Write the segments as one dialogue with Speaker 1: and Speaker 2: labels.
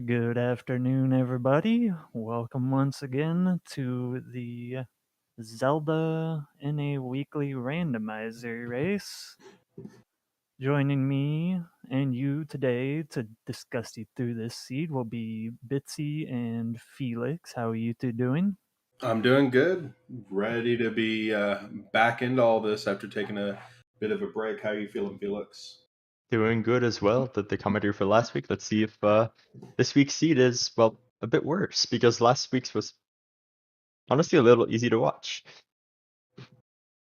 Speaker 1: Good afternoon, everybody. Welcome once again to the Zelda in a weekly randomizer race. Joining me and you today to discuss you through this seed will be Bitsy and Felix. How are you two doing?
Speaker 2: I'm doing good. Ready to be back into all this after taking a bit of a break. How are you feeling, Felix?
Speaker 3: Doing good as well. The commentary for last week. Let's see if this week's seed is, well, a bit worse because last week's was honestly a little easy to watch.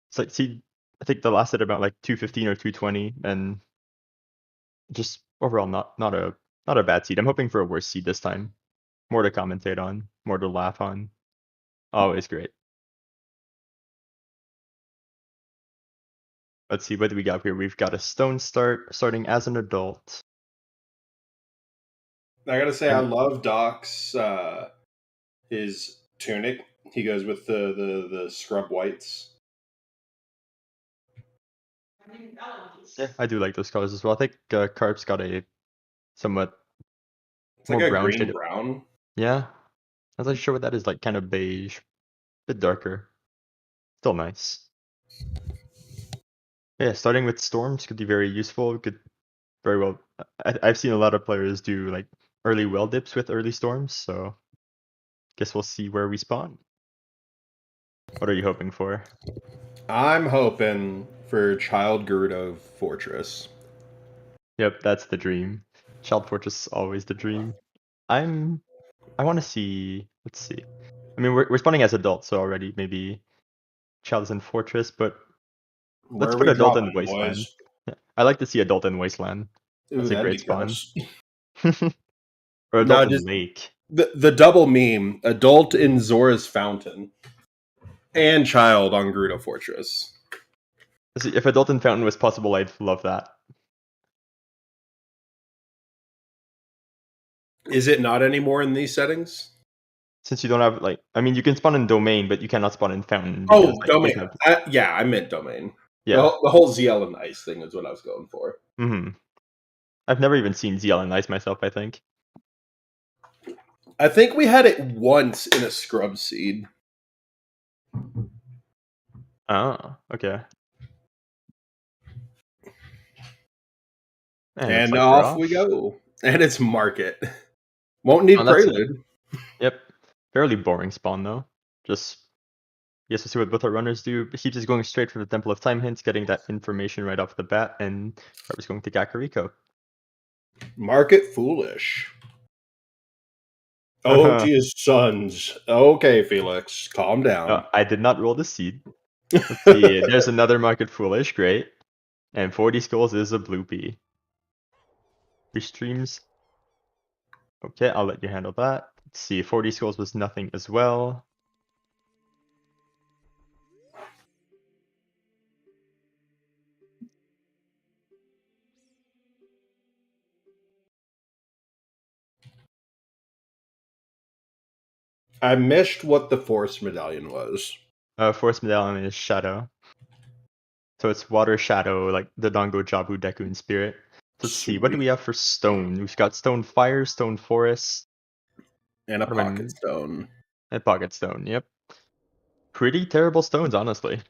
Speaker 3: It's like seed, I think the last at about like 215 or 220, and just overall not a bad seed. I'm hoping for a worse seed this time. More to commentate on, more to laugh on. Always great. Let's see, what do we got here? We've got a stone starting as an adult.
Speaker 2: I gotta say, I
Speaker 3: And
Speaker 2: love Doc's his tunic. He goes with the scrub whites.
Speaker 3: yeah, I do like those colors as well. I think Carp's got a somewhat
Speaker 2: It's like
Speaker 3: more
Speaker 2: a
Speaker 3: brown
Speaker 2: green
Speaker 3: shade.
Speaker 2: brown.
Speaker 3: Yeah, I'm not sure what that is, like kind of beige, bit darker. Still nice. Yeah, starting with storms could be very useful. Could very well. I've seen a lot of players do like early well dips with early storms, so guess we'll see where we spawn. What are you hoping for?
Speaker 2: I'm hoping for Child Gerudo Fortress.
Speaker 3: Yep, that's the dream. Child Fortress is always the dream. I want to see. Let's see. I mean, we're spawning as adults, so already maybe Child is in Fortress, but
Speaker 2: Where
Speaker 3: let's
Speaker 2: are
Speaker 3: put
Speaker 2: we
Speaker 3: adult in
Speaker 2: dropping,
Speaker 3: Wasteland.
Speaker 2: boys?
Speaker 3: Yeah, I like to see adult in Wasteland.
Speaker 2: Ooh,
Speaker 3: That's a
Speaker 2: that'd
Speaker 3: great
Speaker 2: be
Speaker 3: spawn.
Speaker 2: gross.
Speaker 3: Or
Speaker 2: No,
Speaker 3: adult in
Speaker 2: just
Speaker 3: Lake.
Speaker 2: the double meme: adult in Zora's Fountain and child on Gerudo Fortress.
Speaker 3: See, if adult in Fountain was possible, I'd love that.
Speaker 2: Is it not anymore in these settings?
Speaker 3: Since you don't have like, I mean, you can spawn in Domain, but you cannot spawn in Fountain because
Speaker 2: Oh,
Speaker 3: like you
Speaker 2: domain.
Speaker 3: have,
Speaker 2: Yeah, I meant domain.
Speaker 3: yeah.
Speaker 2: The whole ZL and Ice thing is what I was going for.
Speaker 3: I've never even seen ZL and Ice myself, I think.
Speaker 2: I think we had it once in a scrub seed.
Speaker 3: Oh, okay. And looks
Speaker 2: And
Speaker 3: like we're
Speaker 2: off we
Speaker 3: off.
Speaker 2: go. And it's market. Won't
Speaker 3: Oh,
Speaker 2: need
Speaker 3: that's it.
Speaker 2: prelude.
Speaker 3: Yep. Fairly boring spawn though. Just yes, we'll see what both our runners do. Heaps is going straight for the Temple of Time hints, getting that information right off the bat, and Carver's going to Kakariko.
Speaker 2: Market foolish. OoT is sons. Okay, Felix, calm down.
Speaker 3: I did not roll the seed. Let's see. There's another Market Foolish. Great. And 40 skulls is a bloopy. 3 streams. Okay, I'll let you handle that. Let's see. 40 skulls was nothing as well.
Speaker 2: I missed what the Force Medallion was.
Speaker 3: Force Medallion is Shadow. So it's Water Shadow, like the Dango Jabu Deku in Spirit. Let's see. What do we
Speaker 2: Sweet.
Speaker 3: have for Stone? We've got Stone Fire, Stone Forest.
Speaker 2: And a
Speaker 3: What am
Speaker 2: pocket stone.
Speaker 3: And Pocket Stone, yep. Pretty terrible stones, honestly.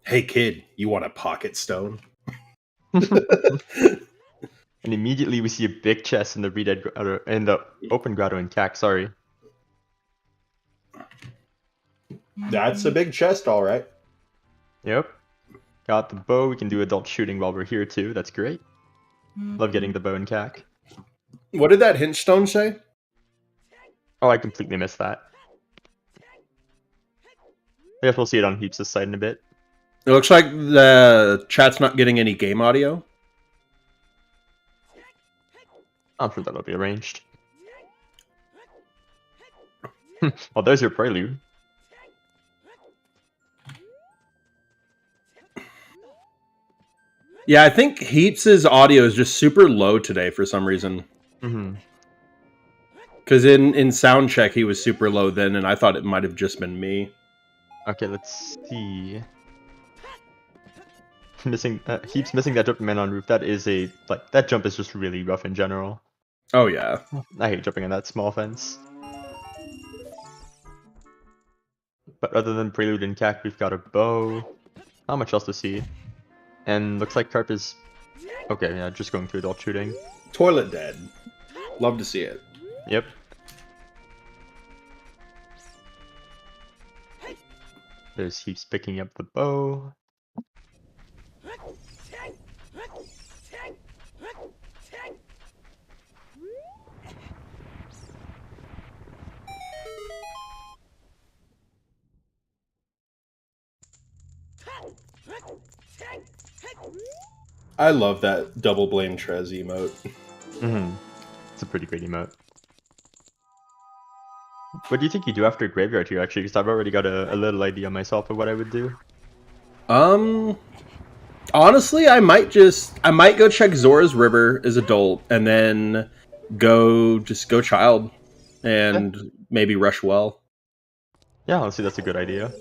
Speaker 2: Hey kid, you want a pocket stone?
Speaker 3: And immediately we see a big chest in the in the open grotto in CAC, sorry.
Speaker 2: That's a big chest, all right.
Speaker 3: Yep. Got the bow. We can do adult shooting while we're here too. That's great. Love getting the bow in CAC.
Speaker 2: What did that hinge stone say?
Speaker 3: Oh, I completely missed that. I guess we'll see it on Heaps' side in a bit.
Speaker 2: It looks like the chat's not getting any game audio.
Speaker 3: I'm sure that'll be arranged. Well, there's your prelude.
Speaker 2: Yeah, I think Heaps' audio is just super low today for some reason. Because in sound check he was super low then, and I thought it might have just been me.
Speaker 3: Okay, let's see. Heaps missing that jump man on roof. That is that jump is just really rough in general.
Speaker 2: Oh yeah.
Speaker 3: I hate jumping on that small fence. But other than Prelude and Cack, we've got a bow. Not much else to see. And looks like Carp is... Okay, yeah, just going through adult shooting.
Speaker 2: Toilet dead. Love to see it.
Speaker 3: Yep. There's Heaps picking up the bow.
Speaker 2: I love that double blame Trez emote.
Speaker 3: It's a pretty great emote. What do you think you do after Graveyard here, actually? Because I've already got a little idea myself of what I would do.
Speaker 2: Honestly, I might go check Zora's River as adult, and then go child, and maybe rush well.
Speaker 3: Yeah, honestly, that's a good idea.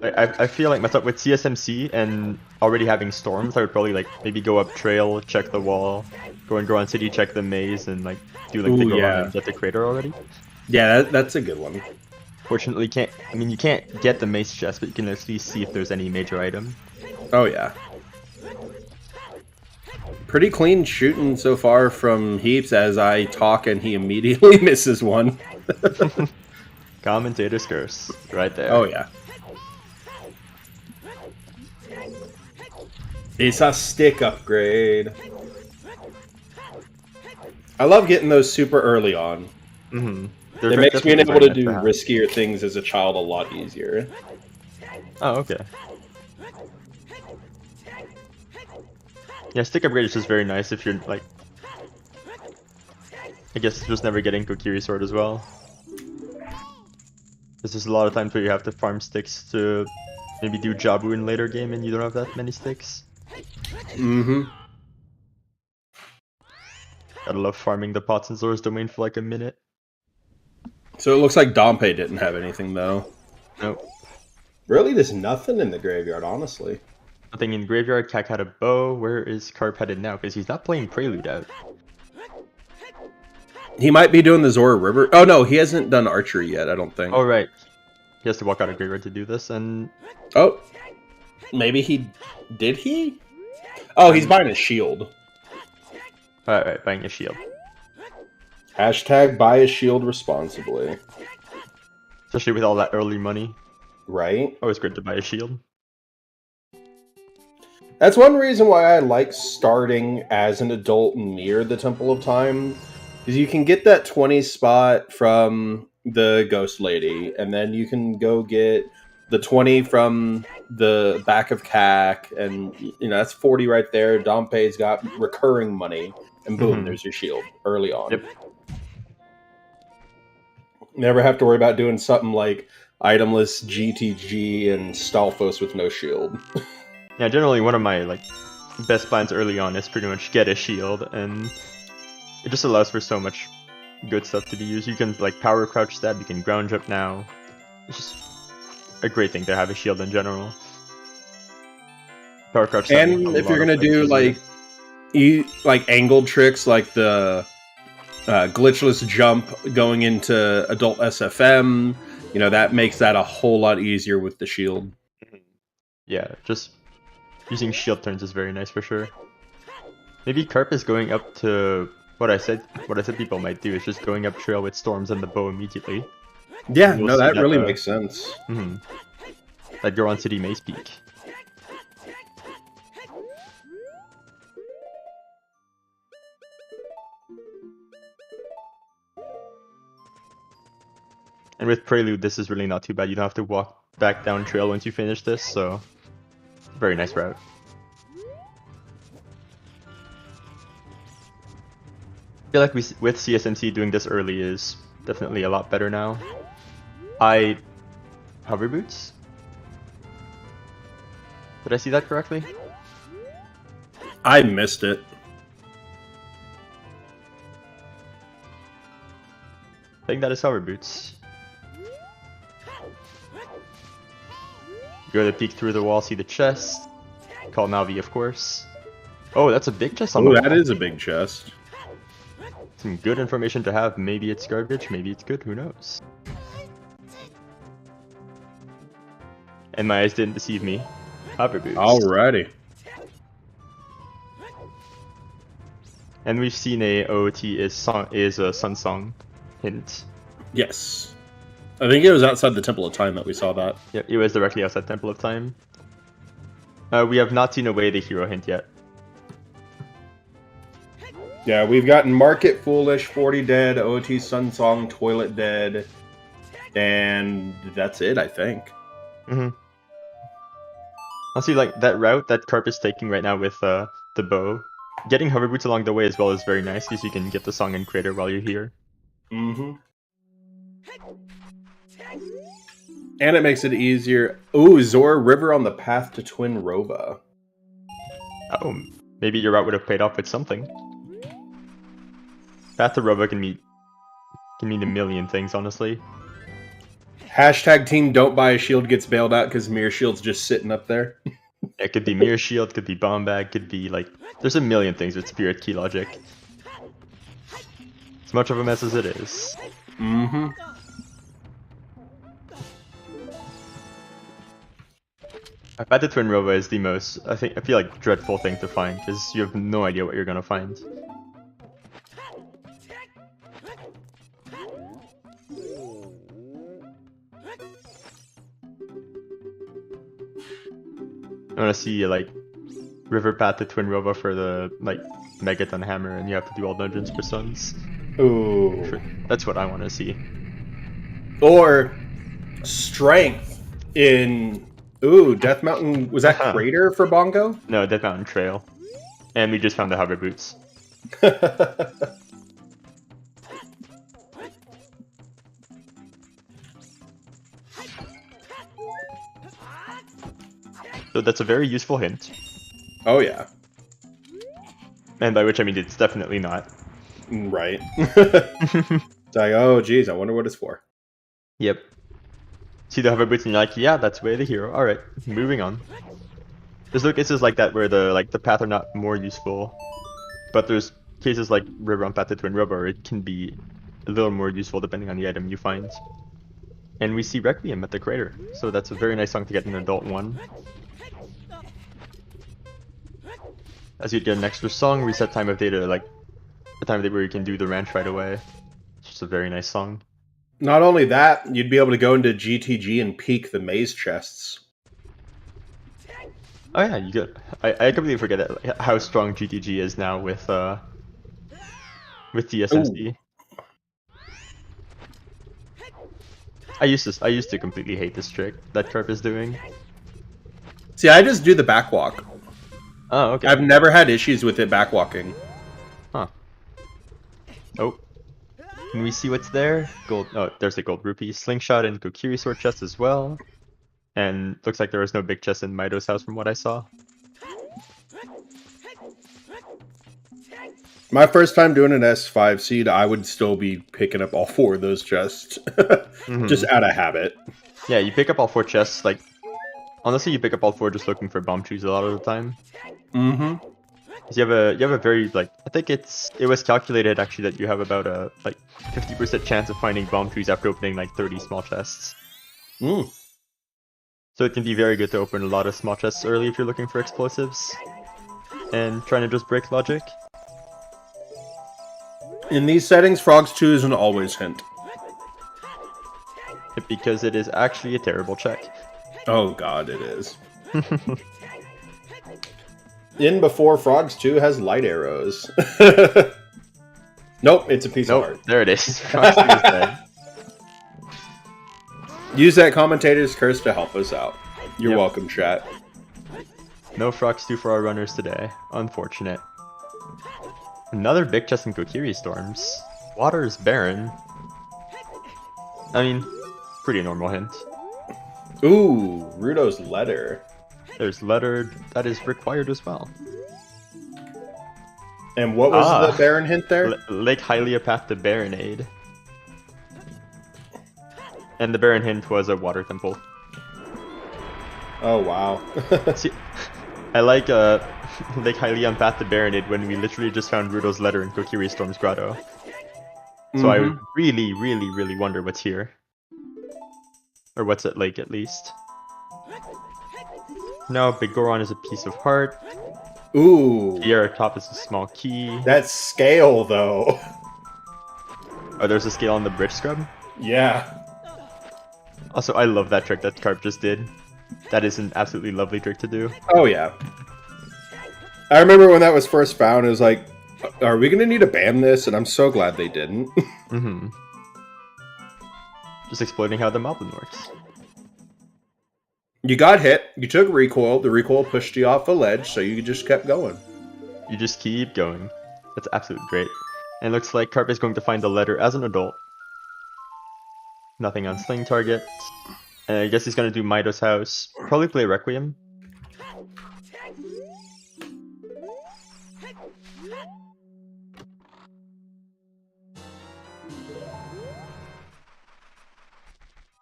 Speaker 3: I feel like myself with CSMC and already having storms, I would probably like maybe go up trail, check the wall, go and Goron City, check the maze, and like do like the go around and get the crater already.
Speaker 2: Yeah, that's a good one.
Speaker 3: Fortunately, you can't get the mace chest, but you can at least see if there's any major item.
Speaker 2: Oh yeah. Pretty clean shooting so far from Heaps as I talk and he immediately misses one.
Speaker 3: Commentator's curse, right there.
Speaker 2: Oh yeah. It's a stick upgrade. I love getting those super early on. It makes being able to do riskier things as a child a lot easier.
Speaker 3: Oh, okay. Yeah, stick upgrade is just very nice if you're like... I guess just never getting Kokiri Sword as well. There's just a lot of times where you have to farm sticks to maybe do Jabu in later game and you don't have that many sticks. Gotta love farming the pots in Zora's Domain for like a minute.
Speaker 2: So it looks like Dompe didn't have anything though.
Speaker 3: Nope.
Speaker 2: Really, there's nothing in the graveyard, honestly.
Speaker 3: Nothing in graveyard. Kak had a bow. Where is Carp headed now? Because he's not playing Prelude out.
Speaker 2: He might be doing the Zora River. Oh no, he hasn't done archery yet, I don't think.
Speaker 3: Oh right. He has to walk out of graveyard to do this, and...
Speaker 2: Oh. Maybe he... Did he? Oh, he's buying a shield.
Speaker 3: Alright, buying a shield.
Speaker 2: Hashtag buy a shield responsibly.
Speaker 3: Especially with all that early money.
Speaker 2: Right?
Speaker 3: Always great to buy a shield.
Speaker 2: That's one reason why I like starting as an adult near the Temple of Time. Is you can get that 20 spot from the Ghost Lady, and then you can go get the 20 from the back of Cac, and you know that's 40 right there. Dompe's got recurring money, and boom, there's your shield early on.
Speaker 3: Yep.
Speaker 2: Never have to worry about doing something like itemless GTG and Stalfos with no shield.
Speaker 3: Yeah, generally one of my like best plans early on is pretty much get a shield, and it just allows for so much good stuff to be used. You can like power crouch stab, you can ground jump now. It's just a great thing to have a shield in general. Power crouch stab.
Speaker 2: And if you're gonna do like angled tricks like the glitchless jump going into adult SFM, you know, that makes that a whole lot easier with the shield.
Speaker 3: Yeah, just using shield turns is very nice for sure. Maybe Carp is going up to what I said people might do is just going up trail with storms and the bow immediately.
Speaker 2: Yeah, no, that really makes sense.
Speaker 3: That Goron City Maze Peak. And with Prelude, this is really not too bad. You don't have to walk back down trail once you finish this, so very nice route. I feel like with CSMC doing this early is definitely a lot better now. Hover boots? Did I see that correctly?
Speaker 2: I missed it.
Speaker 3: I think that is hover boots. Go to peek through the wall, see the chest. Call Navi, of course. Oh, that's a big chest on the wall.
Speaker 2: That is a big chest.
Speaker 3: Some good information to have. Maybe it's garbage, maybe it's good, who knows? And my eyes didn't deceive me. Hover boots.
Speaker 2: Alrighty.
Speaker 3: And we've seen a OoT is a Sun Song hint.
Speaker 2: Yes. I think it was outside the Temple of Time that we saw that.
Speaker 3: Yep, it was directly outside Temple of Time. We have not seen Away the Hero hint yet.
Speaker 2: Yeah, we've gotten Market Foolish, 40 Dead, OT Sun Song, Toilet Dead, and that's it, I think.
Speaker 3: Mm-hmm. Honestly, like, that route that Carp is taking right now with the bow, getting hover boots along the way as well is very nice because you can get the song and crater while you're here.
Speaker 2: Mm-hmm. And it makes it easier. Ooh, Zora River on the path to Twin Rova.
Speaker 3: Oh, maybe your route would have paid off with something. Path to Rova can mean a million things, honestly.
Speaker 2: Hashtag team don't buy a shield gets bailed out because Mirror Shield's just sitting up there.
Speaker 3: It could be Mirror Shield, could be Bomb Bag, could be like... There's a million things with Spirit Key logic. As much of a mess as it is.
Speaker 2: Mm-hmm.
Speaker 3: Path to Twin Rova is the most, I feel like, dreadful thing to find, because you have no idea what you're gonna find. I want to see like River Path to Twin Rova for the like Megaton Hammer, and you have to do all dungeons for Suns.
Speaker 2: Ooh.
Speaker 3: That's what I want to see.
Speaker 2: Or Strength in Death Mountain. Was that Crater for Bongo?
Speaker 3: No, Death Mountain Trail. And we just found the hover boots. So that's a very useful hint.
Speaker 2: Oh yeah.
Speaker 3: And by which I mean it's definitely not.
Speaker 2: Right. It's like, oh geez, I wonder what it's for.
Speaker 3: Yep. See the hover boots and you're like, yeah, that's Way the Hero. Alright, moving on. There's no cases like that where the path are not more useful. But there's cases like River on Path to Twin Rova where it can be a little more useful depending on the item you find. And we see Requiem at the crater. So that's a very nice song to get an adult one. As you get an extra song, reset time of day to like a time of day where you can do the ranch right away. It's just a very nice song.
Speaker 2: Not only that, you'd be able to go into GTG and peek the maze chests.
Speaker 3: Oh yeah, you could. I completely forget that, how strong GTG is now with TSMC. Ooh. I used to completely hate this trick that Carp is doing.
Speaker 2: See, I just do the backwalk.
Speaker 3: Oh, okay.
Speaker 2: I've never had issues with it backwalking.
Speaker 3: Huh. Oh. Can we see what's there? Gold. Oh, there's a gold rupee. Slingshot and Kokiri sword chest as well. And looks like there was no big chest in Maido's house from what I saw.
Speaker 2: My first time doing an S5 seed, I would still be picking up all 4 of those chests. Just out of habit.
Speaker 3: Yeah, you pick up all 4 chests, like... Honestly, you pick up all 4 just looking for bomb trees a lot of the time.
Speaker 2: Mm-hmm.
Speaker 3: You have a very, like... I think it was calculated, actually, that you have about a, like, 50% chance of finding bomb trees after opening, like, 30 small chests.
Speaker 2: Mm.
Speaker 3: So it can be very good to open a lot of small chests early if you're looking for explosives. And trying to just break logic.
Speaker 2: In these settings, Frogs 2 is an always hint.
Speaker 3: Because it is actually a terrible check.
Speaker 2: Oh god, it is. In before Frogs 2 has light arrows. Nope, it's a piece of art.
Speaker 3: There it is. Frogs 2 is dead.
Speaker 2: Use that commentator's curse to help us out. You're welcome, chat.
Speaker 3: No Frogs 2 for our runners today. Unfortunate. Another big chest in Kokiri Storms. Water is barren. I mean, pretty normal hint.
Speaker 2: Ooh, Rudo's letter.
Speaker 3: There's letter that is required as well.
Speaker 2: And what was the barren hint there?
Speaker 3: Lake Hylia path to Barrenade. And the barren hint was a water temple.
Speaker 2: Oh wow.
Speaker 3: See, I like Lake Hylia on path to Barrenade when we literally just found Rudo's letter in Kokiri Storm's grotto. So I really, really, really wonder what's here. Or what's at Lake, at least. No, Big Goron is a piece of heart.
Speaker 2: Ooh.
Speaker 3: Here top is a small key.
Speaker 2: That's scale, though.
Speaker 3: Oh, there's a scale on the bridge scrub?
Speaker 2: Yeah.
Speaker 3: Also, I love that trick that Carp just did. That is an absolutely lovely trick to do.
Speaker 2: Oh, yeah. I remember when that was first found, it was like, are we going to need to ban this? And I'm so glad they didn't.
Speaker 3: Mm-hmm. Just exploiting how the Moblin works.
Speaker 2: You got hit, you took recoil, the recoil pushed you off a ledge, so you just kept going.
Speaker 3: You just keep going. That's absolutely great. And it looks like Carp is going to find the letter as an adult. Nothing on Sling target. And I guess he's going to do Mido's house. Probably play Requiem.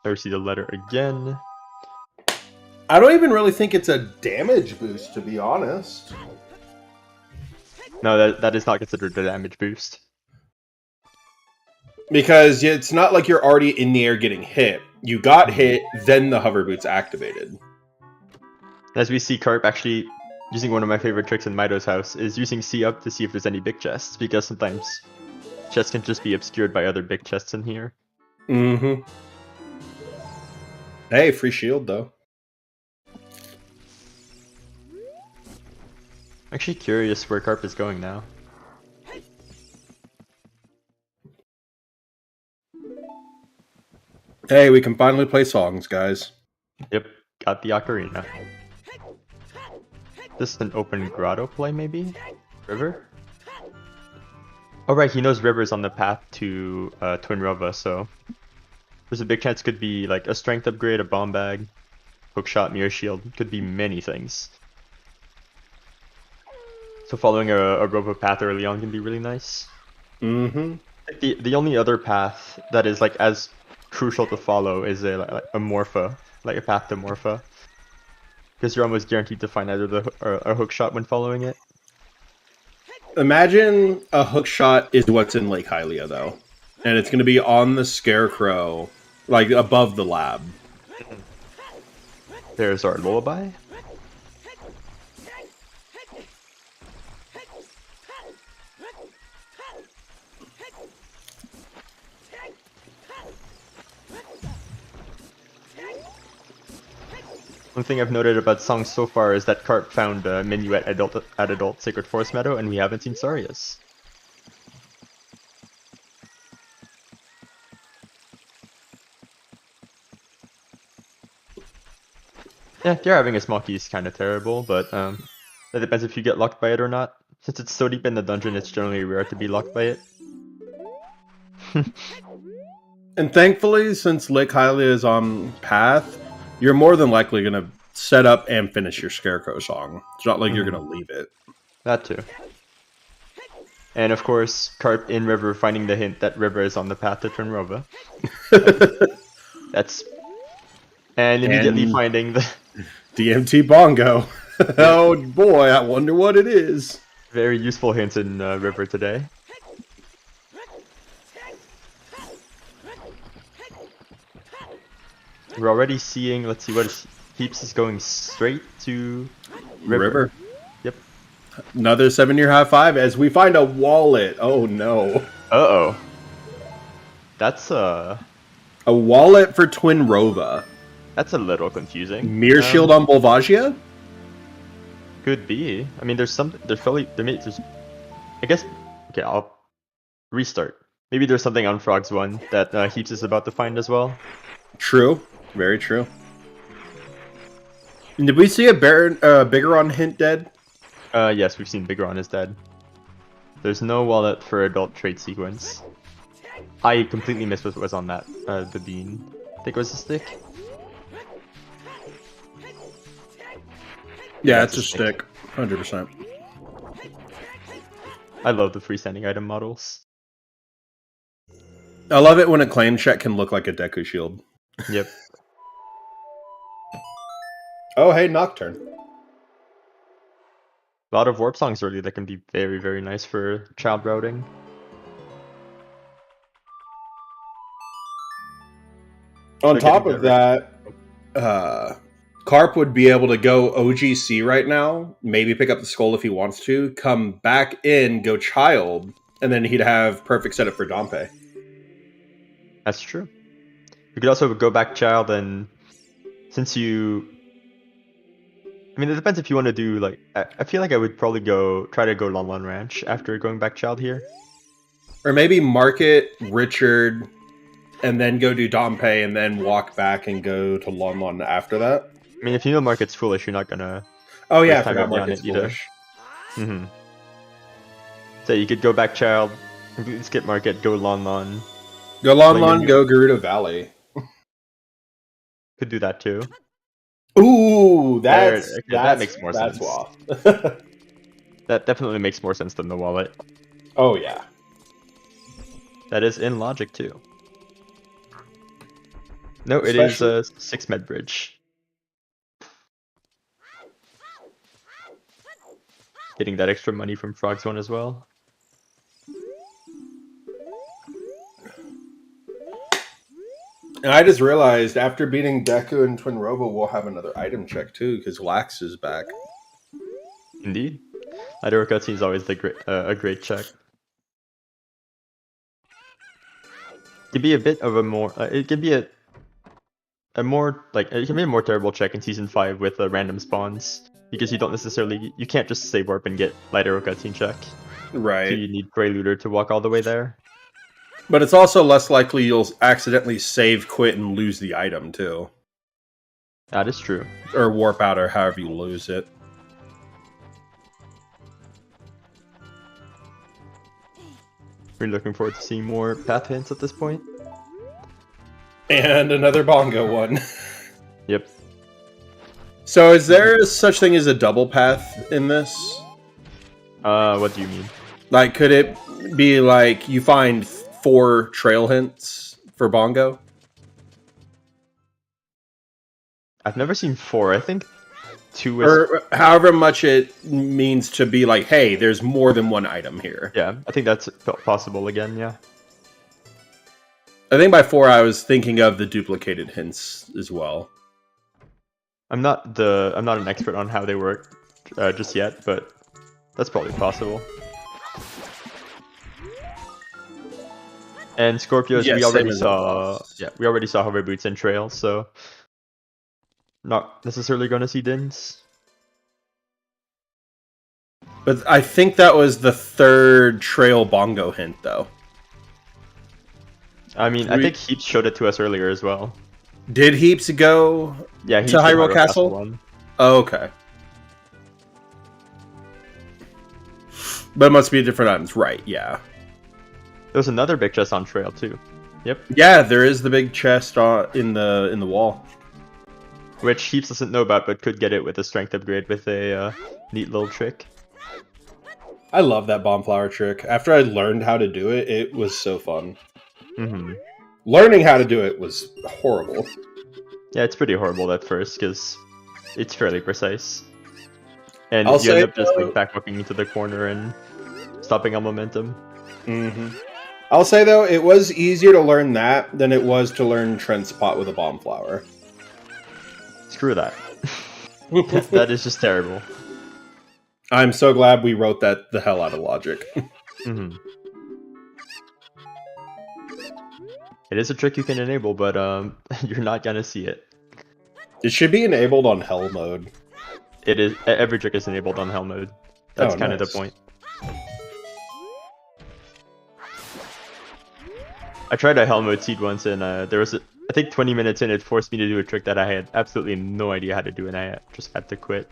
Speaker 3: There we see the letter again.
Speaker 2: I don't even really think it's a damage boost, to be honest.
Speaker 3: No, that is not considered a damage boost.
Speaker 2: Because it's not like you're already in the air getting hit. You got hit, then the hover boots activated.
Speaker 3: As we see Carp actually using one of my favorite tricks in Mido's house is using C up to see if there's any big chests, because sometimes chests can just be obscured by other big chests in here.
Speaker 2: Mm-hmm. Hey, free shield, though.
Speaker 3: I'm actually curious where Carp is going now.
Speaker 2: Hey, we can finally play songs, guys.
Speaker 3: Yep, got the ocarina. This is an open grotto play, maybe? River? Oh right, he knows River's on the path to Twin Rova, so there's a big chance it could be like a strength upgrade, a bomb bag, hookshot, mirror shield, could be many things. So following a Rova path early on can be really nice.
Speaker 2: Mm-hmm.
Speaker 3: The only other path that is like as crucial to follow is a Morpha, like a path to Morpha. Because you're almost guaranteed to find either a hook shot when following it.
Speaker 2: Imagine a hook shot is what's in Lake Hylia, though. And it's going to be on the Scarecrow, like above the lab.
Speaker 3: There's our lullaby. One thing I've noted about songs so far is that Carp found Minuet at Adult Sacred Forest Meadow, and we haven't seen Saria's. Yeah, you're having a small key is kind of terrible, but that depends if you get locked by it or not. Since it's so deep in the dungeon, it's generally rare to be locked by it.
Speaker 2: And thankfully, since Lake Hylia is on path, you're more than likely going to set up and finish your Scarecrow song. It's not like you're going to leave it.
Speaker 3: That too. And of course, Carp in River finding the hint that River is on the path to Twin Rova. That's... And immediately finding the...
Speaker 2: DMT Bongo. Oh boy, I wonder what it is.
Speaker 3: Very useful hints in River today. We're already seeing, let's see, what is Heaps is going straight to River. Yep.
Speaker 2: Another 7-year high five as we find a wallet. Oh no.
Speaker 3: Uh-oh. That's
Speaker 2: a wallet for Twin Rova.
Speaker 3: That's a little confusing.
Speaker 2: Mirror shield on Bolvagia?
Speaker 3: Could be. I mean, there's probably, there's, I guess, okay, I'll restart. Maybe there's something on Frog's one that Heaps is about to find as well.
Speaker 2: True. Very true. Did we see a Bigoron hint dead?
Speaker 3: Yes, we've seen Bigoron is dead. There's no wallet for adult trade sequence. I completely missed what was on that, the bean. I think it was a stick?
Speaker 2: Yeah, it's a stick. 100%.
Speaker 3: I love the freestanding item models.
Speaker 2: I love it when a claim check can look like a Deku shield.
Speaker 3: Yep.
Speaker 2: Oh, hey, Nocturne.
Speaker 3: A lot of warp songs early that can be very, very nice for child routing.
Speaker 2: On
Speaker 3: So getting
Speaker 2: top of
Speaker 3: right.
Speaker 2: that, Carp would be able to go OGC right now, maybe pick up the skull if he wants to, come back in, go child, and then he'd have perfect setup for Dompe.
Speaker 3: That's true. You could also go back child, and since you, I mean, it depends if you want to do like. I feel like I would probably try to go Lon Lon Ranch after going back child here.
Speaker 2: Or maybe market Richard and then go do Dompe and then walk back and go to Lon Lon after that.
Speaker 3: I mean, if you know Market's foolish, you're not gonna
Speaker 2: Oh yeah, I
Speaker 3: waste time
Speaker 2: forgot
Speaker 3: with me on
Speaker 2: market's
Speaker 3: it either.
Speaker 2: foolish.
Speaker 3: So you could go back child, completely skip Market, go Lon Lon.
Speaker 2: Go Lon Lon, go Gerudo Valley.
Speaker 3: Could do that too.
Speaker 2: Ooh,
Speaker 3: that makes more sense.
Speaker 2: That's wow.
Speaker 3: That definitely makes more sense than the wallet.
Speaker 2: Oh yeah.
Speaker 3: That is in logic too. No, it is a 6 med bridge. Getting that extra money from Frog Zone as well.
Speaker 2: And I just realized after beating Deku and Twin Robo, we'll have another item check too, because Wax is back.
Speaker 3: Indeed. Lighter cutscene is always a great check. It could be a bit of a more. It could be it can be a more terrible check in season 5 with random spawns, because you can't just save warp and get light arrow cutscene check.
Speaker 2: Right.
Speaker 3: So you need Preluder to walk all the way there.
Speaker 2: But it's also less likely you'll accidentally save quit and lose the item too.
Speaker 3: That is true.
Speaker 2: Or warp out, or however you lose it.
Speaker 3: We're looking forward to seeing more path hints at this point.
Speaker 2: And another bongo one.
Speaker 3: Yep.
Speaker 2: So is there such thing as a double path in this?
Speaker 3: What do you mean?
Speaker 2: Like, could it be like you find 4 trail hints for bongo?
Speaker 3: I've never seen 4. I think 2 is...
Speaker 2: Or however much it means to be like, hey, there's more than one item here.
Speaker 3: Yeah, I think that's possible again, yeah.
Speaker 2: I think by 4 I was thinking of the duplicated hints as well.
Speaker 3: I'm not an expert on how they work just yet, but that's probably possible. And Scorpios,
Speaker 2: Yeah,
Speaker 3: we already saw hover boots and trail, so not necessarily going to see Dins.
Speaker 2: But I think that was the 3rd trail bongo hint, though.
Speaker 3: I mean, I think Heaps showed it to us earlier as well.
Speaker 2: Did Heaps go
Speaker 3: to
Speaker 2: Hyrule Castle?
Speaker 3: One.
Speaker 2: Oh, okay. But it must be different items, right? Yeah.
Speaker 3: There was another big chest on trail too. Yep.
Speaker 2: Yeah, there is the big chest in the wall,
Speaker 3: which Heaps doesn't know about, but could get it with a strength upgrade with a neat little trick.
Speaker 2: I love that bomb flower trick. After I learned how to do it, it was so fun. Learning how to do it was horrible.
Speaker 3: Yeah, it's pretty horrible at first because it's fairly precise, and
Speaker 2: you
Speaker 3: end up just like back walking into the corner and stopping on momentum.
Speaker 2: I'll say though, it was easier to learn that than it was to learn Trend Spot with a bomb flower.
Speaker 3: Screw that. That is just terrible.
Speaker 2: I'm so glad we wrote that the hell out of logic.
Speaker 3: It is a trick you can enable, but you're not gonna see it.
Speaker 2: It should be enabled on Hell mode.
Speaker 3: It is. Every trick is enabled on Hell mode. That's kind of the point. I tried a Hell mode seed once, and there was I think 20 minutes in, it forced me to do a trick that I had absolutely no idea how to do, and I just had to quit.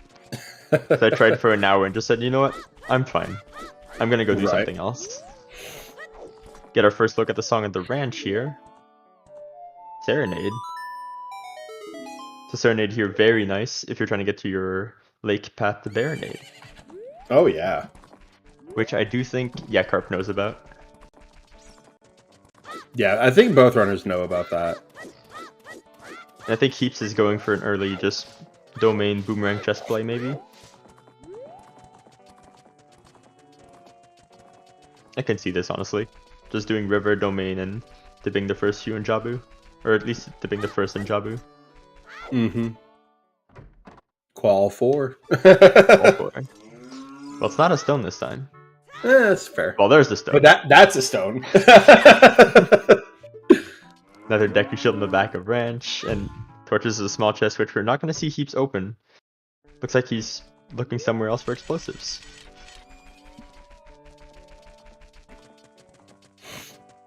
Speaker 3: So I tried for an hour and just said, you know what? I'm fine. I'm gonna go do something else. Get our first look at the song at the ranch here. Serenade. So Serenade here, very nice if you're trying to get to your lake path to Baronade.
Speaker 2: Oh yeah.
Speaker 3: Which I do think Yakarp knows about.
Speaker 2: Yeah, I think both runners know about that.
Speaker 3: And I think Heaps is going for an early just domain boomerang chest play maybe. I can see this honestly. Just doing river, domain, and dipping the first few in Jabu. Or at least dipping the first in Jabu.
Speaker 2: Mm-hmm. Qual 4.
Speaker 3: All four. Well, it's not a stone this time.
Speaker 2: That's fair.
Speaker 3: Well, there's the stone.
Speaker 2: But that's a stone.
Speaker 3: Another Deku Shield in the back of Ranch, and Torches is a small chest, which we're not going to see heaps open. Looks like he's looking somewhere else for explosives.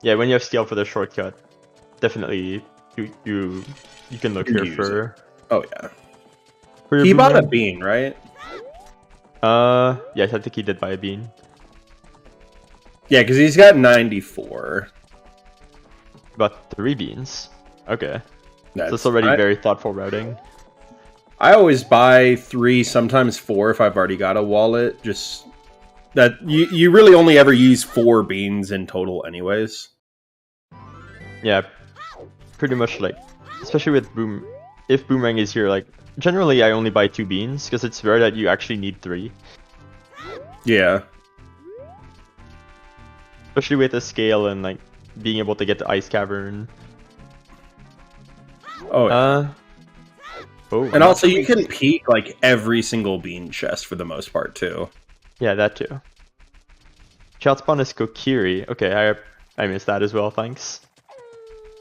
Speaker 3: Yeah, when you have Scale for the shortcut, definitely you can look here for...
Speaker 2: Oh, yeah.
Speaker 3: For your
Speaker 2: He bought a
Speaker 3: boomerang.
Speaker 2: bean, right?
Speaker 3: Yes, I think he did buy a bean.
Speaker 2: Yeah, because he's got 94.
Speaker 3: About 3 beans. Okay.
Speaker 2: That's,
Speaker 3: So it's already very thoughtful routing.
Speaker 2: I always buy 3, sometimes 4 if I've already got a wallet. Just that you really only ever use 4 beans in total anyways.
Speaker 3: Yeah, pretty much like, especially with if Boomerang is here, like, generally I only buy 2 beans, because it's rare that you actually need 3.
Speaker 2: Yeah.
Speaker 3: Especially with the scale and, like, being able to get the Ice Cavern.
Speaker 2: Oh, yeah.
Speaker 3: Oh,
Speaker 2: And also you can peek like every single bean chest for the most part too.
Speaker 3: yeah, that too. Child spawn is Kokiri. Okay, I missed that as well, thanks.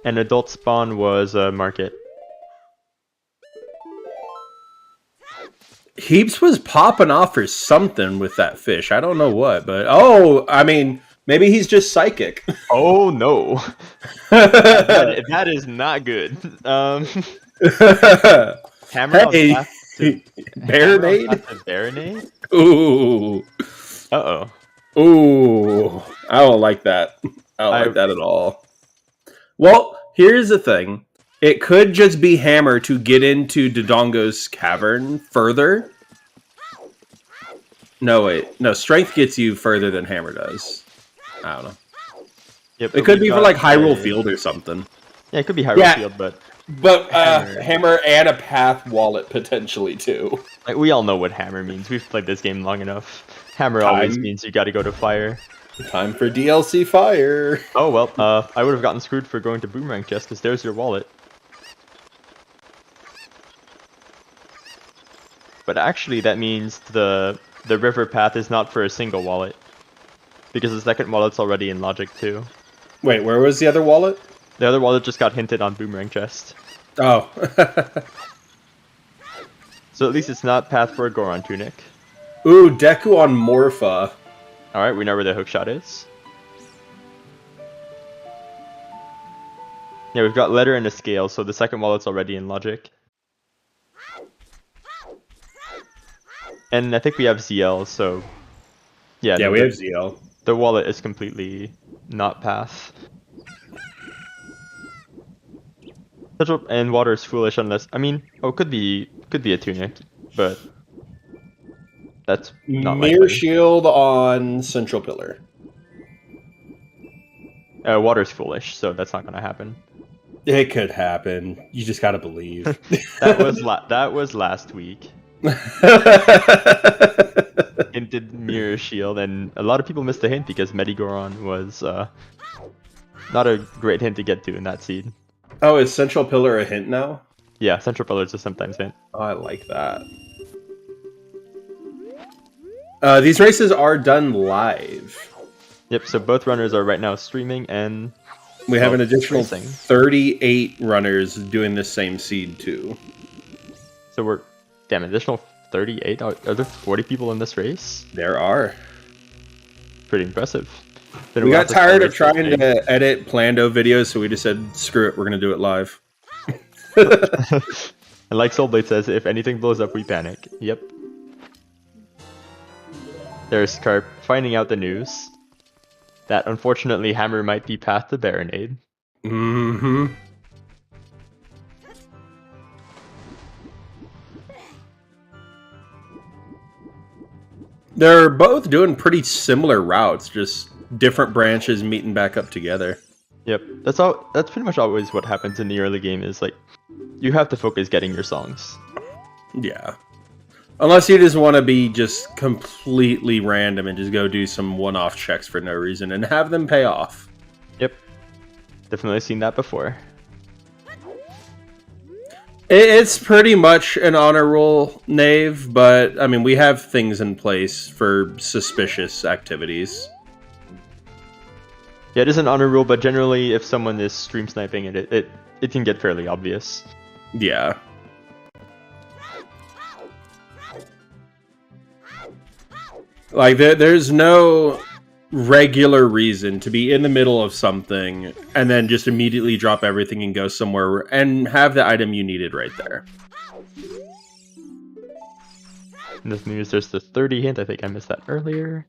Speaker 3: And adult spawn was Market.
Speaker 2: Heaps was popping off for something with that fish. I don't know what, but I mean, maybe he's just psychic.
Speaker 3: Oh no, that is not good. Hammer on
Speaker 2: Hey,
Speaker 3: path to
Speaker 2: Baronade?
Speaker 3: Baronade?
Speaker 2: Ooh.
Speaker 3: Uh-oh.
Speaker 2: Ooh. I don't like that. I don't like that at all. Well, here's the thing. It could just be Hammer to get into Dodongo's cavern further. No, wait. No, Strength gets you further than Hammer does. I don't know.
Speaker 3: Yep,
Speaker 2: It could be for like Hyrule Field or something.
Speaker 3: Yeah, it could be Hyrule Field, but
Speaker 2: Hammer and a Path wallet potentially too.
Speaker 3: like, we all know what Hammer means. We've played this game long enough. Hammer always means you gotta go to Fire.
Speaker 2: Time for DLC Fire.
Speaker 3: Oh well, I would have gotten screwed for going to Boomerang Chest, because there's your wallet. But actually, that means the river path is not for a single wallet, because the second wallet's already in Logic too.
Speaker 2: Wait, where was the other wallet?
Speaker 3: The other wallet just got hinted on Boomerang Chest.
Speaker 2: Oh.
Speaker 3: So at least it's not path for a Goron Tunic.
Speaker 2: Ooh, Deku on Morpha.
Speaker 3: Alright, we know where the hookshot is. Yeah, we've got letter and a scale, so the second wallet's already in Logic. And I think we have ZL, so... Yeah,
Speaker 2: Yeah, we have ZL.
Speaker 3: The wallet is completely not path. And water is foolish unless... I mean, could be a tunic, but... That's not
Speaker 2: Mirror
Speaker 3: likely.
Speaker 2: Shield on Central Pillar.
Speaker 3: Water's foolish, so that's not gonna happen.
Speaker 2: It could happen. You just gotta believe.
Speaker 3: That was last week. Hinted Mirror Shield, and a lot of people missed the hint because Medigoron was not a great hint to get to in that seed.
Speaker 2: Oh, is Central Pillar a hint now?
Speaker 3: Yeah, Central Pillars is sometimes hint.
Speaker 2: Oh, I like that. These races are done live.
Speaker 3: Yep, so both runners are right now streaming, and
Speaker 2: we have an additional
Speaker 3: racing.
Speaker 2: 38 runners doing the same seed too.
Speaker 3: So we're... Damn, additional 38? Are there 40 people in this race?
Speaker 2: There are.
Speaker 3: Pretty impressive.
Speaker 2: We got tired of trying to edit Plando videos, so we just said, screw it, we're going to do it live.
Speaker 3: And like Soulblade says, if anything blows up, we panic. Yep. There's Carp finding out the news that unfortunately Hammer might be path to Baronade.
Speaker 2: Mm-hmm. They're both doing pretty similar routes, just different branches meeting back up together.
Speaker 3: Yep, that's pretty much always what happens in the early game, is like, you have to focus getting your songs.
Speaker 2: Yeah. Unless you just want to be just completely random and just go do some one-off checks for no reason and have them pay off.
Speaker 3: Yep. Definitely seen that before.
Speaker 2: It's pretty much an honor roll, Knave, but I mean, we have things in place for suspicious activities.
Speaker 3: Yeah, it is an honor rule, but generally, if someone is stream sniping it can get fairly obvious.
Speaker 2: Yeah. Like, there's no regular reason to be in the middle of something and then just immediately drop everything and go somewhere and have the item you needed right there.
Speaker 3: And this means there's the 30 hint. I think I missed that earlier.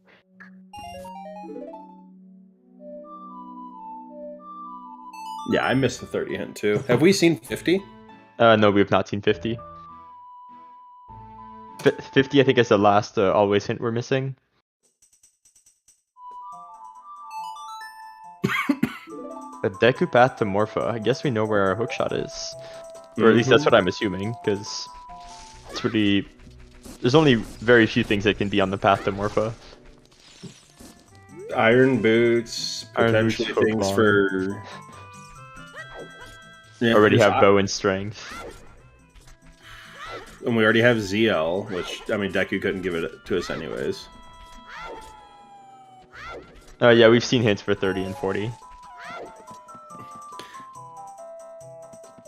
Speaker 2: Yeah, I missed the 30 hint too. Have we seen 50?
Speaker 3: No, we have not seen 50. 50, I think, is the last always hint we're missing. The Deku path to Morpha. I guess we know where our hookshot is. Or at least that's what I'm assuming, because it's pretty... There's only very few things that can be on the path to Morpha.
Speaker 2: Iron boots, potentially
Speaker 3: Iron boots,
Speaker 2: things
Speaker 3: hook
Speaker 2: for... Yeah,
Speaker 3: already have bow and strength.
Speaker 2: And we already have ZL, which, I mean, Deku couldn't give it to us anyways.
Speaker 3: Yeah, we've seen hints for 30 and 40.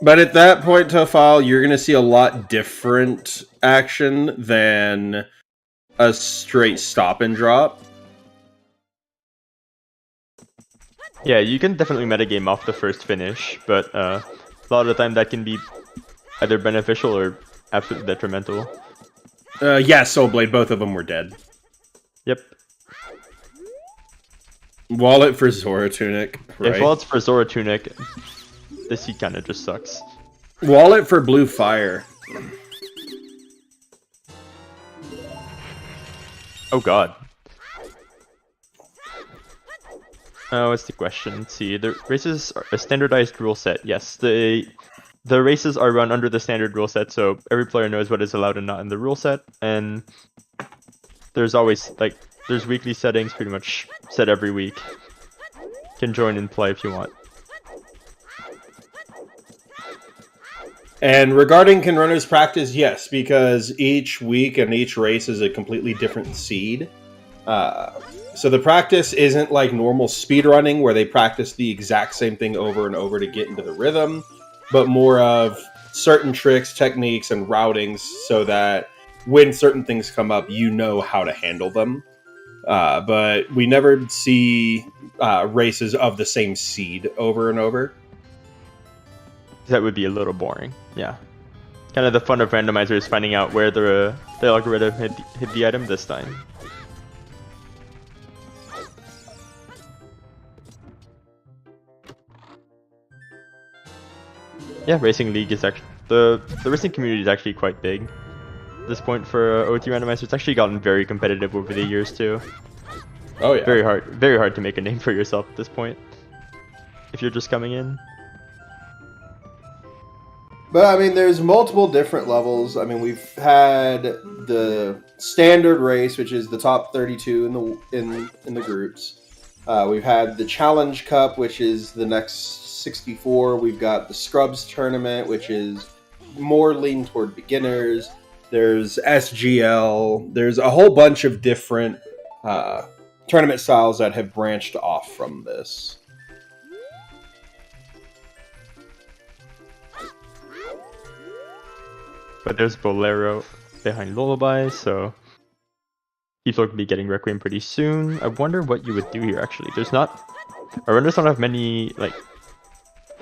Speaker 2: But at that point, Tofile, you're going to see a lot different action than a straight stop and drop.
Speaker 3: Yeah, you can definitely metagame off the first finish, but a lot of the time that can be either beneficial or absolutely detrimental.
Speaker 2: Yeah, Soul Blade, both of them were dead.
Speaker 3: Yep.
Speaker 2: Wallet for Zora Tunic, right?
Speaker 3: If wallets for Zora Tunic, this heat kind of just sucks.
Speaker 2: Wallet for Blue Fire.
Speaker 3: Oh god. What's the question? Let's see. The races are a standardized rule set. Yes, the races are run under the standard rule set, so every player knows what is allowed and not in the rule set. And there's always there's weekly settings, pretty much set every week. Can join and play if you want.
Speaker 2: And regarding can runners practice, yes, because each week and each race is a completely different seed. So the practice isn't like normal speedrunning where they practice the exact same thing over and over to get into the rhythm, but more of certain tricks, techniques, and routings so that when certain things come up, you know how to handle them. But we never see races of the same seed over and over.
Speaker 3: That would be a little boring. Yeah. Kind of the fun of Randomizer is finding out where the algorithm hit the item this time. Yeah, Racing League is actually... The racing community is actually quite big. At this point for OoT Randomizer, it's actually gotten very competitive over the years too.
Speaker 2: Oh yeah.
Speaker 3: Very hard to make a name for yourself at this point. If you're just coming in.
Speaker 2: But I mean, there's multiple different levels. I mean, we've had the standard race, which is the top 32 in the groups. We've had the Challenge Cup, which is the next 64. We've got the Scrubs Tournament, which is more lean toward beginners. There's SGL. There's a whole bunch of different tournament styles that have branched off from this.
Speaker 3: But there's Bolero behind Lullaby, so people will be getting Requiem pretty soon. I wonder what you would do here, actually. There's not... Our runners don't have many, like...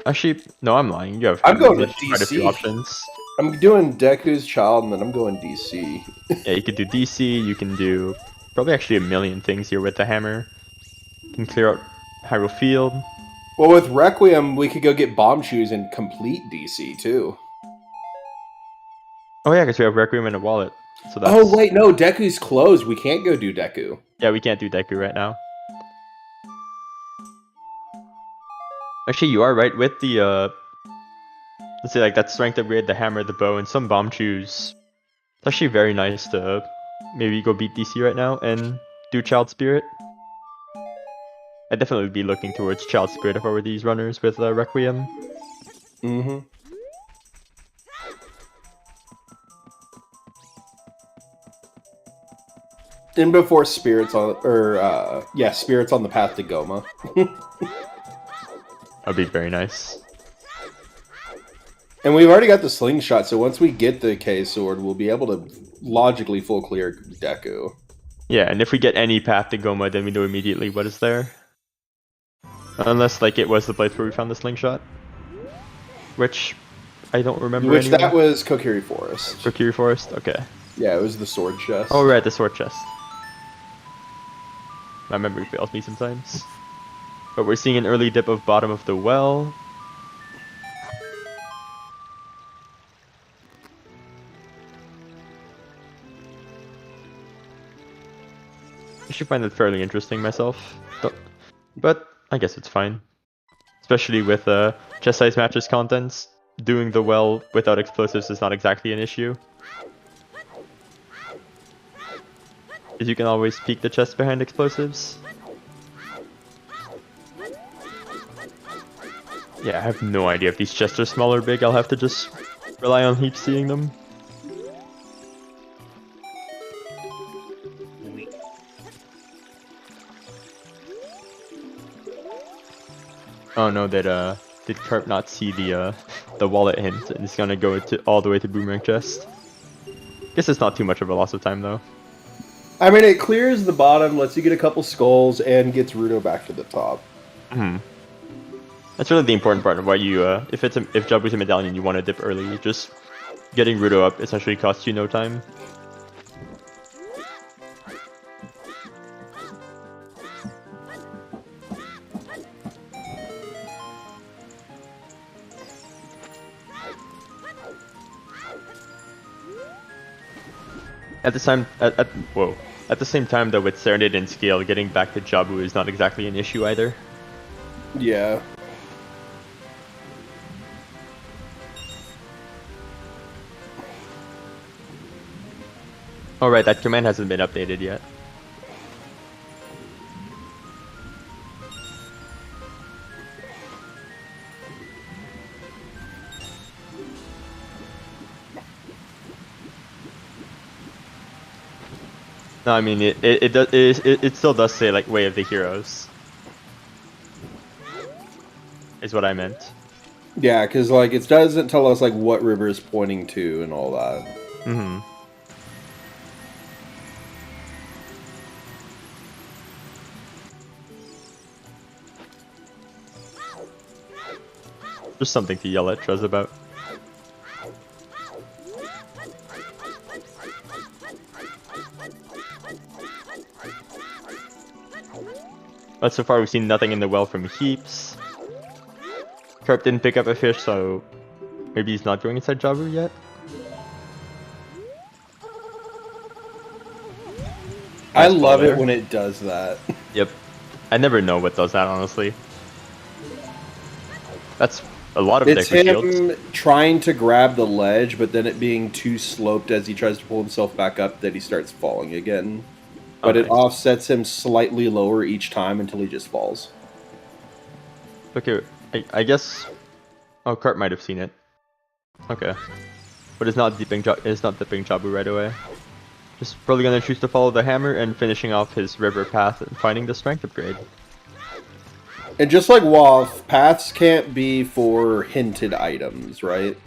Speaker 3: Actually, no, I'm lying. You have
Speaker 2: I'm going with
Speaker 3: quite a few
Speaker 2: DC.
Speaker 3: options.
Speaker 2: I'm doing Deku's Child, and then I'm going DC.
Speaker 3: Yeah, you could do DC, you can do... Probably actually a million things here with the hammer. You can clear out Hyrule Field.
Speaker 2: Well, with Requiem, we could go get Bomb Shoes and complete DC, too.
Speaker 3: Oh yeah, because we have Requiem in a wallet. So that's...
Speaker 2: Oh, wait, no, Deku's closed. We can't go do Deku.
Speaker 3: Yeah, we can't do Deku right now. Actually, you are right with the, let's say, like, that strength upgrade, the hammer, the bow, and some bomb shoes. It's actually very nice to maybe go beat DC right now and do Child Spirit. I'd definitely be looking towards Child Spirit if I were these runners with Requiem.
Speaker 2: Mm-hmm. And before spirits on, spirits on the path to Goma.
Speaker 3: That'd be very nice.
Speaker 2: And we've already got the slingshot, so once we get the K sword, we'll be able to logically full clear Deku.
Speaker 3: Yeah, and if we get any path to Goma, then we know immediately what is there. Unless, like, it was the place where we found the slingshot. Which I don't remember
Speaker 2: Which
Speaker 3: anymore.
Speaker 2: that was Kokiri Forest.
Speaker 3: Kokiri Forest? Okay.
Speaker 2: Yeah, it was the sword chest.
Speaker 3: Oh, right, the sword chest. My memory fails me sometimes. But we're seeing an early dip of bottom of the well. I should find it fairly interesting myself. But I guess it's fine. Especially with chest size matches contents. Doing the well without explosives is not exactly an issue. Because you can always peek the chest behind explosives. Yeah, I have no idea if these chests are small or big. I'll have to just rely on Heap seeing them. Oh no, did Carp not see the wallet hint and it's gonna go all the way to Boomerang Chest? Guess it's not too much of a loss of time though.
Speaker 2: I mean, it clears the bottom, lets you get a couple skulls, and gets Ruto back to the top.
Speaker 3: That's really the important part of why you, if Jabu's a medallion you want to dip early, just getting Ruto up essentially costs you no time. At the same time though, with Serenade and Scale, getting back to Jabu is not exactly an issue either.
Speaker 2: Yeah.
Speaker 3: Oh right, that command hasn't been updated yet. No, I mean it still does say like Way of the Heroes. Is what I meant.
Speaker 2: Yeah, because like it doesn't tell us like what river is pointing to and all that.
Speaker 3: Mm-hmm. Just something to yell at Trez about. But so far we've seen nothing in the well from Heaps. Carp didn't pick up a fish, so maybe he's not going inside Jabu yet?
Speaker 2: I love it when it does that.
Speaker 3: Yep. I never know what does that, honestly. That's a lot of
Speaker 2: It's him
Speaker 3: shields.
Speaker 2: trying to grab the ledge, but then it being too sloped as he tries to pull himself back up that he starts falling again. But it offsets him slightly lower each time until he just falls.
Speaker 3: Okay, I guess... Oh, Carp might have seen it. Okay. But it's not dipping Jabu right away. Just probably gonna choose to follow the hammer and finishing off his river path and finding the strength upgrade.
Speaker 2: And just like WoF, paths can't be for hinted items, right?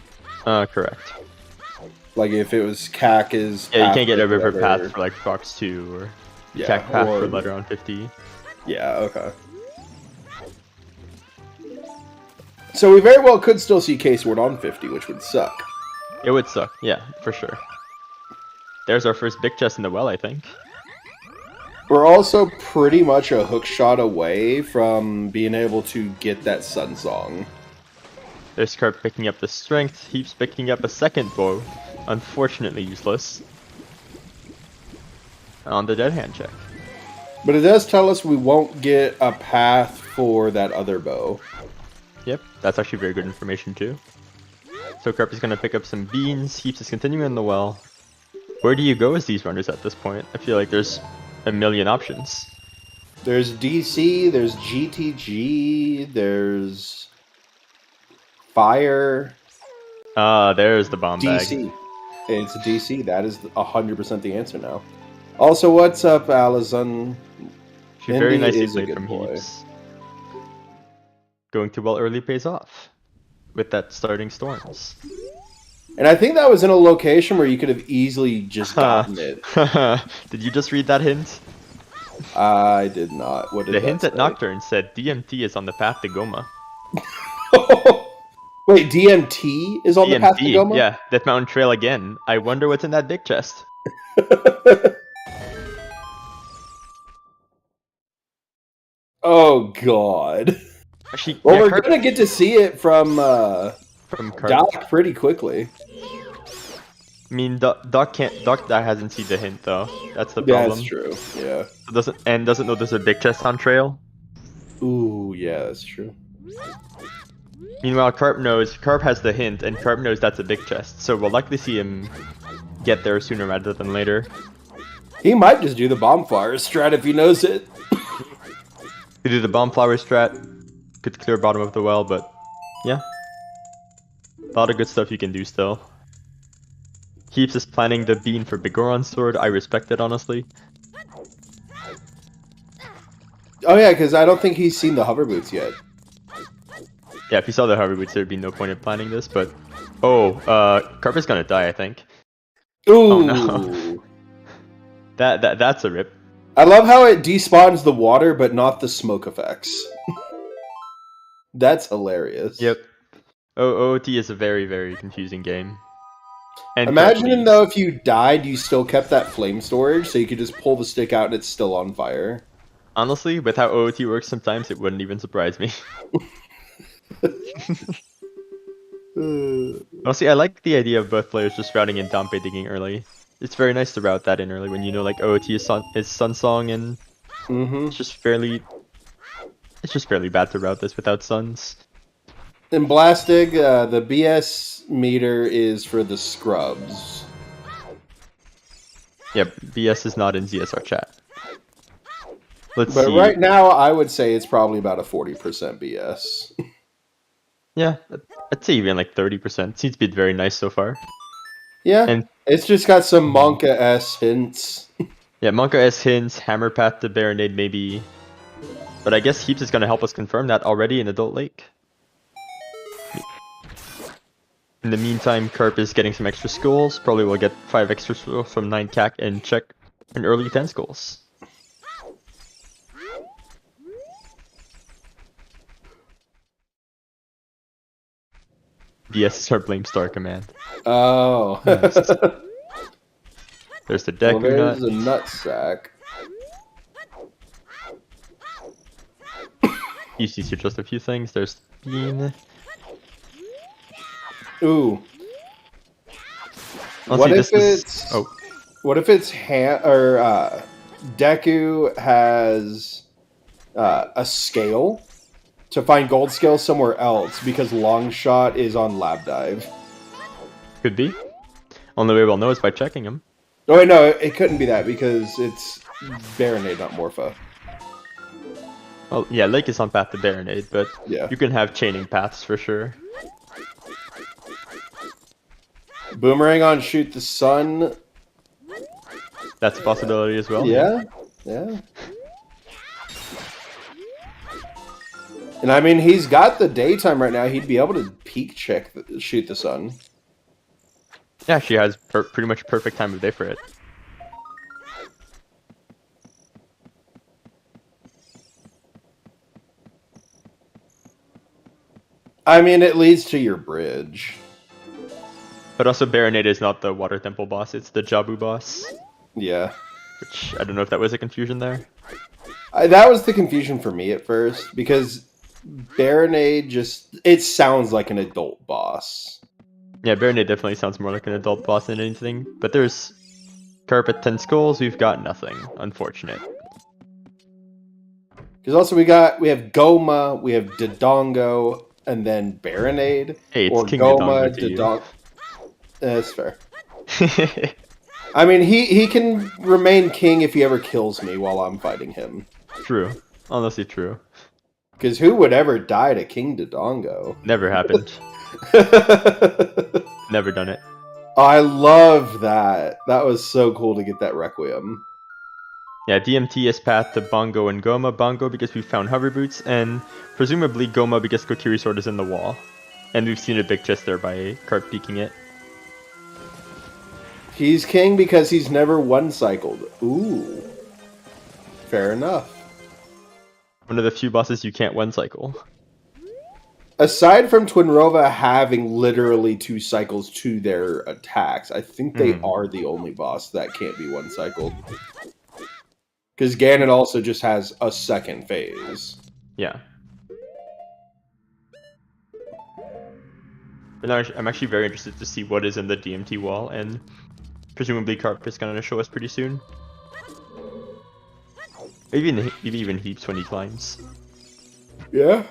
Speaker 3: Correct.
Speaker 2: Like if it was CAC is...
Speaker 3: Yeah, you can't get a river path for like Fox 2 or CAC path for letter on 50.
Speaker 2: Yeah, okay. So we very well could still see K-Sword on 50, which would suck.
Speaker 3: It would suck, yeah, for sure. There's our first big chest in the well, I think.
Speaker 2: We're also pretty much a hook shot away from being able to get that Sun Song.
Speaker 3: There's Carp picking up the strength, Heaps picking up a second bow. Unfortunately useless. On the dead hand check.
Speaker 2: But it does tell us we won't get a path for that other bow.
Speaker 3: Yep, that's actually very good information too. So Carp is going to pick up some beans, Heaps is continuing in the well. Where do you go as these runners at this point? I feel like there's a million options.
Speaker 2: There's DC, there's GTG, there's Fire.
Speaker 3: There's the bomb bag.
Speaker 2: DC. It's DC. That is 100% the answer now. Also, what's up, Allison?
Speaker 3: She very
Speaker 2: Indy
Speaker 3: nicely
Speaker 2: is a
Speaker 3: played
Speaker 2: good
Speaker 3: from
Speaker 2: boy.
Speaker 3: Heaps. Going too well early pays off with that starting Storms.
Speaker 2: And I think that was in a location where you could have easily just gotten it.
Speaker 3: Did you just read that hint?
Speaker 2: I did not. What did
Speaker 3: The
Speaker 2: that
Speaker 3: hint at
Speaker 2: say?
Speaker 3: Nocturne said DMT is on the path to Goma.
Speaker 2: Wait, DMT is on the path to
Speaker 3: DMT,
Speaker 2: Goma?
Speaker 3: yeah, Death Mountain Trail again. I wonder what's in that big chest.
Speaker 2: Oh god.
Speaker 3: Actually,
Speaker 2: Well,
Speaker 3: yeah,
Speaker 2: we're
Speaker 3: Carp
Speaker 2: gonna get to see it from
Speaker 3: from Carp.
Speaker 2: Doc pretty quickly.
Speaker 3: I mean, Doc hasn't seen the hint though. That's the
Speaker 2: Yeah, that's
Speaker 3: problem.
Speaker 2: true. Yeah.
Speaker 3: Doesn't know there's a big chest on trail.
Speaker 2: Ooh, yeah, that's true.
Speaker 3: Meanwhile, Carp has the hint, and Carp knows that's a big chest, so we'll likely see him get there sooner rather than later.
Speaker 2: He might just do the bonfire strat if he knows it.
Speaker 3: Could do the bomb flower strat, could clear bottom of the well, but yeah. A lot of good stuff you can do still. Heaps is planning the bean for Bigoron's sword. I respect it, honestly.
Speaker 2: Oh yeah, because I don't think he's seen the hover boots yet.
Speaker 3: Yeah, if you saw the hover boots, there'd be no point in planning this, but... Oh, Carp is gonna die, I think.
Speaker 2: Ooh.
Speaker 3: Oh no. That's a rip.
Speaker 2: I love how it despawns the water, but not the smoke effects. That's hilarious.
Speaker 3: Yep. OoT is a very, very confusing game. And
Speaker 2: Imagine though if you died, you still kept that flame storage, so you could just pull the stick out and it's still on fire.
Speaker 3: Honestly, with how OoT works sometimes, it wouldn't even surprise me. Honestly, I like the idea of both players just routing in Dompe digging early. It's very nice to route that in early when you know like OoT is Sun Song and it's just fairly bad to route this without Suns.
Speaker 2: In Blastig, the BS meter is for the scrubs.
Speaker 3: Yep, BS is not in ZSR chat. Let's
Speaker 2: But
Speaker 3: see.
Speaker 2: right now, I would say it's probably about a 40% BS.
Speaker 3: Yeah, I'd say even like 30%. Seems to be very nice so far.
Speaker 2: Yeah,
Speaker 3: And
Speaker 2: it's just got some Monka-S hints.
Speaker 3: yeah, Monka S hints, Hammer Path to Baronade maybe. But I guess Heaps is going to help us confirm that already in Adult Lake. In the meantime, Carp is getting some extra skulls. Probably will get 5 extra skulls from 9 CAC and check an early 10 skulls. DS is our Blame Star command.
Speaker 2: Oh.
Speaker 3: Nice. There's the Deku
Speaker 2: there's
Speaker 3: Nut.
Speaker 2: a nut sack.
Speaker 3: You see just a few things. There's Bean.
Speaker 2: Ooh.
Speaker 3: Honestly,
Speaker 2: What if it's Deku has a scale to find gold scale somewhere else because Longshot is on Lab Dive?
Speaker 3: Could be. Only way we'll know is by checking them.
Speaker 2: Oh wait, no, it couldn't be that because it's Baronade, not Morpha.
Speaker 3: Well, yeah, Lake is on path to Baronade, but
Speaker 2: Yeah.
Speaker 3: you can have chaining paths for sure.
Speaker 2: Boomerang on Shoot the Sun.
Speaker 3: That's a possibility as well.
Speaker 2: Yeah, yeah. And I mean, he's got the daytime right now. He'd be able to peek check Shoot the Sun.
Speaker 3: Yeah, she has pretty much perfect time of day for it.
Speaker 2: I mean, it leads to your bridge.
Speaker 3: But also, Baronade is not the Water Temple boss, it's the Jabu boss.
Speaker 2: Yeah.
Speaker 3: Which, I don't know if that was a confusion there.
Speaker 2: That was the confusion for me at first, because Baronade it sounds like an adult boss.
Speaker 3: Yeah, Baronade definitely sounds more like an adult boss than anything, but there's Carp at 10 skulls, we've got nothing. Unfortunate.
Speaker 2: Because also we have Goma, we have Dodongo, and then Baronade.
Speaker 3: Hey, it's
Speaker 2: or
Speaker 3: King
Speaker 2: Goma,
Speaker 3: Dodongo.
Speaker 2: That's fair. I mean, he can remain king if he ever kills me while I'm fighting him.
Speaker 3: True. Honestly true.
Speaker 2: Because who would ever die to King Dodongo?
Speaker 3: Never happened. Never done it.
Speaker 2: I love that. That was so cool to get that Requiem.
Speaker 3: Yeah, DMT is path to Bongo and Goma. Bongo because we found hover boots, and presumably Goma because Kokiri sword is in the wall. And we've seen a big chest there by Carp peeking it.
Speaker 2: He's king because he's never one-cycled. Ooh. Fair enough.
Speaker 3: One of the few bosses you can't one cycle.
Speaker 2: Aside from Twinrova having literally 2 cycles to their attacks, I think they are the only boss that can't be one-cycled. Because Ganon also just has a second phase.
Speaker 3: Yeah. But now I'm actually very interested to see what is in the DMT wall, and presumably Carp is going to show us pretty soon. Maybe even Heaps when he climbs.
Speaker 2: Yeah.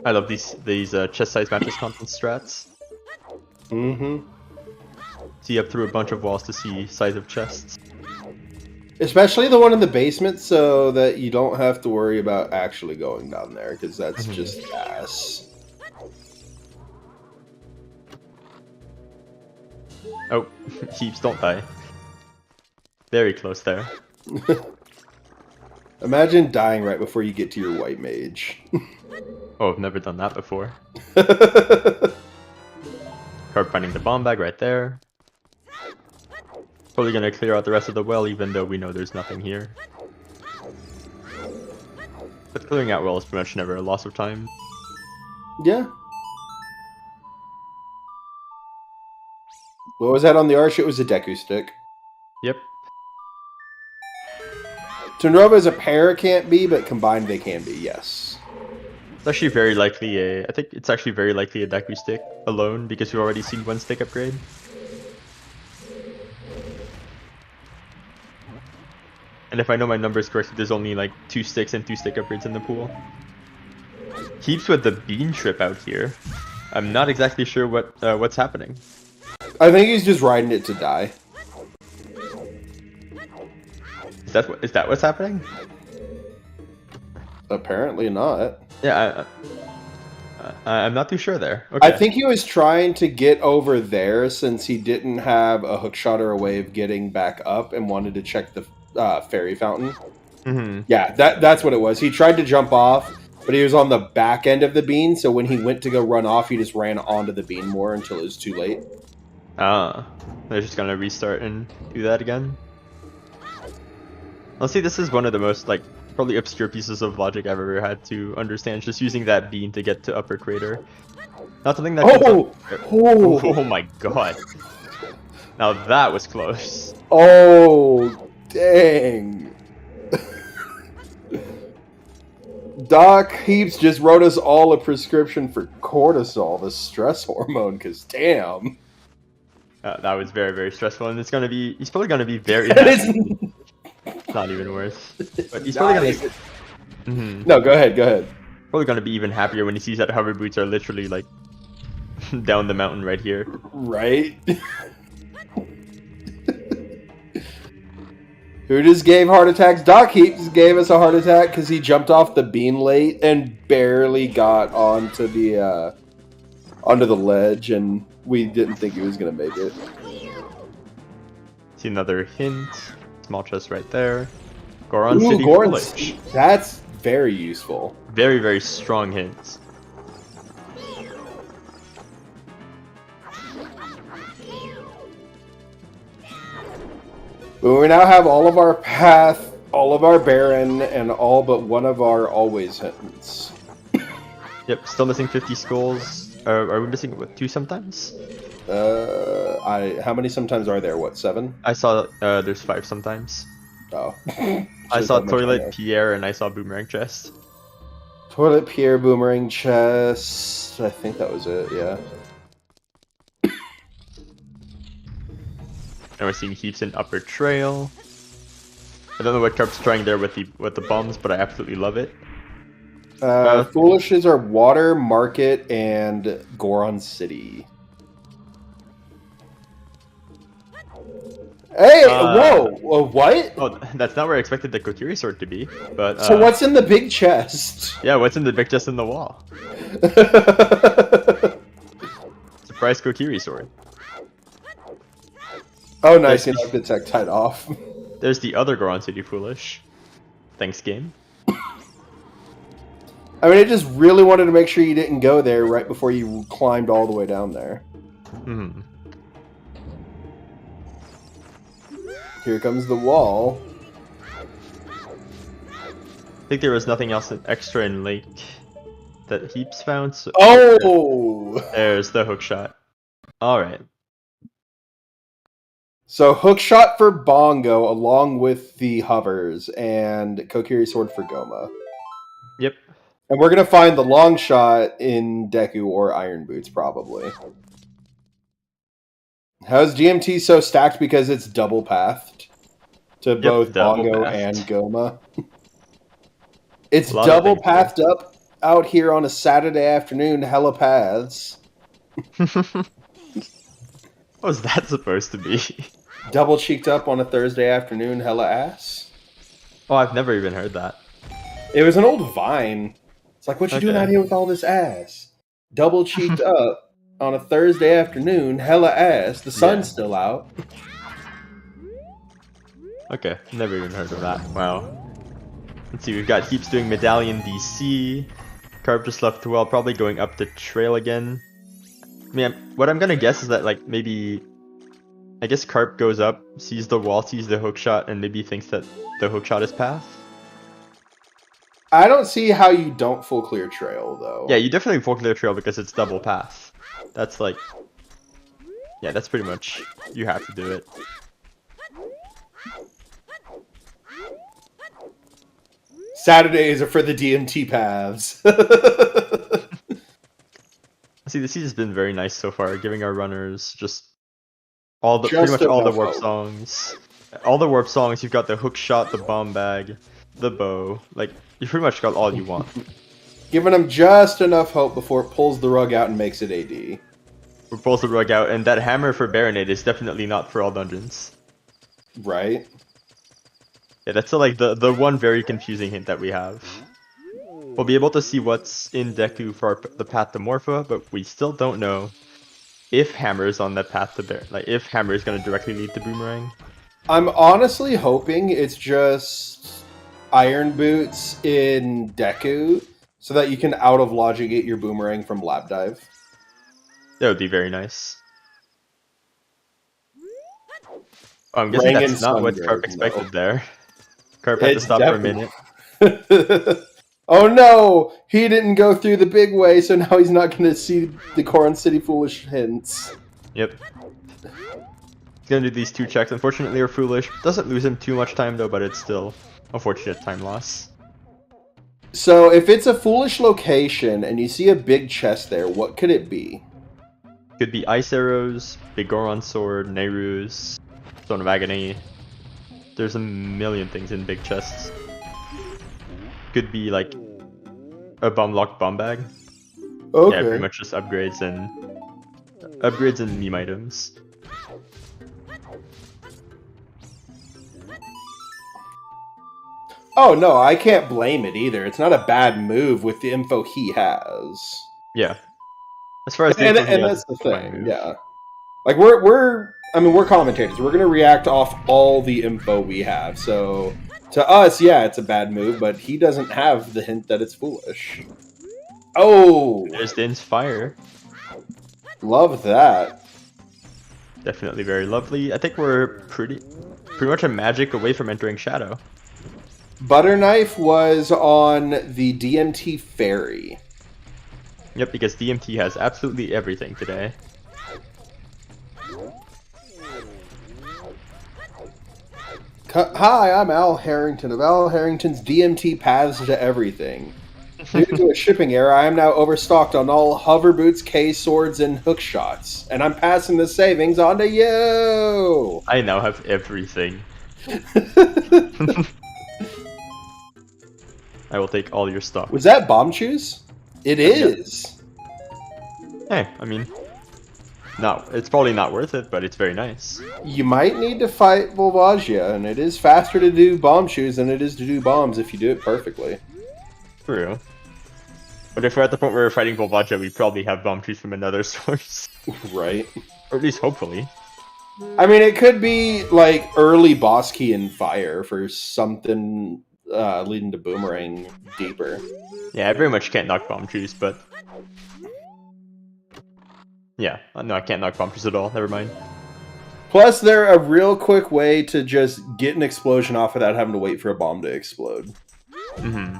Speaker 3: I love these chest size matches content strats.
Speaker 2: Mm-hmm.
Speaker 3: See up through a bunch of walls to see size of chests.
Speaker 2: Especially the one in the basement, so that you don't have to worry about actually going down there, because that's just ass.
Speaker 3: Oh, Heaps, don't die. Very close there.
Speaker 2: Imagine dying right before you get to your white mage.
Speaker 3: Oh, I've never done that before. Carp finding the bomb bag right there. Probably gonna clear out the rest of the well, even though we know there's nothing here. But clearing out well is pretty much never a loss of time.
Speaker 2: Yeah. What was that on the arch? It was a Deku stick.
Speaker 3: Yep.
Speaker 2: Twinrova as a pair can't be, but combined they can be, yes.
Speaker 3: It's actually very likely I think it's actually very likely a Deku stick alone, because we've already seen one stick upgrade. And if I know my numbers correctly, there's only like 2 sticks and 2 stick upgrades in the pool. Heaps with the bean trip out here. I'm not exactly sure what's happening.
Speaker 2: I think he's just riding it to die.
Speaker 3: Is that what's happening?
Speaker 2: Apparently not.
Speaker 3: Yeah, I'm not too sure there. Okay.
Speaker 2: I think he was trying to get over there since he didn't have a hookshot or a way of getting back up and wanted to check the fairy fountain.
Speaker 3: Mm-hmm.
Speaker 2: Yeah, that's what it was. He tried to jump off, but he was on the back end of the bean, so when he went to go run off, he just ran onto the bean more until it was too late.
Speaker 3: Ah, they're just gonna restart and do that again. Honestly, this is one of the most, like, probably obscure pieces of logic I've ever had to understand, just using that bean to get to Upper Crater. Not something that oh my god. Now that was close.
Speaker 2: Oh, dang. Doc Heaps just wrote us all a prescription for cortisol, the stress hormone, because damn.
Speaker 3: That was very, very stressful, and he's probably gonna be very not even worse. But he's probably gonna
Speaker 2: No, go ahead.
Speaker 3: Probably gonna be even happier when he sees that hover boots are literally like down the mountain right here.
Speaker 2: Right? Who just gave heart attacks? Doc Heaps gave us a heart attack because he jumped off the bean late and barely got onto the ledge, and we didn't think he was gonna make it.
Speaker 3: See another hint. Small chest right there. Goron City
Speaker 2: Goron
Speaker 3: Village.
Speaker 2: That's very useful.
Speaker 3: Very, very strong hints.
Speaker 2: We now have all of our path, all of our Baron, and all but one of our always hints.
Speaker 3: Yep, still missing 50 skulls. Are we missing, what, 2 sometimes?
Speaker 2: How many sometimes are there? What, 7?
Speaker 3: I saw there's 5 sometimes.
Speaker 2: Oh.
Speaker 3: I saw Toilet Pierre and I saw Boomerang Chest.
Speaker 2: Toilet Pierre, Boomerang Chest. I think that was it, yeah.
Speaker 3: And we're seeing Heaps in Upper Trail. I don't know what Carp's trying there with the bombs, but I absolutely love it.
Speaker 2: Foolishes are Water, Market, and Goron City. Hey, whoa, what?
Speaker 3: Oh, that's not where I expected the Kokiri sword to be, but
Speaker 2: So what's in the big chest?
Speaker 3: yeah, what's in the big chest in the wall? Surprise Kokiri sword.
Speaker 2: Oh, nice, you knocked the Tektite off.
Speaker 3: There's the other Goron City Foolish. Thanks, game.
Speaker 2: I mean, I just really wanted to make sure you didn't go there right before you climbed all the way down there.
Speaker 3: Hmm.
Speaker 2: Here comes the wall.
Speaker 3: I think there was nothing else extra in Lake that Heaps found. So
Speaker 2: Oh!
Speaker 3: there's the hook shot. Alright.
Speaker 2: So, hook shot for Bongo along with the hovers, and Kokiri sword for Goma.
Speaker 3: Yep.
Speaker 2: And we're going to find the long shot in Deku or Iron Boots, probably. How's DMT so stacked because it's double pathed to both Bongo and Goma? It's double pathed up out here on a Saturday afternoon, hella paths.
Speaker 3: What was that supposed to be?
Speaker 2: Double cheeked up on a Thursday afternoon, hella ass.
Speaker 3: Oh, I've never even heard that.
Speaker 2: It was an old Vine. It's like, what you doing out here with all this ass? Double cheeked up on a Thursday afternoon, hella ass. The sun's still out.
Speaker 3: Okay, never even heard of that. Wow. Let's see, we've got Heaps doing Medallion DC. Carp just left well, probably going up the trail again. I mean, what I'm gonna guess is that, like, maybe... I guess Carp goes up, sees the wall, sees the hookshot, and maybe thinks that the hookshot is path?
Speaker 2: I don't see how you don't full clear trail, though.
Speaker 3: Yeah, you definitely full clear trail because it's double path. That's like... Yeah, that's pretty much... You have to do it.
Speaker 2: Saturdays are for the DMT paths.
Speaker 3: See, the season's been very nice so far, giving our runners just pretty much all the warp songs. All the warp songs, you've got the hook shot, the bomb bag, the bow. Like, you pretty much got all you want.
Speaker 2: Giving them just enough hope before it pulls the rug out and makes it AD.
Speaker 3: It pulls the rug out, and that hammer for Baronade is definitely not for all dungeons.
Speaker 2: Right.
Speaker 3: Yeah, that's like the one very confusing hint that we have. We'll be able to see what's in Deku for the path to Morpha, but we still don't know if Hammer is on that path to Bear. Like, if Hammer is going to directly lead to Boomerang.
Speaker 2: I'm honestly hoping it's just Iron Boots in Deku, so that you can out of logicate your Boomerang from Lab Dive.
Speaker 3: That would be very nice. Oh, I'm guessing that's not what Carp expected there. Carp had to stop for a minute.
Speaker 2: Oh no! He didn't go through the big way, so now he's not going to see the Goron City Foolish hints.
Speaker 3: Yep. He's going to do these two checks. Unfortunately, are foolish. Doesn't lose him too much time though, but it's still unfortunate time loss.
Speaker 2: So if it's a foolish location and you see a big chest there, what could it be?
Speaker 3: Could be Ice Arrows, Big Goron Sword, Nehru's, Stone of Agony. There's a million things in big chests. Could be like a bomb lock bomb bag.
Speaker 2: Okay.
Speaker 3: Yeah, pretty much just upgrades and meme items.
Speaker 2: Oh no, I can't blame it either. It's not a bad move with the info he has.
Speaker 3: Yeah. As far as
Speaker 2: and that's the thing, yeah. Like we're commentators. We're gonna react off all the info we have. So to us, yeah, it's a bad move, but he doesn't have the hint that it's foolish. Oh,
Speaker 3: there's Din's fire.
Speaker 2: Love that.
Speaker 3: Definitely very lovely. I think we're pretty much a magic away from entering Shadow.
Speaker 2: Butter Knife was on the DMT Fairy.
Speaker 3: Yep, because DMT has absolutely everything today.
Speaker 2: Hi, I'm Al Harrington of Al Harrington's DMT Paths to Everything. Due to a shipping error, I am now overstocked on all hover boots, K-swords, and hook shots. And I'm passing the savings on to you!
Speaker 3: I now have everything. I will take all your stuff.
Speaker 2: Was that Bomb Choose? It is!
Speaker 3: Hey, I mean, it's probably not worth it, but it's very nice.
Speaker 2: You might need to fight Volvagia, and it is faster to do bomb shoes than it is to do bombs if you do it perfectly.
Speaker 3: True. But if we're at the point where we're fighting Volvagia, we probably have bomb trees from another source.
Speaker 2: Right.
Speaker 3: Or at least hopefully.
Speaker 2: I mean, it could be like early boss key in fire for something leading to boomerang deeper.
Speaker 3: Yeah, I very much can't knock bomb trees, but... Yeah, no, I can't knock bomb trees at all, never mind.
Speaker 2: Plus, they're a real quick way to just get an explosion off without having to wait for a bomb to explode.
Speaker 3: Mm-hmm.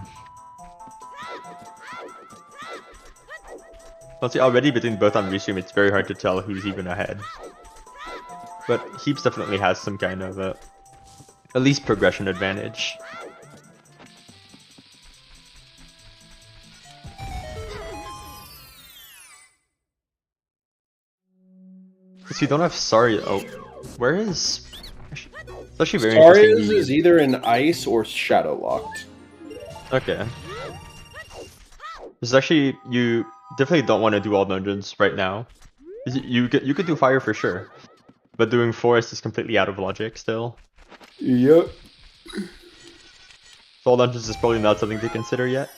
Speaker 3: Well, see, already between both on Restream, it's very hard to tell who's even ahead. But Heaps definitely has some kind of at least progression advantage. Because you don't have Sorry. Oh, where is? It's actually very interesting.
Speaker 2: Saria's is either in ice or shadow locked.
Speaker 3: Okay. This is actually, you definitely don't want to do all dungeons right now. You could do fire for sure, but doing forest is completely out of logic still.
Speaker 2: Yep.
Speaker 3: So all dungeons is probably not something to consider yet.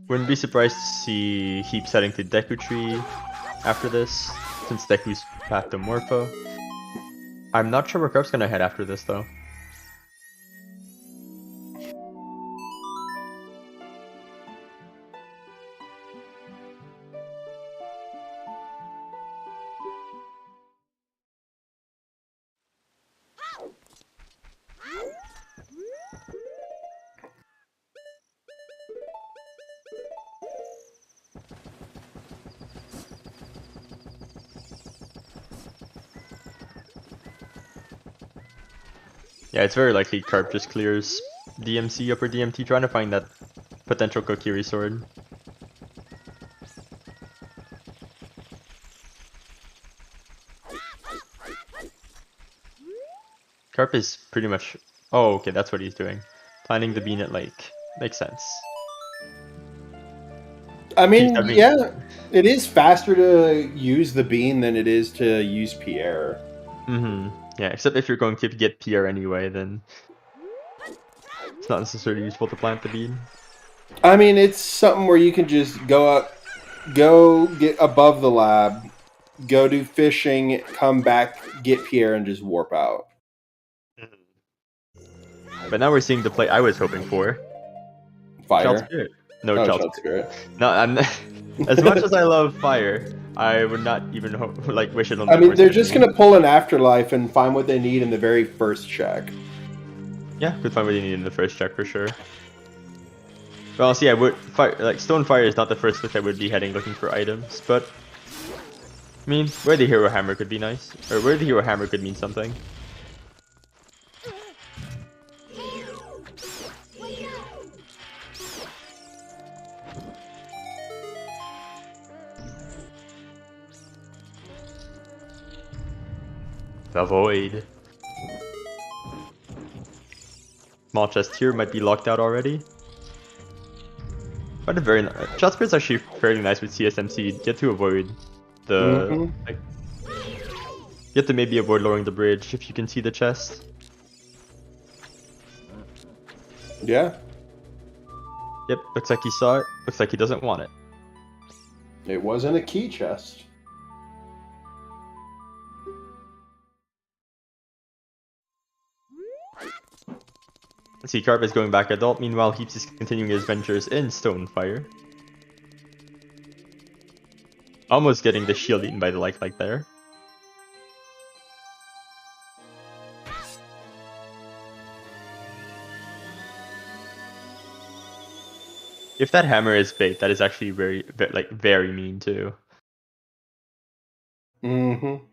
Speaker 3: Wouldn't be surprised to see Heaps heading to Deku Tree after this, since Deku's path to Morpho. I'm not sure where Carp's gonna head after this though. Yeah, it's very likely Carp just clears DMC upper DMT trying to find that potential Kokiri sword. Carp is pretty much... Oh, okay, that's what he's doing. Planning the bean at Lake. Makes sense.
Speaker 2: I mean, yeah, it is faster to use the bean than it is to use Pierre.
Speaker 3: Mm-hmm. Yeah, except if you're going to get Pierre anyway, then it's not necessarily useful to plant the bean.
Speaker 2: I mean, it's something where you can just go up, go get above the lab, go do fishing, come back, get Pierre, and just warp out.
Speaker 3: But now we're seeing the play I was hoping for.
Speaker 2: Fire?
Speaker 3: Child Spirit. No,
Speaker 2: oh,
Speaker 3: Child Spirit. No, I'm as much as I love fire, I would not even hope, like wish it on.
Speaker 2: I mean, they're just gonna pull an afterlife and find what they need in the very first check.
Speaker 3: Yeah, could find what they need in the first check for sure. Well, see, I would fire like Stone Fire is not the first place I would be heading looking for items, but I mean, where the Hero Hammer could be nice, or where the Hero Hammer could mean something. The Void. Small chest here might be locked out already. But a very Child Spirit's actually fairly nice with CSMC. Get to avoid the like, get to maybe avoid lowering the bridge if you can see the chest.
Speaker 2: Yeah.
Speaker 3: Yep, looks like he saw it. Looks like he doesn't want it.
Speaker 2: It wasn't a key chest.
Speaker 3: Let's see, Carp is going back adult. Meanwhile, Heaps is continuing his ventures in Stonefire. Almost getting the shield eaten by the like there. If that hammer is bait, that is actually very mean too.
Speaker 2: Mm-hmm.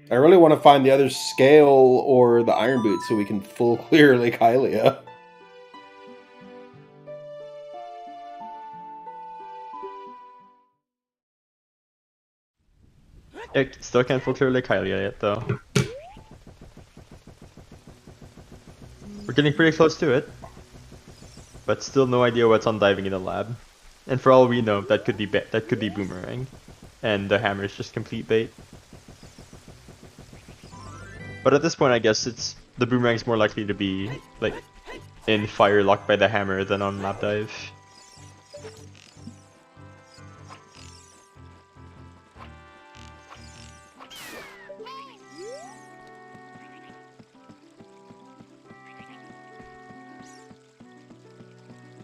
Speaker 2: I really want to find the other scale or the iron boot so we can full clear Lake Hylia.
Speaker 3: Yeah, still can't full clear Lake Hylia yet though. We're getting pretty close to it. but still no idea what's on diving in the lab. And for all we know, that could be boomerang, and the hammer is just complete bait. But at this point, I guess the boomerang's more likely to be like in fire locked by the hammer than on lab dive.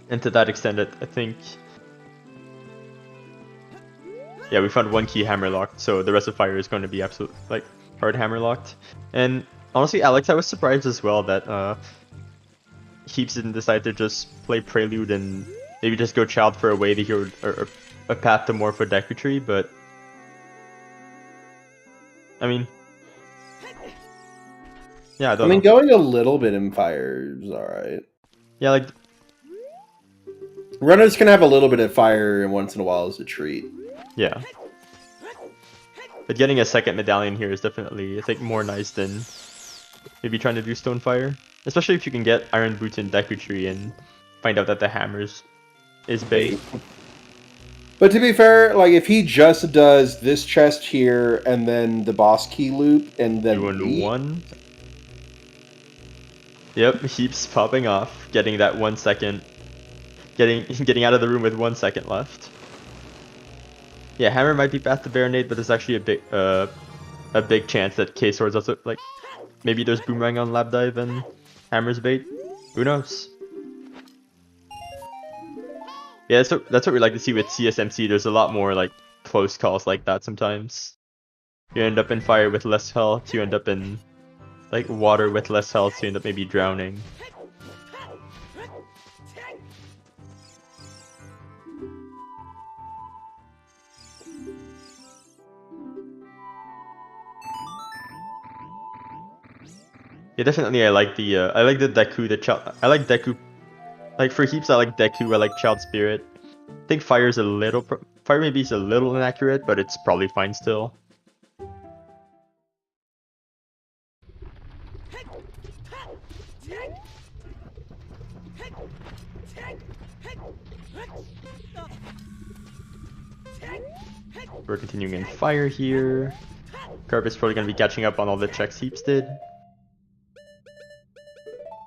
Speaker 3: And to that extent, I think, yeah, we found one key hammer locked, so the rest of fire is going to be absolute like hard hammer locked. And honestly, Alex, I was surprised as well that Heaps didn't decide to just play Prelude and maybe just go Child for a way to hear or a path to Morpho Deku Tree, but I mean, yeah, I don't know.
Speaker 2: going a little bit in fire is alright.
Speaker 3: Yeah, like
Speaker 2: Runners can have a little bit of fire and once in a while as a treat.
Speaker 3: yeah. But getting a second medallion here is definitely, I think, more nice than maybe trying to do Stonefire. Especially if you can get Iron Boots and Deku Tree and find out that the hammers is bait.
Speaker 2: But to be fair, like if he just does this chest here and then the boss key loop and then
Speaker 3: 2 and 1. Yep, Heaps popping off, getting that 1 second. Getting out of the room with 1 second left. Yeah, hammer might be path to Baronade, but there's actually a big chance that K-Sword's also like maybe there's boomerang on lab dive and hammer's bait. Who knows? Yeah, that's what we like to see with CSMC. There's a lot more like close calls like that sometimes. You end up in fire with less health, you end up in like water with less health, so you end up maybe drowning. Yeah, definitely. I like the Deku. I like Deku. Like for Heaps, I like Deku. I like Child Spirit. I think fire maybe is a little inaccurate, but it's probably fine still. We're continuing in fire here. Carp is probably going to be catching up on all the checks Heaps did.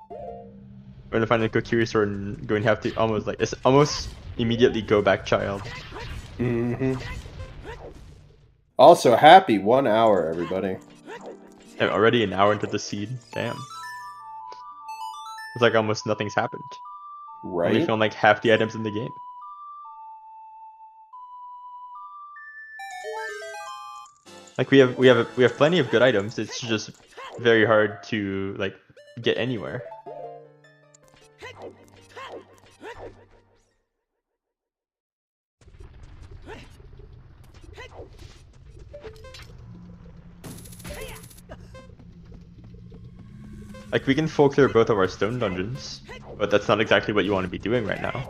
Speaker 3: We're going to find the Kokiri sword and going to have to almost immediately go back Child.
Speaker 2: Also, happy 1 hour, everybody.
Speaker 3: And already an hour into the seed. Damn. It's like almost nothing's happened.
Speaker 2: Right?
Speaker 3: Only found like half the items in the game. Like we have plenty of good items. It's just very hard to like get anywhere. Like we can full clear both of our stone dungeons, but that's not exactly what you want to be doing right now.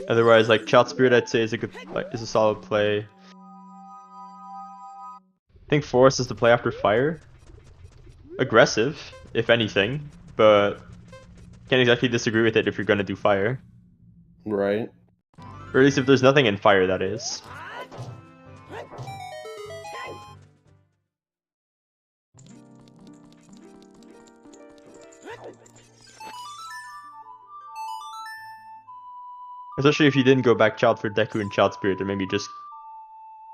Speaker 3: Otherwise, like Child Spirit, I'd say is a solid play. I think Forest is the play after Fire. Aggressive, if anything, but can't exactly disagree with it if you're gonna do Fire.
Speaker 2: Right.
Speaker 3: Or at least if there's nothing in Fire, that is. Especially if you didn't go back Child for Deku and Child Spirit, or maybe just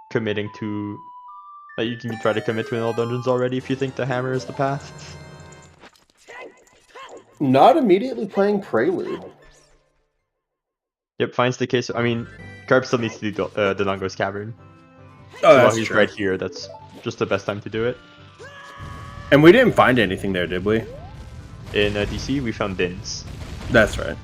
Speaker 3: committing to... Like you can try to commit to in all dungeons already if you think the hammer is the path.
Speaker 2: Not immediately playing Prelude.
Speaker 3: Yep, finds the case. I mean, Carp still needs to do Donongo's Cavern.
Speaker 2: Oh,
Speaker 3: so
Speaker 2: that's
Speaker 3: while he's
Speaker 2: true.
Speaker 3: right here, that's just the best time to do it.
Speaker 2: And we didn't find anything there, did we?
Speaker 3: In DC, we found Dins.
Speaker 2: That's right.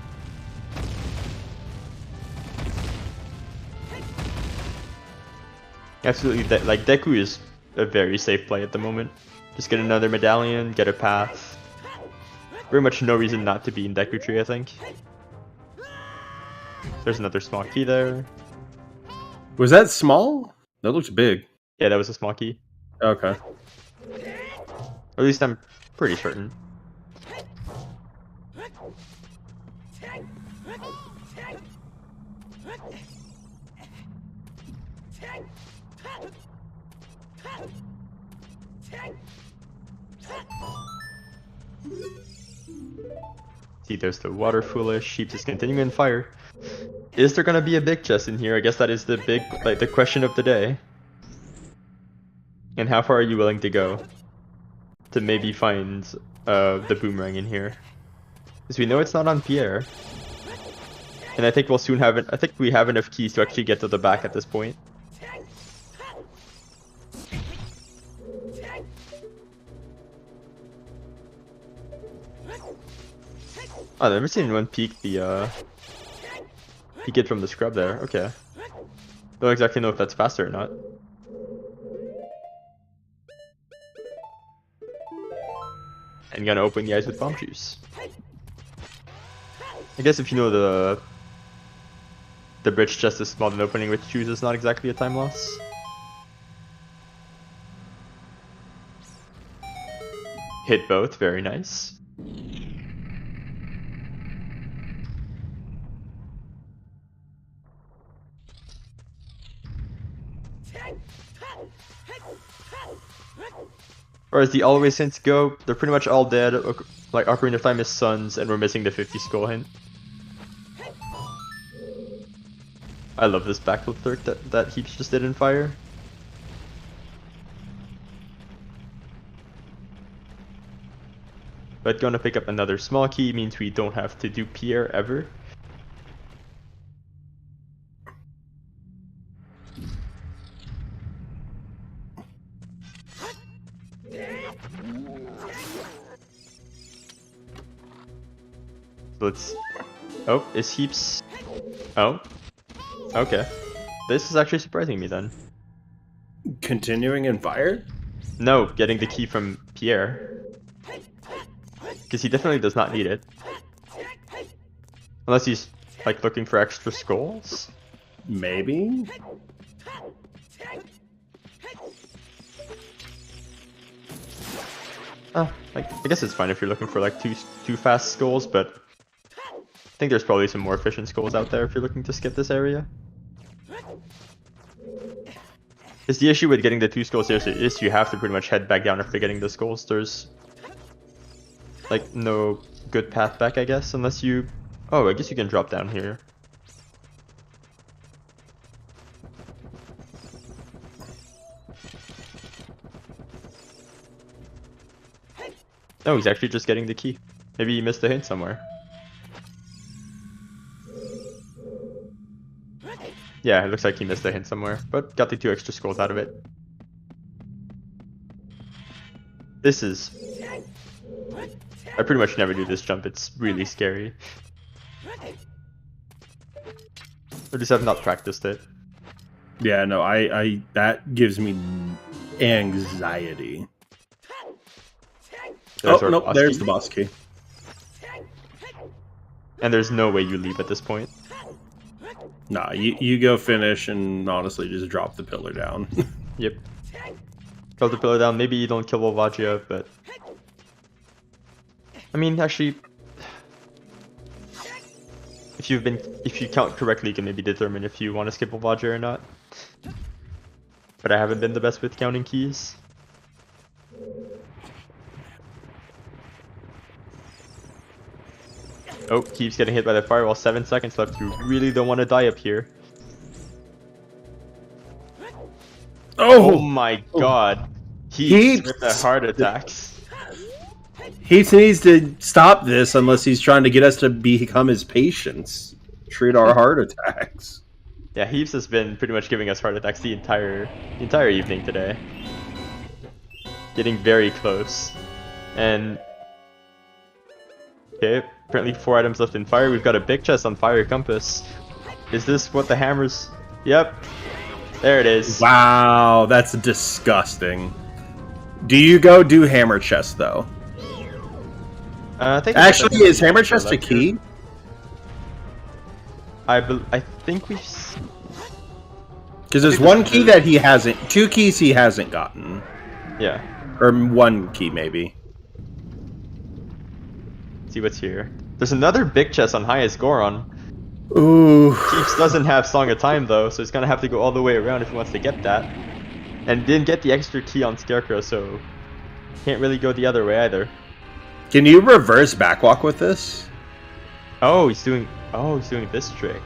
Speaker 3: Absolutely, like Deku is a very safe play at the moment. Just get another medallion, get a path. Very much no reason not to be in Deku Tree, I think. There's another small key there.
Speaker 2: Was that small? That looks big.
Speaker 3: Yeah, that was a small key.
Speaker 2: Okay.
Speaker 3: At least I'm pretty certain. See, there's the water foolish. Sheep is continuing in fire. Is there gonna be a big chest in here? I guess that is the big, like, the question of the day. And how far are you willing to go to maybe find the boomerang in here? Because we know it's not on Pierre. And I think we'll soon have it. I think we have enough keys to actually get to the back at this point. Oh, I've never seen anyone peek it from the scrub there. Okay. Don't exactly know if that's faster or not. And gonna open the eyes with bomb juice. I guess if you know the bridge chest is small, then opening with juice is not exactly a time loss. Hit both, very nice. Or as the Always hints go, they're pretty much all dead, like Ocarina of Time is Sons, and we're missing the 50 skull hint. I love this backflip third that Heaps just did in fire. But gonna pick up another small key means we don't have to do Pierre ever. Let's... Oh, is Heaps... Oh. Okay. This is actually surprising me then.
Speaker 2: Continuing in fire?
Speaker 3: No, getting the key from Pierre. Because he definitely does not need it. Unless he's, like, looking for extra skulls?
Speaker 2: Maybe?
Speaker 3: Like, I guess it's fine if you're looking for, like, two fast skulls, but... I think there's probably some more efficient skulls out there if you're looking to skip this area. Because the issue with getting the 2 skulls here is you have to pretty much head back down after getting the skulls. There's like no good path back, I guess, unless you... Oh, I guess you can drop down here. Oh, he's actually just getting the key. Maybe he missed a hint somewhere. Yeah, it looks like he missed a hint somewhere, but got the 2 extra skulls out of it. This is... I pretty much never do this jump, it's really scary. I just have not practiced it.
Speaker 2: Yeah, no, I that gives me anxiety.
Speaker 3: There's
Speaker 2: oh, nope, there's the boss key.
Speaker 3: And there's no way you leave at this point.
Speaker 2: Nah, you go finish and honestly just drop the pillar down.
Speaker 3: Yep. Drop the pillar down, maybe you don't kill Volvagia, but... I mean, actually... If you count correctly, you can maybe determine if you want to skip Volvagia or not. But I haven't been the best with counting keys. Oh, keeps getting hit by the firewall. 7 seconds left. You really don't want to die up here. Oh my god. Heaps with the heart attacks.
Speaker 2: Heaps needs to stop this unless he's trying to get us to become his patients. Treat our heart attacks.
Speaker 3: Yeah, Heaps has been pretty much giving us heart attacks the entire evening today. Getting very close. And... Okay, apparently 4 items left in fire. We've got a big chest on fire compass. Is this what the hammers... Yep. There it is.
Speaker 2: Wow, that's disgusting. Do you go do hammer chest though?
Speaker 3: I think
Speaker 2: actually, is hammer chest a key?
Speaker 3: I think we've...
Speaker 2: Because there's one key that he hasn't... 2 keys he hasn't gotten.
Speaker 3: Yeah.
Speaker 2: Or 1 key, maybe.
Speaker 3: See what's here. There's another big chest on highest Goron.
Speaker 2: Ooh.
Speaker 3: Chiefs doesn't have Song of Time though, so he's gonna have to go all the way around if he wants to get that. And didn't get the extra key on Scarecrow, so can't really go the other way either.
Speaker 2: Can you reverse backwalk with this?
Speaker 3: Oh, he's doing this trick.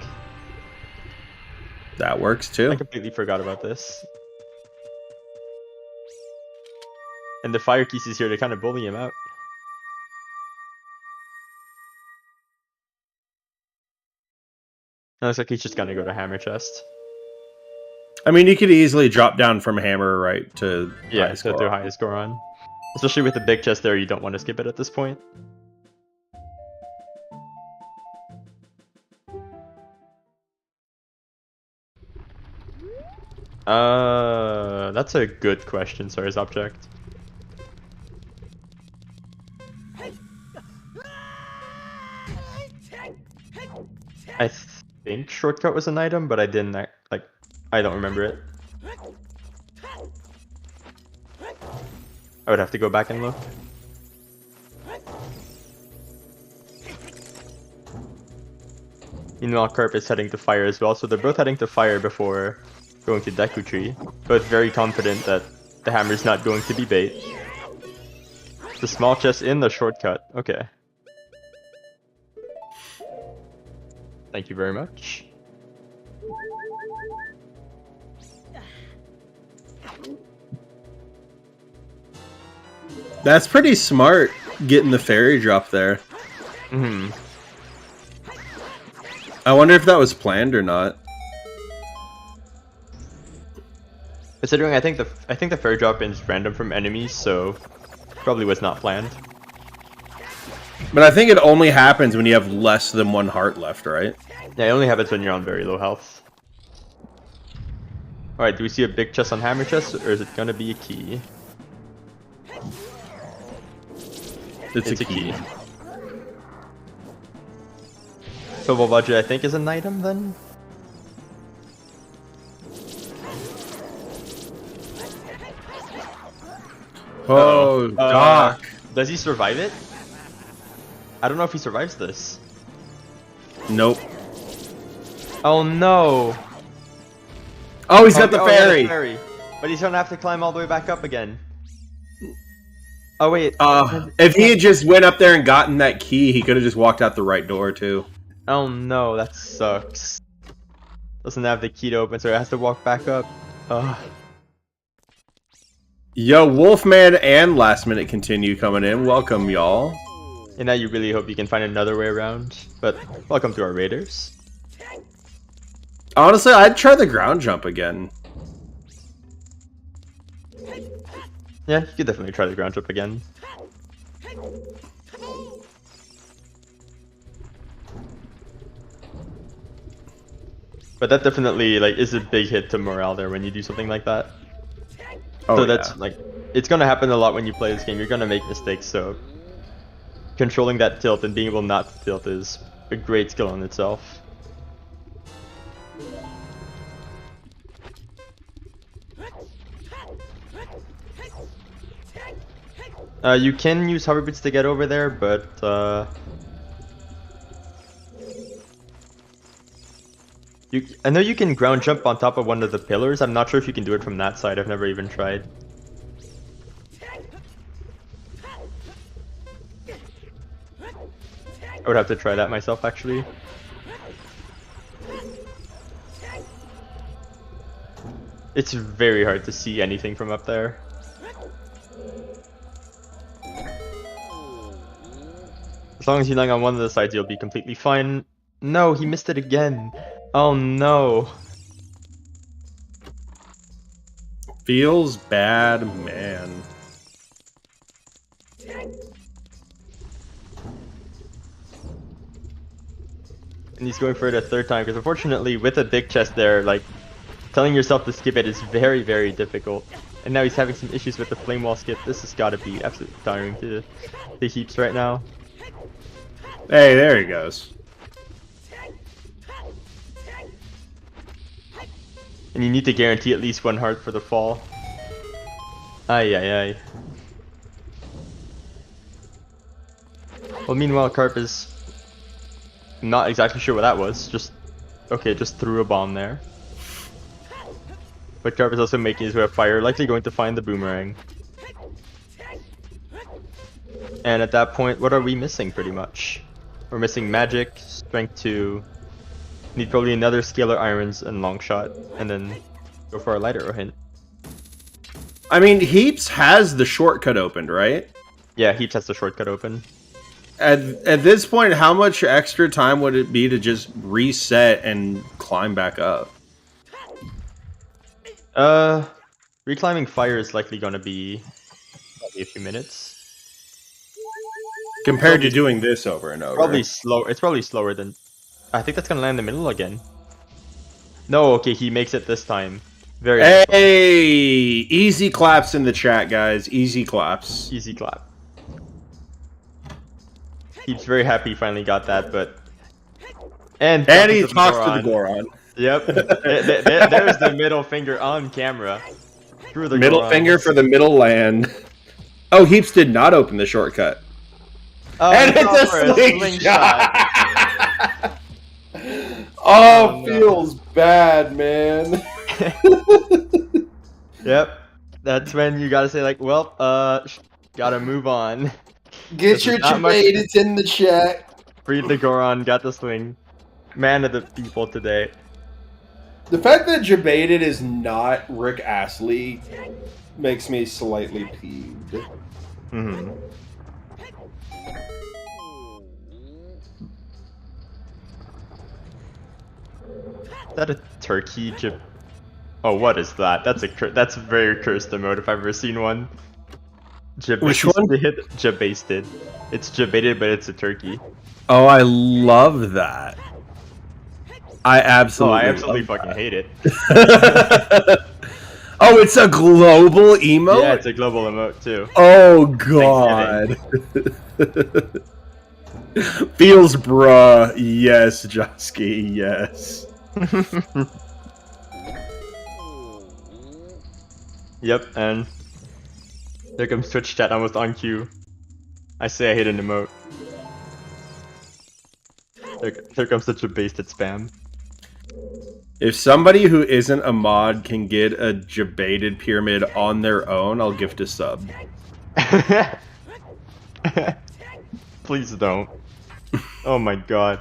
Speaker 2: That works too.
Speaker 3: I completely forgot about this. And the fire keys is here to kind of bully him out. It looks like he's just gonna go to Hammer Chest.
Speaker 2: I mean, you could easily drop down from Hammer right to
Speaker 3: highest Goron. To highest Goron. Especially with the big chest there, you don't want to skip it at this point. That's a good question, Sorry's object. I think shortcut was an item, but I didn't, like, I don't remember it. I would have to go back and look. Meanwhile, Carp is heading to fire as well, so they're both heading to fire before going to Deku Tree. Both very confident that the hammer's not going to be bait. The small chest in the shortcut. Okay. Thank you very much.
Speaker 2: That's pretty smart, getting the fairy drop there.
Speaker 3: Mm-hmm.
Speaker 2: I wonder if that was planned or not.
Speaker 3: Considering I think the fairy drop is random from enemies, so probably was not planned.
Speaker 2: But I think it only happens when you have less than 1 heart left, right?
Speaker 3: Yeah, it only happens when you're on very low health. Alright, do we see a big chest on Hammer Chest, or is it gonna be a key?
Speaker 2: It's a key.
Speaker 3: Silver budget, I think, is an item then?
Speaker 2: Oh, Doc.
Speaker 3: Does he survive it? I don't know if he survives this.
Speaker 2: Nope.
Speaker 3: Oh no!
Speaker 2: Oh, he's got the fairy.
Speaker 3: But he's gonna have to climb all the way back up again. Oh wait.
Speaker 2: If he had just went up there and gotten that key, he could have just walked out the right door too.
Speaker 3: Oh no, that sucks. Doesn't have the key to open, so he has to walk back up. Ugh.
Speaker 2: Yo, Wolfman and Last Minute Continue coming in. Welcome, y'all.
Speaker 3: And now you really hope you can find another way around. But welcome to our raiders.
Speaker 2: Honestly, I'd try the ground jump again.
Speaker 3: Yeah, you could definitely try the ground jump again. But that definitely is a big hit to morale there when you do something like that.
Speaker 2: Oh,
Speaker 3: so that's it's gonna happen a lot when you play this game. You're gonna make mistakes, so controlling that tilt and being able not to tilt is a great skill in itself. You can use hover boots to get over there, but I know you can ground jump on top of one of the pillars. I'm not sure if you can do it from that side. I've never even tried. I would have to try that myself, actually. It's very hard to see anything from up there. As long as you land on one of the sides, you'll be completely fine. No, he missed it again. Oh no.
Speaker 2: Feels bad, man.
Speaker 3: And he's going for it a third time, because unfortunately, with a big chest there, telling yourself to skip it is very, very difficult. And now he's having some issues with the flame wall skip. This has got to be absolutely tiring to heaps right now.
Speaker 2: Hey, there he goes.
Speaker 3: And you need to guarantee at least 1 heart for the fall. Ay ay ay. Well, meanwhile, Carp is not exactly sure what that was. Just threw a bomb there. But Carp is also making his way up fire, likely going to find the boomerang. And at that point, what are we missing pretty much? We're missing magic, strength 2, need probably another scalar irons and long shot, and then go for a light arrow hint.
Speaker 2: I mean, Heaps has the shortcut opened, right?
Speaker 3: Yeah, Heaps has the shortcut open.
Speaker 2: At this point, how much extra time would it be to just reset and climb back up?
Speaker 3: Reclimbing fire is likely going to be probably a few minutes.
Speaker 2: Compared to doing this over and over.
Speaker 3: Probably slow. It's probably slower than. I think that's gonna land in the middle again. No, okay, he makes it this time. Very
Speaker 2: Hey, easy claps in the chat, guys. Easy claps.
Speaker 3: easy clap. He's very happy he finally got that, but and
Speaker 2: he talks to the Goron.
Speaker 3: Yep, there's the middle finger on camera. Through the
Speaker 2: Middle
Speaker 3: Goron.
Speaker 2: finger for the middle land. Oh, Heaps did not open the shortcut.
Speaker 3: Oh,
Speaker 2: And it's a slingshot. Oh, feels bad, man.
Speaker 3: Yep, that's when you gotta say like, well, gotta move on.
Speaker 2: Get your tomatoes in the chat.
Speaker 3: Freed the Goron, got the sling. Man of the people today.
Speaker 2: The fact that Jebaited is not Rick Astley makes me slightly peeved.
Speaker 3: Mm-hmm. Is that a turkey? Oh, what is that? That's a very cursed emote if I've ever seen one.
Speaker 2: Which one?
Speaker 3: Jabasted. It's jabated, but it's a turkey.
Speaker 2: Oh, I love that. I absolutely
Speaker 3: fucking hate it.
Speaker 2: Oh, it's a global emote?
Speaker 3: Yeah, it's a global emote too.
Speaker 2: Oh, God. Feels bruh. Yes, Josky, yes.
Speaker 3: Yep, and there comes Twitch chat almost on cue. I say I hate an emote. There comes such a basted spam.
Speaker 2: If somebody who isn't a mod can get a Jebaited pyramid on their own, I'll gift a sub.
Speaker 3: Please don't. Oh my god.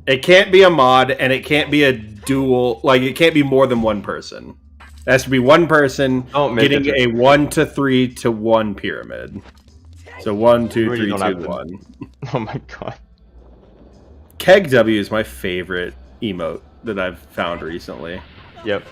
Speaker 2: It can't be a mod, and it can't be a dual, like, it can't be more than one person. It has to be one person getting a 1 to 3 to 1 pyramid. So 1, 2, 3, 2, 1.
Speaker 3: Oh my god.
Speaker 2: Keg W is my favorite emote that I've found recently.
Speaker 3: Yep.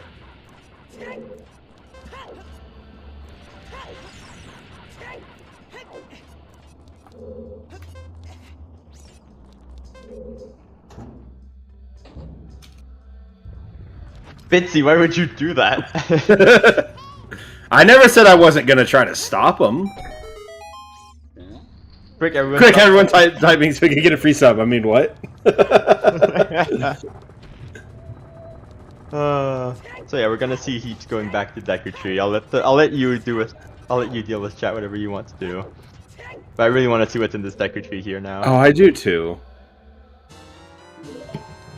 Speaker 3: Bitsy, why would you do that?
Speaker 2: I never said I wasn't going to try to stop him.
Speaker 3: Quick,
Speaker 2: everyone typing so we can get a free sub. I mean, what?
Speaker 3: So yeah, we're gonna see Heaps going back to Deku Tree. I'll let you deal with chat whatever you want to do. But I really want to see what's in this Deku Tree here now.
Speaker 2: Oh, I do too.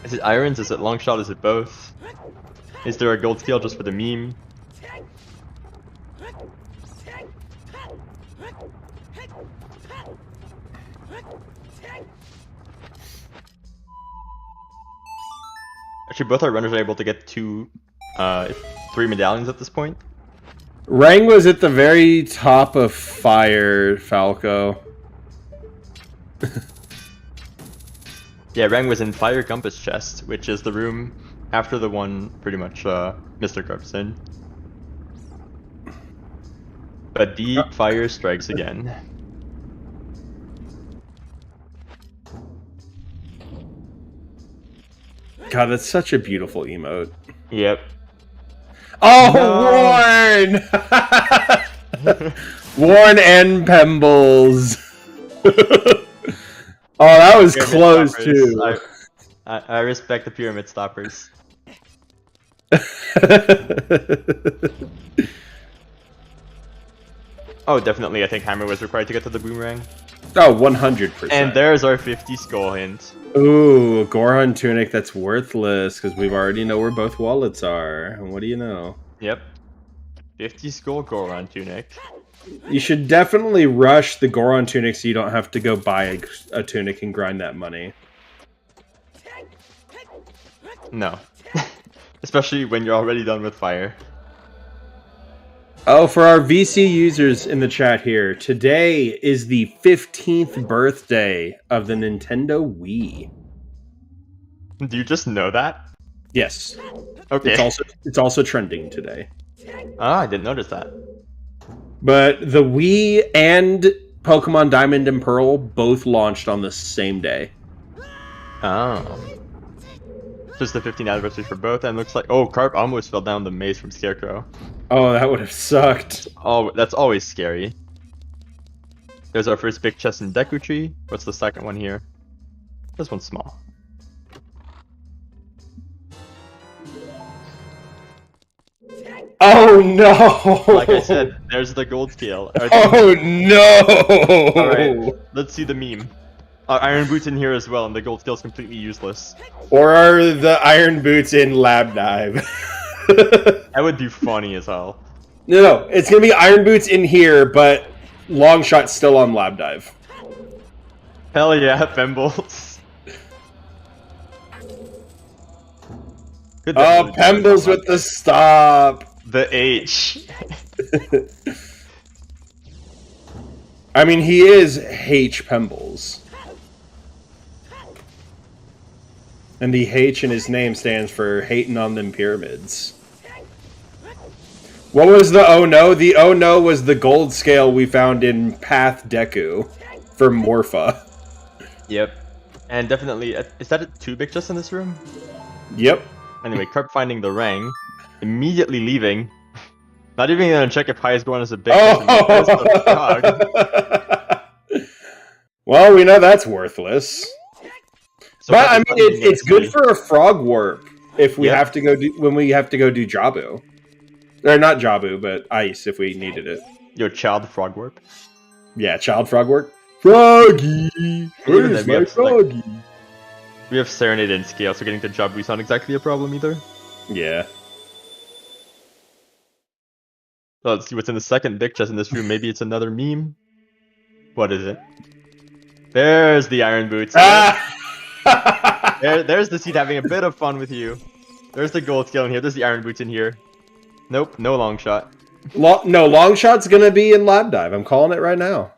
Speaker 3: Is it irons? Is it long shot? Is it both? Is there a gold scale just for the meme? Actually, both our runners are able to get 3 medallions at this point.
Speaker 2: Rang was at the very top of fire, Falco.
Speaker 3: Yeah, Rang was in Fire Compass Chest, which is the room after the one pretty much Mr. Carp's in. But deep fire strikes again.
Speaker 2: God, that's such a beautiful emote.
Speaker 3: Yep.
Speaker 2: Oh, no. Warren! Warren and Pembles. Oh, that was
Speaker 3: Pyramid
Speaker 2: close,
Speaker 3: stoppers.
Speaker 2: too.
Speaker 3: I respect the pyramid stoppers. Oh, definitely, I think Hammer was required to get to the boomerang.
Speaker 2: Oh, 100%.
Speaker 3: And there's our 50 skull hint.
Speaker 2: Ooh, Goron tunic that's worthless because we already know where both wallets are. And what do you know?
Speaker 3: Yep. 50 skull Goron tunic.
Speaker 2: You should definitely rush the Goron tunic so you don't have to go buy a tunic and grind that money.
Speaker 3: No. Especially when you're already done with fire.
Speaker 2: Oh, for our VC users in the chat here, today is the 15th birthday of the Nintendo Wii.
Speaker 3: Do you just know that?
Speaker 2: Yes.
Speaker 3: Okay.
Speaker 2: It's also trending today.
Speaker 3: Ah, I didn't notice that.
Speaker 2: But the Wii and Pokemon Diamond and Pearl both launched on the same day.
Speaker 3: Oh. Just the 15th anniversary for both, and looks like... Oh, Carp almost fell down the maze from Scarecrow.
Speaker 2: Oh, that would have sucked.
Speaker 3: Oh, that's always scary. There's our first big chest in Deku Tree. What's the second one here? This one's small.
Speaker 2: Oh no!
Speaker 3: Like I said, there's the gold scale.
Speaker 2: Oh no!
Speaker 3: Alright, let's see the meme. Iron Boots in here as well, and the gold scale's completely useless.
Speaker 2: Or are the Iron Boots in Lab Dive?
Speaker 3: That would be funny as hell.
Speaker 2: No, it's gonna be Iron Boots in here, but Longshot's still on Lab Dive.
Speaker 3: Hell yeah, Pembles.
Speaker 2: Oh, Pembles with the stop.
Speaker 3: The H.
Speaker 2: I mean, he is H. Pembles. And the H in his name stands for hating on them pyramids. What was the oh no? The oh no was the gold scale we found in Path Deku for Morpha.
Speaker 3: Yep. And definitely, is that two big chests in this room?
Speaker 2: Yep.
Speaker 3: Anyway, Carp finding the ring, immediately leaving. Not even gonna check if Highest Goron is a big chest.
Speaker 2: Well, we know that's worthless.
Speaker 3: So
Speaker 2: but I mean, it's good for a frog warp if we have to go when we have to go do Jabu, or not Jabu, but ice if we needed it.
Speaker 3: Your child frog warp.
Speaker 2: Yeah, child frog warp. Froggy, where's my froggy?
Speaker 3: Like, we have Serenade and Scale, so getting to Jabu is not exactly a problem either.
Speaker 2: Yeah.
Speaker 3: So let's see what's in the second big chest in this room. Maybe it's another meme. What is it? There's the Iron Boots. There's the seed having a bit of fun with you. There's the gold scale in here. There's the Iron Boots in here. Nope, no long shot.
Speaker 2: No, long shot's gonna be in Lab Dive. I'm calling it right now.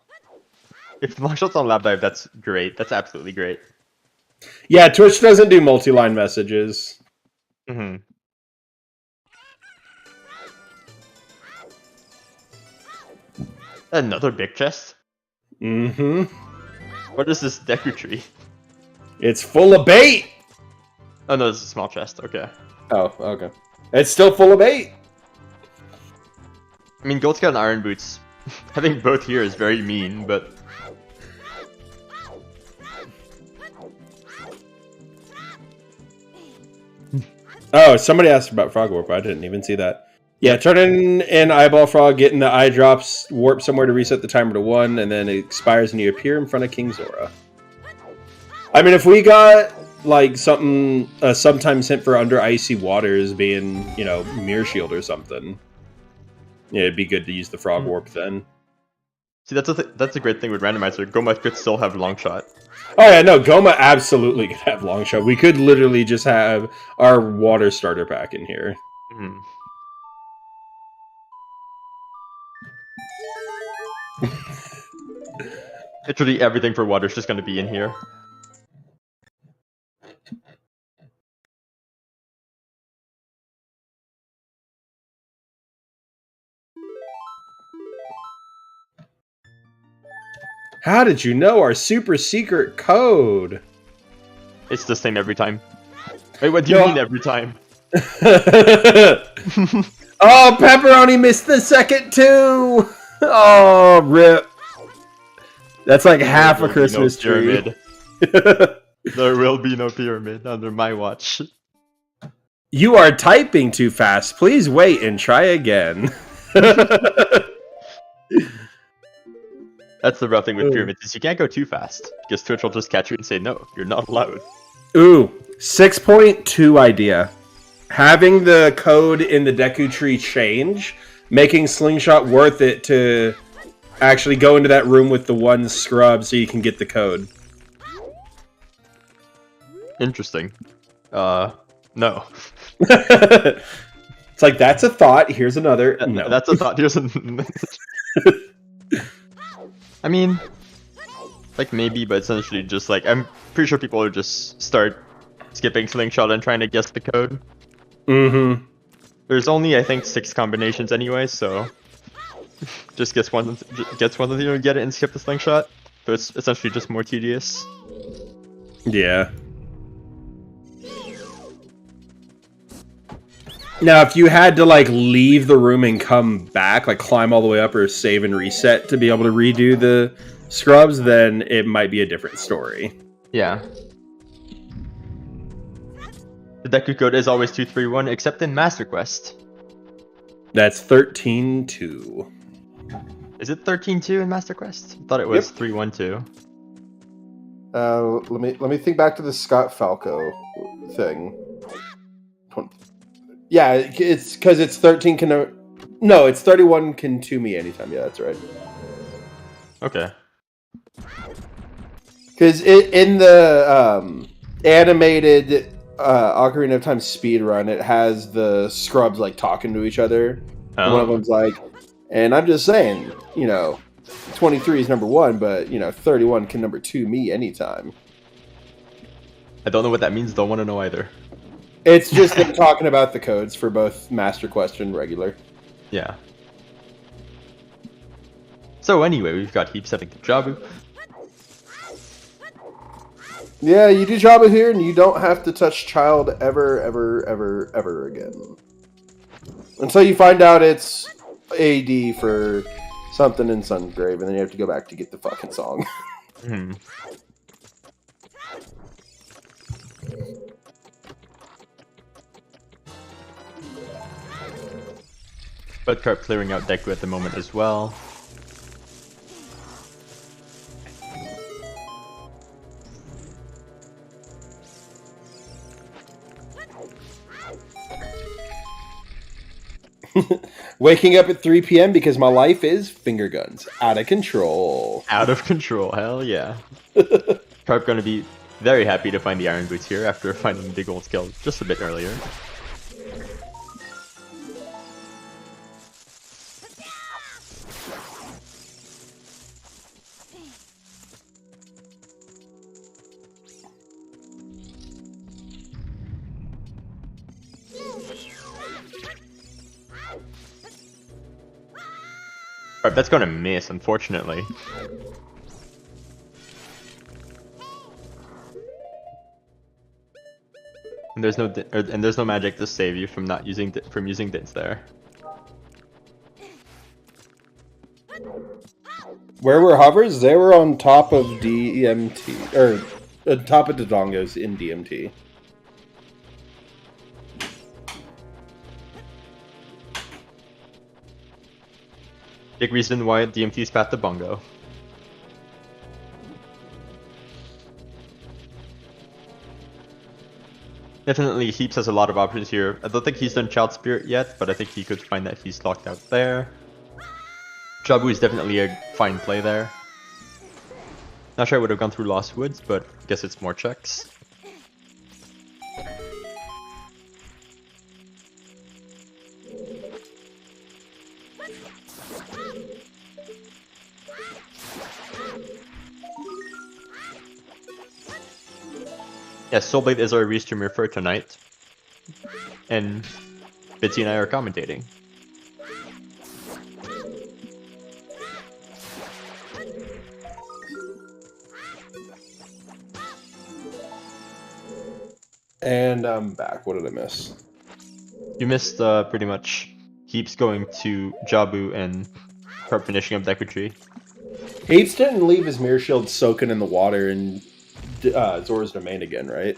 Speaker 3: If long shot's on Lab Dive, that's great. That's absolutely great.
Speaker 2: Yeah, Twitch doesn't do multi-line messages.
Speaker 3: Mm-hmm. Another big chest?
Speaker 2: Mm-hmm.
Speaker 3: What is this Deku Tree?
Speaker 2: It's full of bait!
Speaker 3: Oh no, this is a small chest. Okay.
Speaker 2: Oh, okay. It's still full of bait!
Speaker 3: I mean, Gold Scale and Iron Boots. Having both here is very mean, but...
Speaker 2: Oh, somebody asked about Frog Warp. I didn't even see that. Yeah, turn in an Eyeball Frog, getting the eye drops, warp somewhere to reset the timer to 1, and then it expires and you appear in front of King Zora. I mean, if we got, like, something, sometimes hint for Under Icy Waters being, you know, Mirror Shield or something, yeah, it'd be good to use the Frog Warp then.
Speaker 3: See, that's a great thing with Randomizer. Goma could still have long shot.
Speaker 2: Oh yeah, no, Goma absolutely could have long shot. We could literally just have our water starter pack in here.
Speaker 3: Mm-hmm. Literally everything for water is just going to be in here.
Speaker 2: How did you know our super secret code?
Speaker 3: It's the same every time. Wait, what do you mean every time?
Speaker 2: Oh, Pepperoni missed the second too! Oh, rip. That's like half a Christmas tree.
Speaker 3: There will be no pyramid under my watch.
Speaker 2: You are typing too fast. Please wait and try again.
Speaker 3: That's the rough thing with
Speaker 2: Ooh.
Speaker 3: pyramids is you can't go too fast because Twitch will just catch you and say no, you're not allowed.
Speaker 2: Ooh, 6.2 idea. Having the code in the Deku tree change, making Slingshot worth it to actually go into that room with the one scrub so you can get the code.
Speaker 3: Interesting. No.
Speaker 2: It's like, that's a thought. Here's another. No.
Speaker 3: That's a thought. Here's a... I mean, like maybe, but essentially just like, I'm pretty sure people would just start skipping Slingshot and trying to guess the code.
Speaker 2: Mm-hmm.
Speaker 3: There's only, I think, 6 combinations anyway, so just guess one of them and get it and skip the Slingshot. So it's essentially just more tedious.
Speaker 2: Yeah. Now, if you had to, like, leave the room and come back, like, climb all the way up or save and reset to be able to redo the scrubs, then it might be a different story.
Speaker 3: Yeah. The Deku code is always 231, except in Master Quest.
Speaker 2: That's 13-2.
Speaker 3: Is it 13-2 in Master Quest? I thought it was 312.
Speaker 2: Let me think back to the Scott Falco thing. Yeah, it's because it's 13 can... No, it's 31 can to me anytime. Yeah, that's right.
Speaker 3: Okay.
Speaker 2: Because in the animated Ocarina of Time speedrun, it has the scrubs like talking to each other.
Speaker 3: Oh.
Speaker 2: One of them's like, and I'm just saying, 23 is number 1, but 31 can number 2 me anytime.
Speaker 3: I don't know what that means, don't want to know either.
Speaker 2: It's just them talking about the codes for both Master Quest and regular.
Speaker 3: Yeah. So anyway, we've got Heaps having Jabu.
Speaker 2: Yeah, you do Jabba here, and you don't have to touch Child ever again. Until you find out it's AD for something in Sungrave, and then you have to go back to get the fucking song.
Speaker 3: Hmm. Budcarp clearing out Deku at the moment as well.
Speaker 2: Waking up at 3 p.m. because my life is finger guns. Out of control.
Speaker 3: Out of control, hell yeah. Carp gonna be very happy to find the Iron Boots here after finding the gold skill just a bit earlier. Alright, that's gonna miss, unfortunately. And there's no magic to save you from using Dints there.
Speaker 2: Where were hovers? They were on top of DMT, or on top of Dodongos in DMT.
Speaker 3: Big reason why DMT's path to Bongo. Definitely Heaps has a lot of options here. I don't think he's done Child Spirit yet, but I think he could find that he's locked out there. Jabu is definitely a fine play there. Not sure I would have gone through Lost Woods, but I guess it's more checks. Yes, Soulblade is our restreamer for tonight. And Bitsy and I are commentating.
Speaker 2: And I'm back. What did I miss?
Speaker 3: You missed pretty much Heaps going to Jabu and Carp finishing up Deku Tree.
Speaker 2: Heaps didn't leave his mirror shield soaking in the water in Zora's Domain again, right?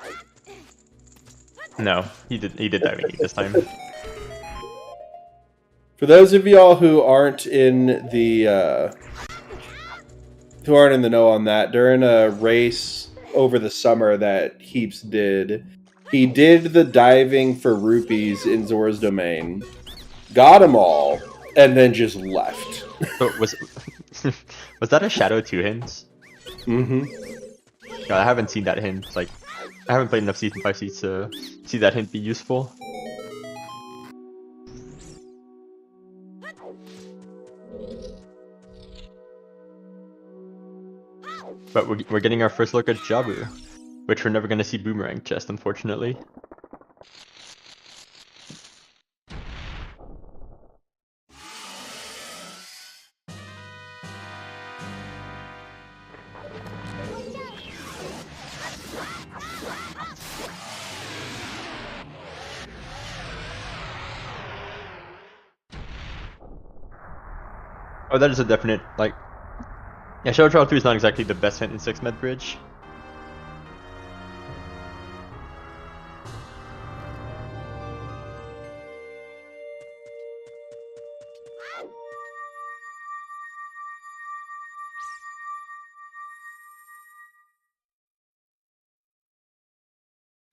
Speaker 3: No, he did diving this time.
Speaker 2: For those of y'all who aren't in the who aren't in the know on that, during a race over the summer that Heaps did, he did the diving for rupees in Zora's Domain, got them all, and then just left.
Speaker 3: So was was that a Shadow 2 hint?
Speaker 2: Mm-hmm.
Speaker 3: God, I haven't seen that hint. Like, I haven't played enough Season 5 seeds to see that hint be useful. But we're getting our first look at Jabu, which we're never going to see Boomerang chest, unfortunately. Oh, that is a definite, like... Yeah, Shadow Trial 2 is not exactly the best hint in 6-med bridge.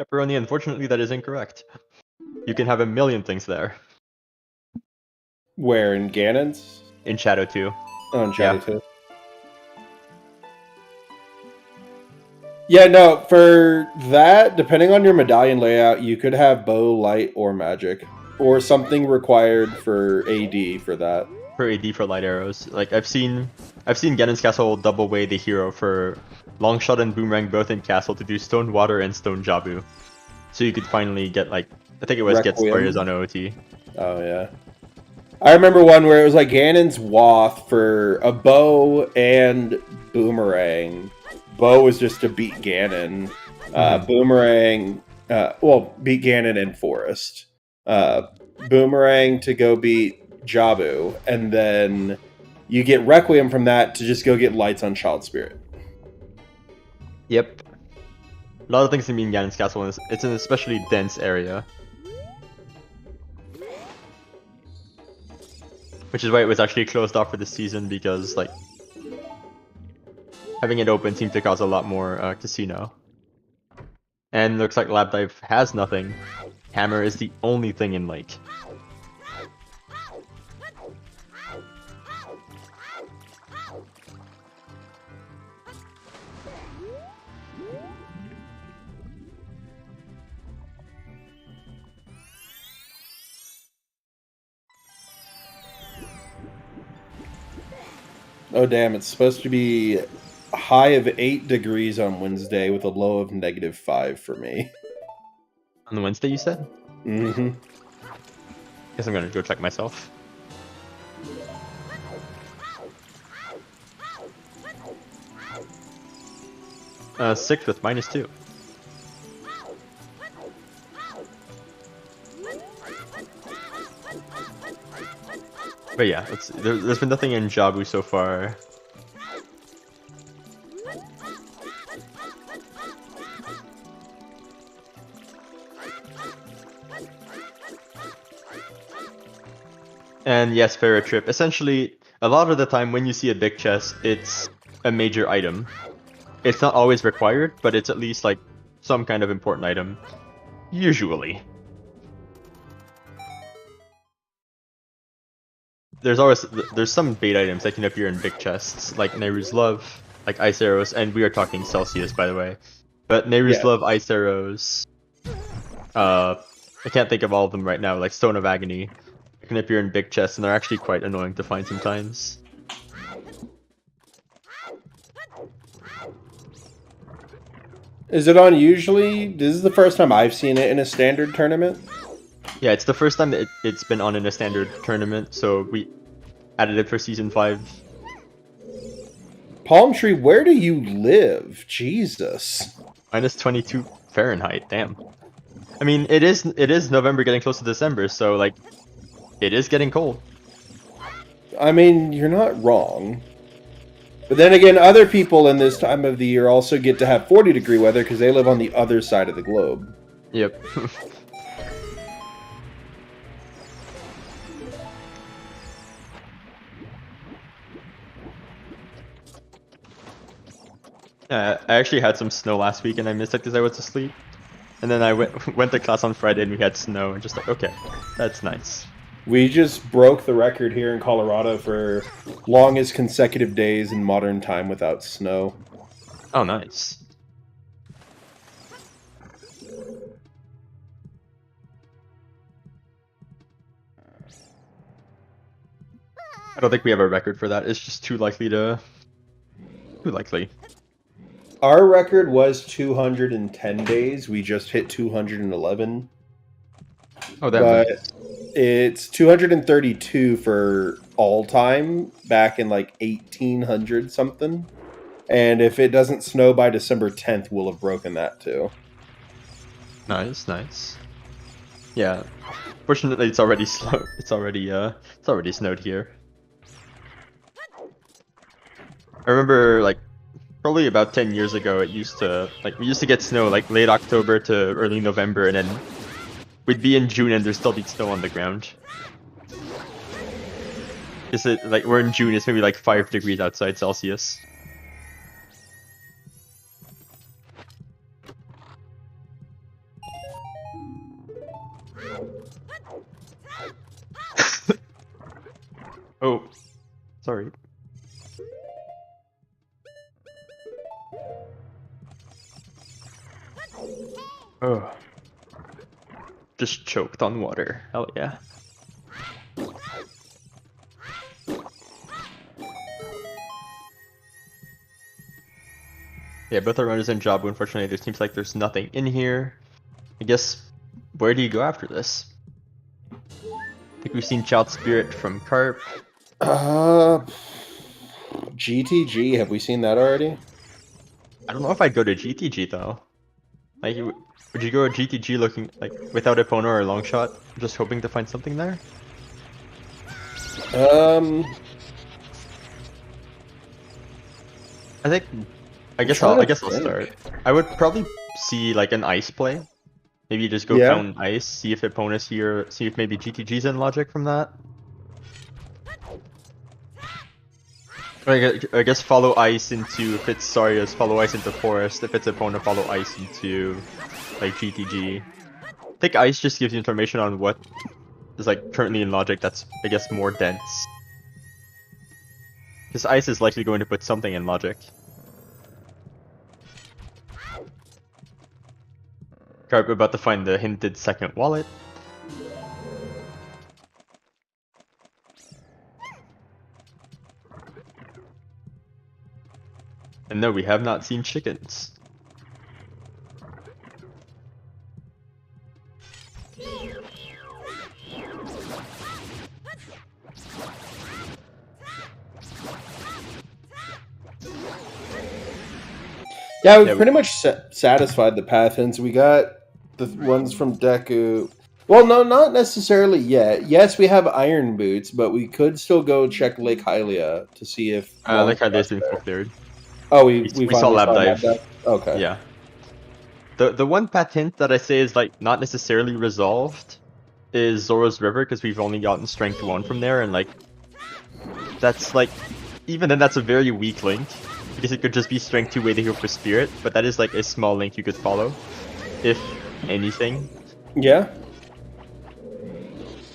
Speaker 3: Pepperoni, unfortunately, that is incorrect. You can have a million things there.
Speaker 2: Where, in Ganon's?
Speaker 3: In Shadow 2.
Speaker 2: Oh, in Shadow
Speaker 3: Yeah.
Speaker 2: 2. Yeah, no, for that, depending on your medallion layout, you could have bow, light, or magic. Or something required for AD for that.
Speaker 3: For AD for light arrows. Like, I've seen Ganon's Castle double way the hero for Longshot and Boomerang both in Castle to do Stone Water and Stone Jabu. So you could finally get, like, I think it was
Speaker 2: Requiem.
Speaker 3: get Spoilers on OoT.
Speaker 2: Oh, yeah. I remember one where it was like Ganon's Wath for a bow and Boomerang. Bow was just to beat Ganon. Boomerang, beat Ganon in Forest. Boomerang to go beat Jabu. And then you get Requiem from that to just go get lights on Child Spirit.
Speaker 3: Yep. A lot of things can be in Ganon's Castle, and it's an especially dense area. Which is why it was actually closed off for this season, because, like, having it open seemed to cause a lot more casino. And looks like Lab Dive has nothing. Hammer is the only thing in Lake.
Speaker 2: Oh, damn, it's supposed to be a high of 8 degrees on Wednesday with a low of -5 for me.
Speaker 3: On the Wednesday, you said?
Speaker 2: Mm-hmm.
Speaker 3: Guess I'm gonna go check myself. Six with -2. But yeah, there's been nothing in Jabu so far. And yes, Ferret Trip. Essentially, a lot of the time when you see a big chest, it's a major item. It's not always required, but it's at least like some kind of important item. Usually. There's some bait items that can appear in big chests, like Nehru's Love, like Ice Arrows, and we are talking Celsius, by the way. But Nehru's Love, Ice Arrows, I can't think of all of them right now, like Stone of Agony, can appear in big chests, and they're actually quite annoying to find sometimes.
Speaker 2: Is it on usually? This is the first time I've seen it in a standard tournament.
Speaker 3: Yeah, it's the first time that it's been on in a standard tournament, so we added it for Season 5.
Speaker 2: Palm Tree, where do you live? Jesus.
Speaker 3: -22 Fahrenheit, damn. I mean, it is November getting close to December, so, like, it is getting cold.
Speaker 2: I mean, you're not wrong. But then again, other people in this time of the year also get to have 40-degree weather because they live on the other side of the globe.
Speaker 3: Yep. I actually had some snow last week and I missed it because I was asleep. And then I went to class on Friday and we had snow and just like, okay, that's nice.
Speaker 2: We just broke the record here in Colorado for longest consecutive days in modern time without snow.
Speaker 3: Oh, nice. I don't think we have a record for that. It's just too likely.
Speaker 2: Our record was 210 days. We just hit 211.
Speaker 3: Oh, that
Speaker 2: But
Speaker 3: nice.
Speaker 2: it's 232 for all time back in like 1800 something. And if it doesn't snow by December 10th, we'll have broken that too.
Speaker 3: Nice, nice. Yeah. Fortunately, it's already slow. It's already snowed here. I remember like probably about 10 years ago, we used to get snow like late October to early November, and then we'd be in June and there'd still be snow on the ground. Is it like we're in June? It's maybe like 5 degrees outside Celsius. Oh, sorry. Oh, just choked on water. Hell yeah. Yeah, both are runners and Jabu. Unfortunately, there seems like there's nothing in here. I guess, where do you go after this? I think we've seen Child Spirit from Carp.
Speaker 2: GTG, have we seen that already?
Speaker 3: I don't know if I'd go to GTG though. Like, would you go to GTG looking like without Epona or long shot, just hoping to find something there? I guess I'll start. I would probably see like an ice play. Maybe just go found ice, see if Epona's here, see if maybe GTG's in logic from that. I guess follow ice into, if it's Saria's, follow ice into forest. If it's Epona, follow ice into like GTG. I think ice just gives you information on what is like currently in logic that's, I guess, more dense. Because ice is likely going to put something in logic. Carp about to find the hinted second wallet. And no, we have not seen chickens.
Speaker 2: Yeah, we've pretty much satisfied the path hints. We got the ones from Deku. Well, no, not necessarily yet. Yes, we have iron boots, but we could still go check Lake Hylia to see if
Speaker 3: Lake Hylia's been full cleared.
Speaker 2: Oh, we
Speaker 3: saw lab dive.
Speaker 2: Okay.
Speaker 3: Yeah. The one path hint that I say is like not necessarily resolved is Zora's River, because we've only gotten strength 1 from there, and like that's like, even then that's a very weak link, because it could just be strength 2 waiting for spirit, but that is like a small link you could follow, if anything.
Speaker 2: Yeah.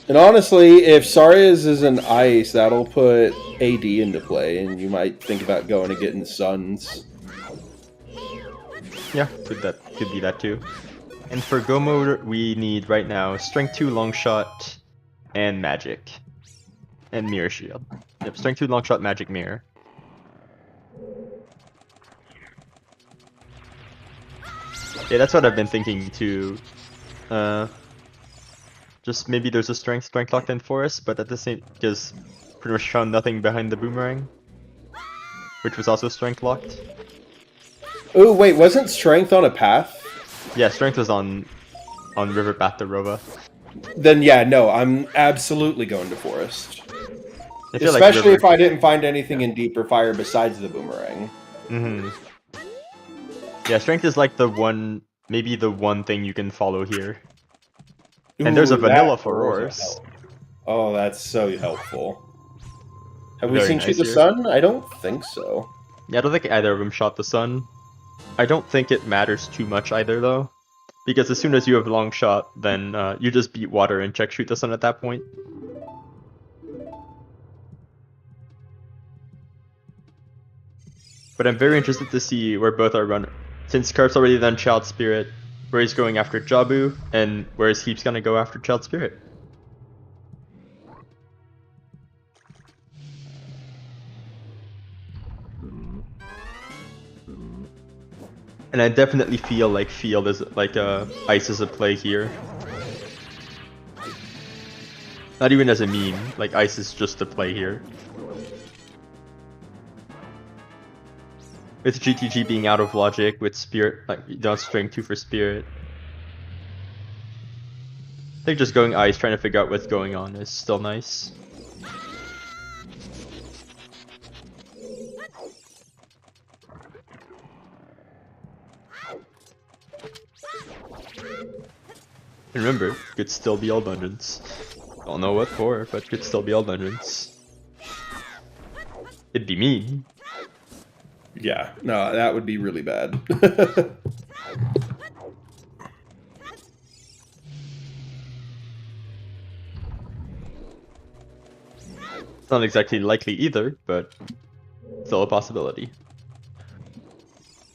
Speaker 2: And honestly, if Saria's is an ice, that'll put AD into play, and you might think about going and getting Suns.
Speaker 3: Yeah, could be that too. And for go mode, we need right now strength 2 long shot and magic. And mirror shield. Yep, strength 2 long shot, magic, mirror. Yeah, that's what I've been thinking too. Just maybe there's a strength locked in forest, but at the same, because pretty much found nothing behind the boomerang, which was also strength locked.
Speaker 2: Oh wait, wasn't strength on a path?
Speaker 3: Yeah, strength was on river path to Rova.
Speaker 2: Then yeah, no, I'm absolutely going to forest. Especially
Speaker 3: like
Speaker 2: if I didn't find anything in deeper fire besides the boomerang.
Speaker 3: Mm-hmm. Yeah, strength is like the one, maybe the one thing you can follow here.
Speaker 2: Ooh,
Speaker 3: and there's a vanilla Furores.
Speaker 2: Oh, that's so helpful. Have we
Speaker 3: Very
Speaker 2: seen
Speaker 3: nice
Speaker 2: Shoot the
Speaker 3: here.
Speaker 2: Sun? I don't think so.
Speaker 3: Yeah, I don't think either of them shot the sun. I don't think it matters too much either, though. Because as soon as you have long shot, then you just beat water and check shoot the sun at that point. But I'm very interested to see where both are running. Since Carp's already done Child Spirit, where he's going after Jabu, and where is Heap's gonna go after Child Spirit. And I definitely feel like Field is like Ice is a play here. Not even as a meme, like Ice is just a play here. With GTG being out of logic, with Spirit, like you don't string 2 for Spirit. I think just going Ice, trying to figure out what's going on is still nice. And remember, could still be all dungeons. Don't know what for, but could still be all dungeons. It'd be mean.
Speaker 2: Yeah, no, that would be really bad.
Speaker 3: It's not exactly likely either, but still a possibility.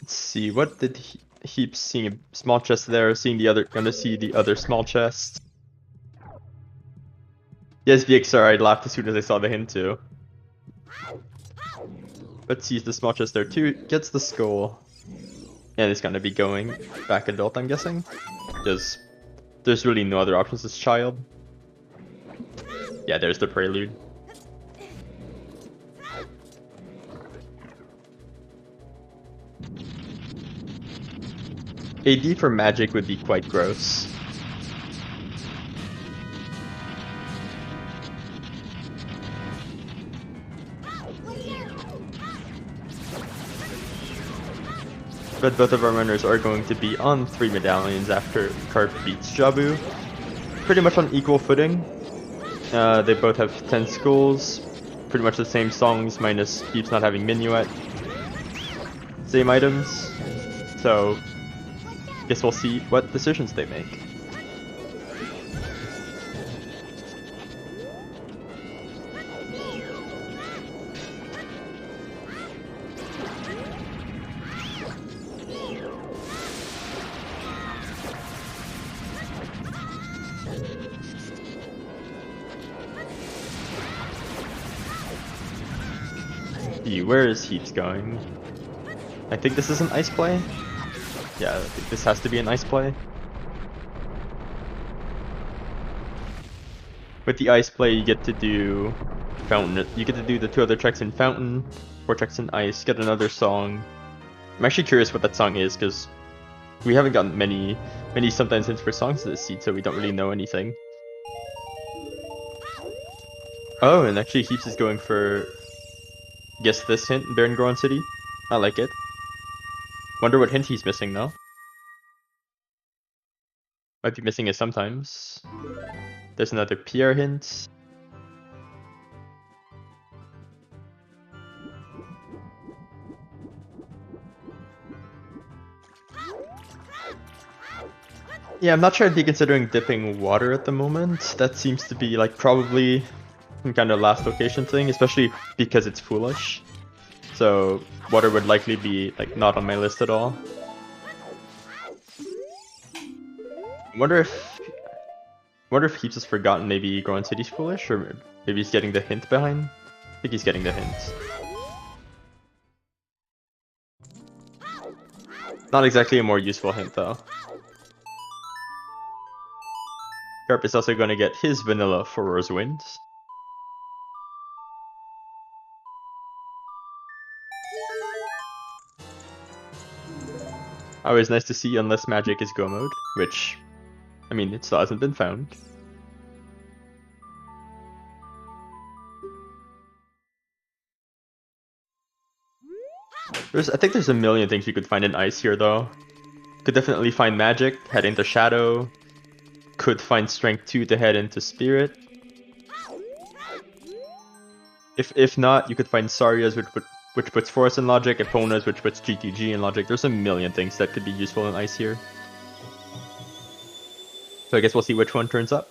Speaker 3: Let's see, what did Heap seeing a small chest there, seeing the other, gonna see the other small chest. Yes, VXR, I laughed as soon as I saw the hint too. But sees the small chest there too, gets the skull. And it's gonna be going back adult, I'm guessing. Because there's really no other options as child. Yeah, there's the prelude. AD for magic would be quite gross. But both of our runners are going to be on 3 medallions after Carp beats Jabu. Pretty much on equal footing. They both have 10 skulls. Pretty much the same songs, minus Heap's not having Minuet. Same items. So, guess we'll see what decisions they make. Where is Heaps going? I think this is an ice play. Yeah, I think this has to be an ice play. With the ice play, you get to do Fountain. You get to do the 2 other checks in Fountain, 4 checks in Ice, get another song. I'm actually curious what that song is, because we haven't gotten many sometimes hints for songs this seed, so we don't really know anything. Oh, and actually Heaps is going for, guess this hint, Baron Goron City. I like it. Wonder what hint he's missing though. Might be missing it sometimes. There's another Pierre hint. Yeah, I'm not sure I'd be considering dipping water at the moment. That seems to be like probably some kind of last location thing, especially because it's foolish. So water would likely be like not on my list at all. Wonder if Heaps has forgotten maybe Goron City's foolish, or maybe he's getting the hint behind. I think he's getting the hint. Not exactly a more useful hint though. Carp is also going to get his vanilla for Rosewind. Always nice to see unless magic is go mode, which, I mean, it still hasn't been found. I think there's a million things you could find in Ice here though. Could definitely find magic, head into Shadow. Could find Strength 2 to head into Spirit. If not, you could find Sarias, which puts Forest in logic, Eponas, which puts GTG in logic. There's a million things that could be useful in ice here. So I guess we'll see which one turns up.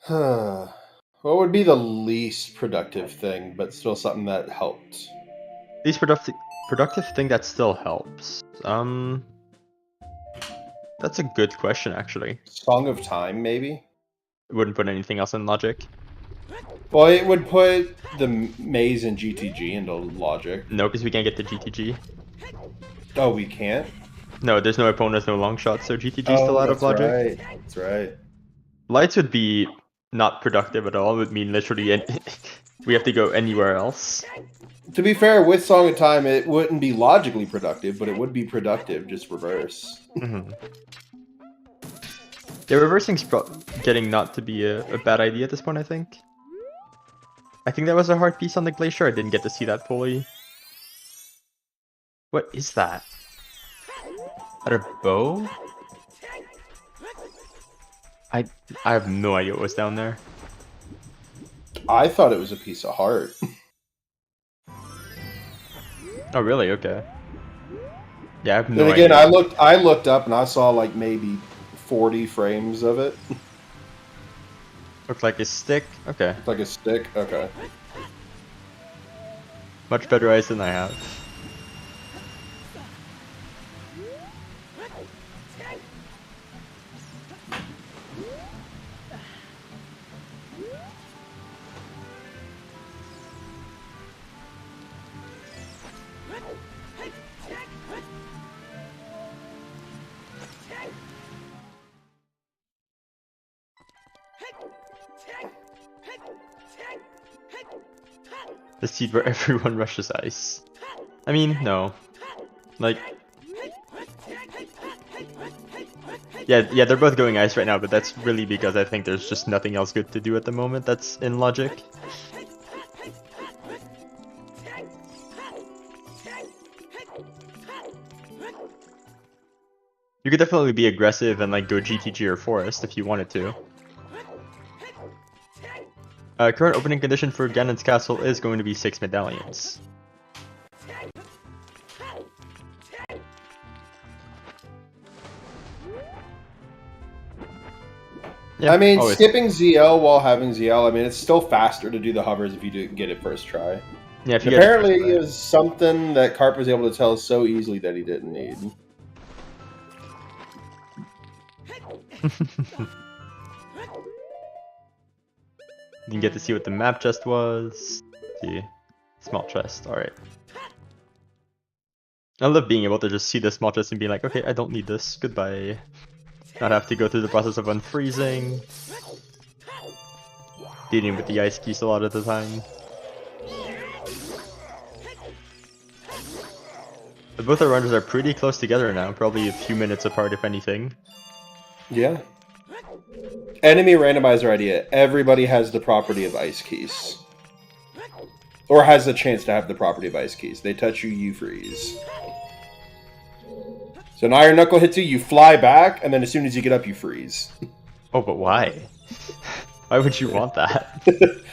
Speaker 2: What would be the least productive thing, but still something that helped?
Speaker 3: Least productive thing that still helps. That's a good question, actually.
Speaker 2: Song of Time, maybe?
Speaker 3: Wouldn't put anything else in logic.
Speaker 2: Well, it would put the maze and GTG into logic.
Speaker 3: No, because we can't get the GTG.
Speaker 2: Oh, we can't?
Speaker 3: No, there's no Eponas, no long shots, so GTG's still out of
Speaker 2: that's
Speaker 3: logic.
Speaker 2: right. That's right.
Speaker 3: Lights would be not productive at all. It would mean literally we have to go anywhere else.
Speaker 2: To be fair, with Song of Time, it wouldn't be logically productive, but it would be productive, just reverse.
Speaker 3: Mm-hmm. Yeah, reversing's getting not to be a bad idea at this point, I think. I think that was a hard piece on the glacier. I didn't get to see that fully. What is that? Is that a bow? I have no idea what was down there.
Speaker 2: I thought it was a piece of heart.
Speaker 3: Oh really? Okay. Yeah, I have no
Speaker 2: Then again,
Speaker 3: idea.
Speaker 2: I looked up and I saw like maybe 40 frames of it.
Speaker 3: Looks like a stick. Okay.
Speaker 2: It's like a stick. Okay.
Speaker 3: Much better eyes than I have. The seed where everyone rushes ice. I mean, no. Like... Yeah, they're both going ice right now, but that's really because I think there's just nothing else good to do at the moment that's in logic. You could definitely be aggressive and like go GTG or Forest if you wanted to. Current opening condition for Ganon's Castle is going to be 6 medallions. Yeah,
Speaker 2: I mean,
Speaker 3: always.
Speaker 2: skipping ZL while having ZL, I mean, it's still faster to do the hovers if you do get it first try.
Speaker 3: Yeah, if you
Speaker 2: And
Speaker 3: get it
Speaker 2: apparently,
Speaker 3: first try.
Speaker 2: it was something that Carp was able to tell so easily that he didn't need.
Speaker 3: Didn't get to see what the map chest was. Let's see. Small chest, alright. I love being able to just see the small chest and be like, okay, I don't need this, goodbye. Not have to go through the process of unfreezing. Dealing with the ice keys a lot of the time. But both our runners are pretty close together now, probably a few minutes apart if anything.
Speaker 2: Yeah. Enemy randomizer idea. Everybody has the property of ice keys. Or has the chance to have the property of ice keys. They touch you, you freeze. So an iron knuckle hits you, you fly back, and then as soon as you get up, you freeze.
Speaker 3: Oh, but why? Why would you want that?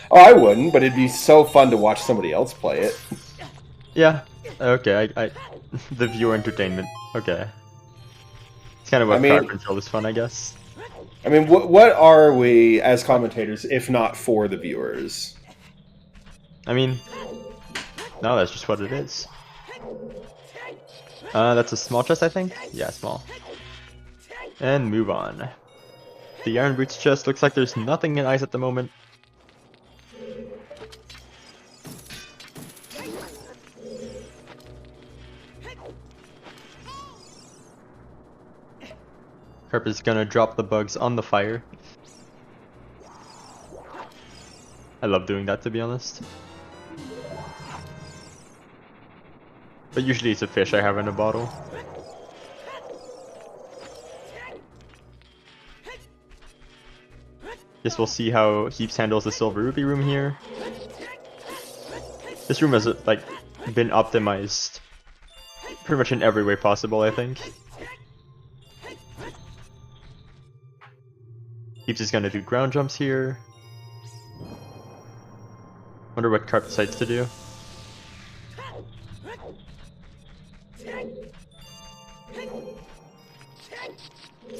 Speaker 2: Oh, I wouldn't, but it'd be so fun to watch somebody else play it.
Speaker 3: Yeah, okay, I the viewer entertainment, okay. It's kind of what crowd control is fun, I guess.
Speaker 2: I mean, what are we as commentators, if not for the viewers?
Speaker 3: I mean, no, that's just what it is. That's a small chest, I think? Yeah, small. And move on. The Iron Boots chest looks like there's nothing in ice at the moment. Herp is gonna drop the bugs on the fire. I love doing that, to be honest. But usually it's a fish I have in a bottle. Guess we'll see how Heaps handles the Silver Ruby room here. This room has like been optimized pretty much in every way possible, I think. Heaps is gonna do ground jumps here. Wonder what Carp decides to do.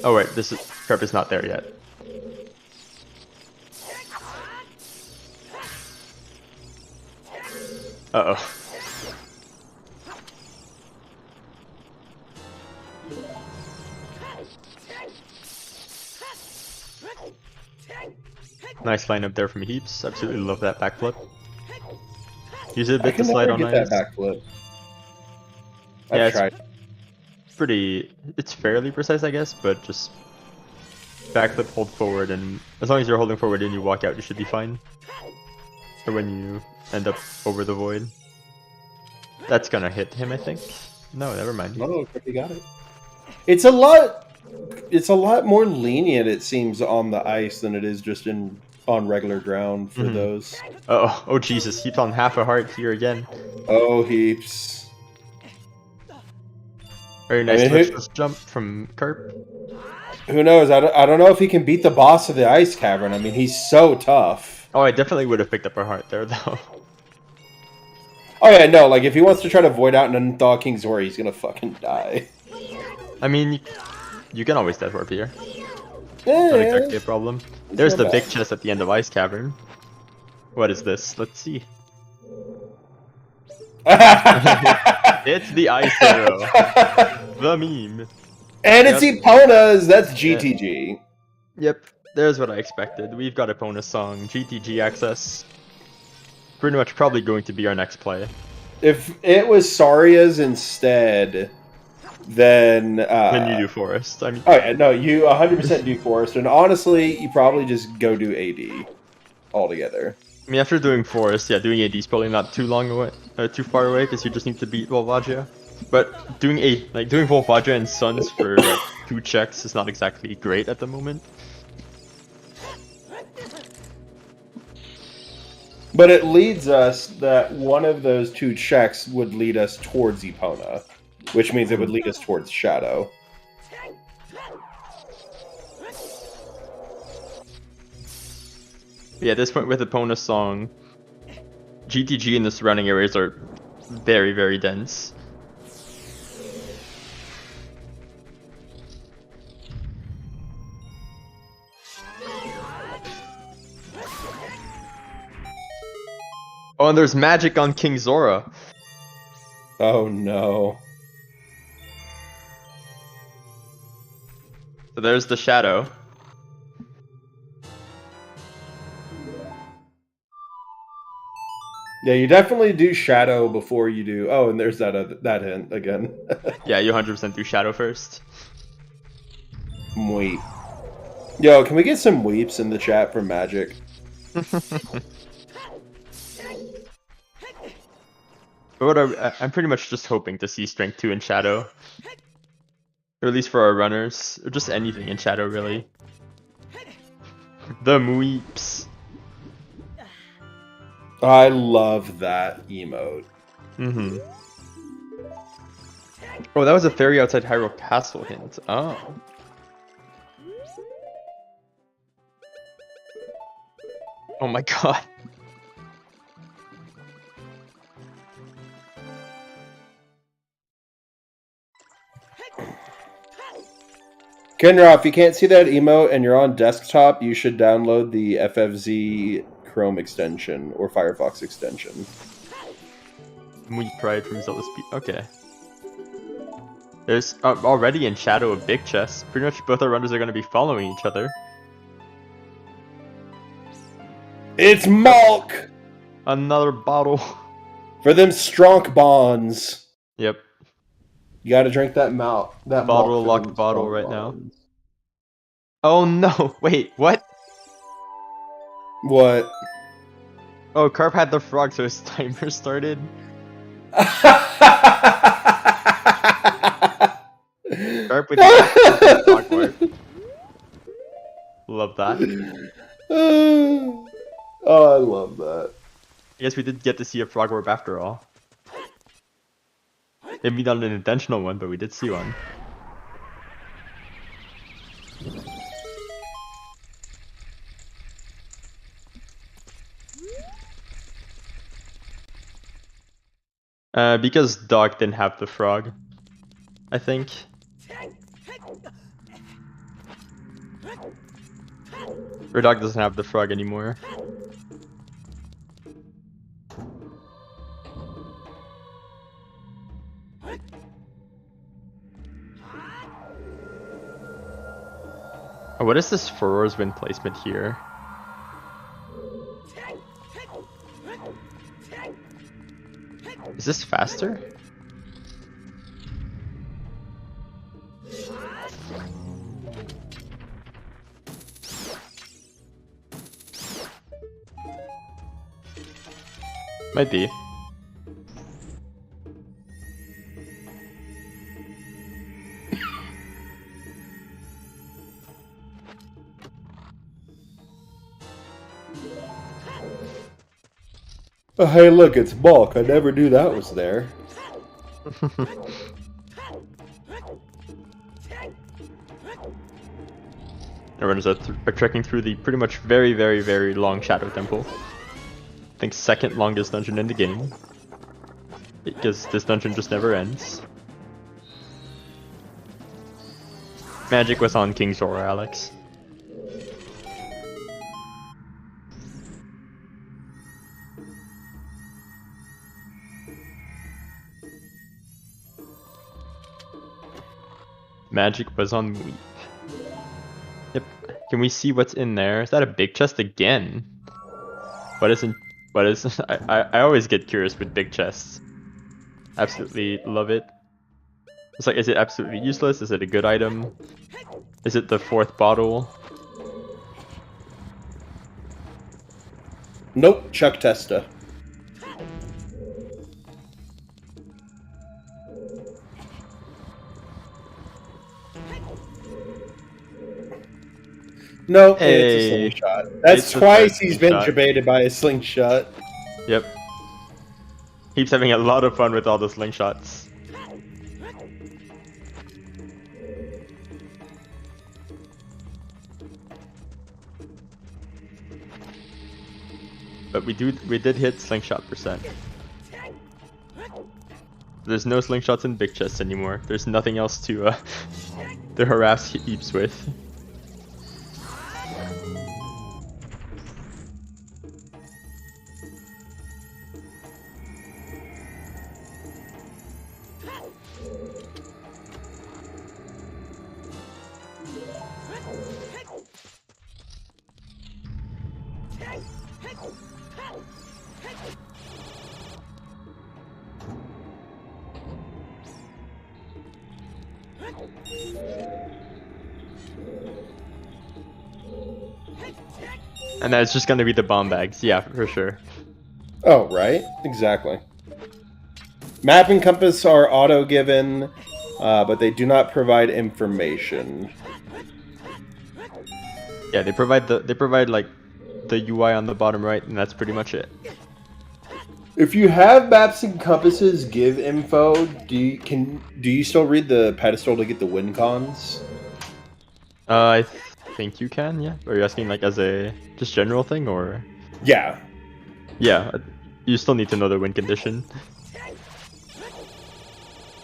Speaker 3: Oh wait, Carp is not there yet. Uh-oh. Nice lineup there from Heaps. Absolutely love that backflip. Use it a
Speaker 2: I
Speaker 3: bit to
Speaker 2: can
Speaker 3: slide
Speaker 2: never
Speaker 3: on
Speaker 2: get
Speaker 3: ice.
Speaker 2: that backflip.
Speaker 3: Yeah,
Speaker 2: I've tried.
Speaker 3: It's fairly precise, I guess, but just backflip, hold forward, and as long as you're holding forward and you walk out, you should be fine. Or when you end up over the void. That's gonna hit him, I think. No, never mind.
Speaker 2: Oh, you got it. It's a lot more lenient, it seems, on the ice than it is just on regular ground for those.
Speaker 3: Oh Jesus, Heaps on half a heart here again.
Speaker 2: Oh, Heaps.
Speaker 3: Very nice directional jump from Carp.
Speaker 2: Who knows? I don't know if he can beat the boss of the ice cavern. I mean, he's so tough.
Speaker 3: Oh, I definitely would have picked up a heart there, though.
Speaker 2: Oh yeah, no, like if he wants to try to void out and unthaw King Zora, he's gonna fucking die.
Speaker 3: I mean, you can always death warp here.
Speaker 2: Yeah,
Speaker 3: Not exactly a problem. There's
Speaker 2: not
Speaker 3: the big
Speaker 2: bad.
Speaker 3: chest at the end of Ice Cavern. What is this? Let's see. It's the Ice Arrow. The meme.
Speaker 2: And it's Epona's, that's GTG.
Speaker 3: Yep, there's what I expected. We've got Epona's song, GTG access. Pretty much probably going to be our next play.
Speaker 2: If it was Saria's instead, then
Speaker 3: you do Forest. I mean,
Speaker 2: oh yeah, no, you 100% do Forest, and honestly, you probably just go do AD altogether.
Speaker 3: I mean, after doing Forest, yeah, doing AD is probably not too too far away, because you just need to beat Volvagia. But doing Volvagia and Suns for like 2 checks is not exactly great at the moment.
Speaker 2: But it leads us that one of those 2 checks would lead us towards Epona, which means it would lead us towards Shadow.
Speaker 3: Yeah, at this point with Epona's song, GTG in the surrounding areas are very, very dense. Oh, and there's magic on King Zora.
Speaker 2: Oh no.
Speaker 3: So there's the shadow.
Speaker 2: Yeah, you definitely do Shadow before you do... Oh, and there's that hint again.
Speaker 3: Yeah, you 100% do shadow first.
Speaker 2: Weep. Yo, can we get some weeps in the chat for magic?
Speaker 3: But I'm pretty much just hoping to see Strength 2 in Shadow. Or at least for our runners. Or just anything in Shadow, really. The Mweeps.
Speaker 2: I love that emote.
Speaker 3: Mm-hmm. Oh, that was a fairy outside Hyrule Castle hint. Oh. Oh my god.
Speaker 2: Kenra, if you can't see that emote and you're on desktop, you should download the FFZ Chrome extension or Firefox extension.
Speaker 3: Mweep Pride from Zelda Speed. Okay. There's already in Shadow a big chest. Pretty much both our runners are going to be following each other.
Speaker 2: It's Malk!
Speaker 3: Another bottle.
Speaker 2: For them strong bonds.
Speaker 3: Yep.
Speaker 2: You gotta drink that Malk. That
Speaker 3: Bottle
Speaker 2: Malk
Speaker 3: locked
Speaker 2: from
Speaker 3: bottle
Speaker 2: strong
Speaker 3: right now.
Speaker 2: bonds.
Speaker 3: Oh no! Wait, what?
Speaker 2: What?
Speaker 3: Oh, Carp had the frog, so his timer started. Carp with the frog word. Love that.
Speaker 2: Oh, I love that.
Speaker 3: I guess we did get to see a frog orb after all. Maybe not an intentional one, but we did see one. Because Dog didn't have the frog, I think. Or Dog doesn't have the frog anymore. Oh, what is this Furor's Wind placement here? Is this faster? Might be.
Speaker 2: Oh, hey, look, it's bulk. I never knew that was there.
Speaker 3: Everyone's are trekking through the pretty much very long Shadow Temple. I think second longest dungeon in the game. Because this dungeon just never ends. Magic was on King Zora, Alex. Magic was on Weep. Yep. Can we see what's in there? Is that a big chest again? What is I always get curious with big chests. Absolutely love it. It's like, is it absolutely useless? Is it a good item? Is it the fourth bottle?
Speaker 2: Nope, Chuck Testa. No,
Speaker 3: Hey,
Speaker 2: it's a slingshot. That's
Speaker 3: it's a
Speaker 2: twice he's been
Speaker 3: slingshot.
Speaker 2: debated by a slingshot.
Speaker 3: Yep. He's having a lot of fun with all the slingshots. But we did hit slingshot percent. There's no slingshots in big chests anymore. There's nothing else to to harass Heaps with. And then it's just gonna be the bomb bags, yeah, for sure.
Speaker 2: Oh, right? Exactly. Map and compass are auto-given, but they do not provide information.
Speaker 3: Yeah, they provide like the UI on the bottom right, and that's pretty much it.
Speaker 2: If you have maps and compasses give info, do you still read the pedestal to get the win cons?
Speaker 3: I think you can, yeah. Are you asking like as a just general thing, or?
Speaker 2: Yeah.
Speaker 3: Yeah, you still need to know the win condition.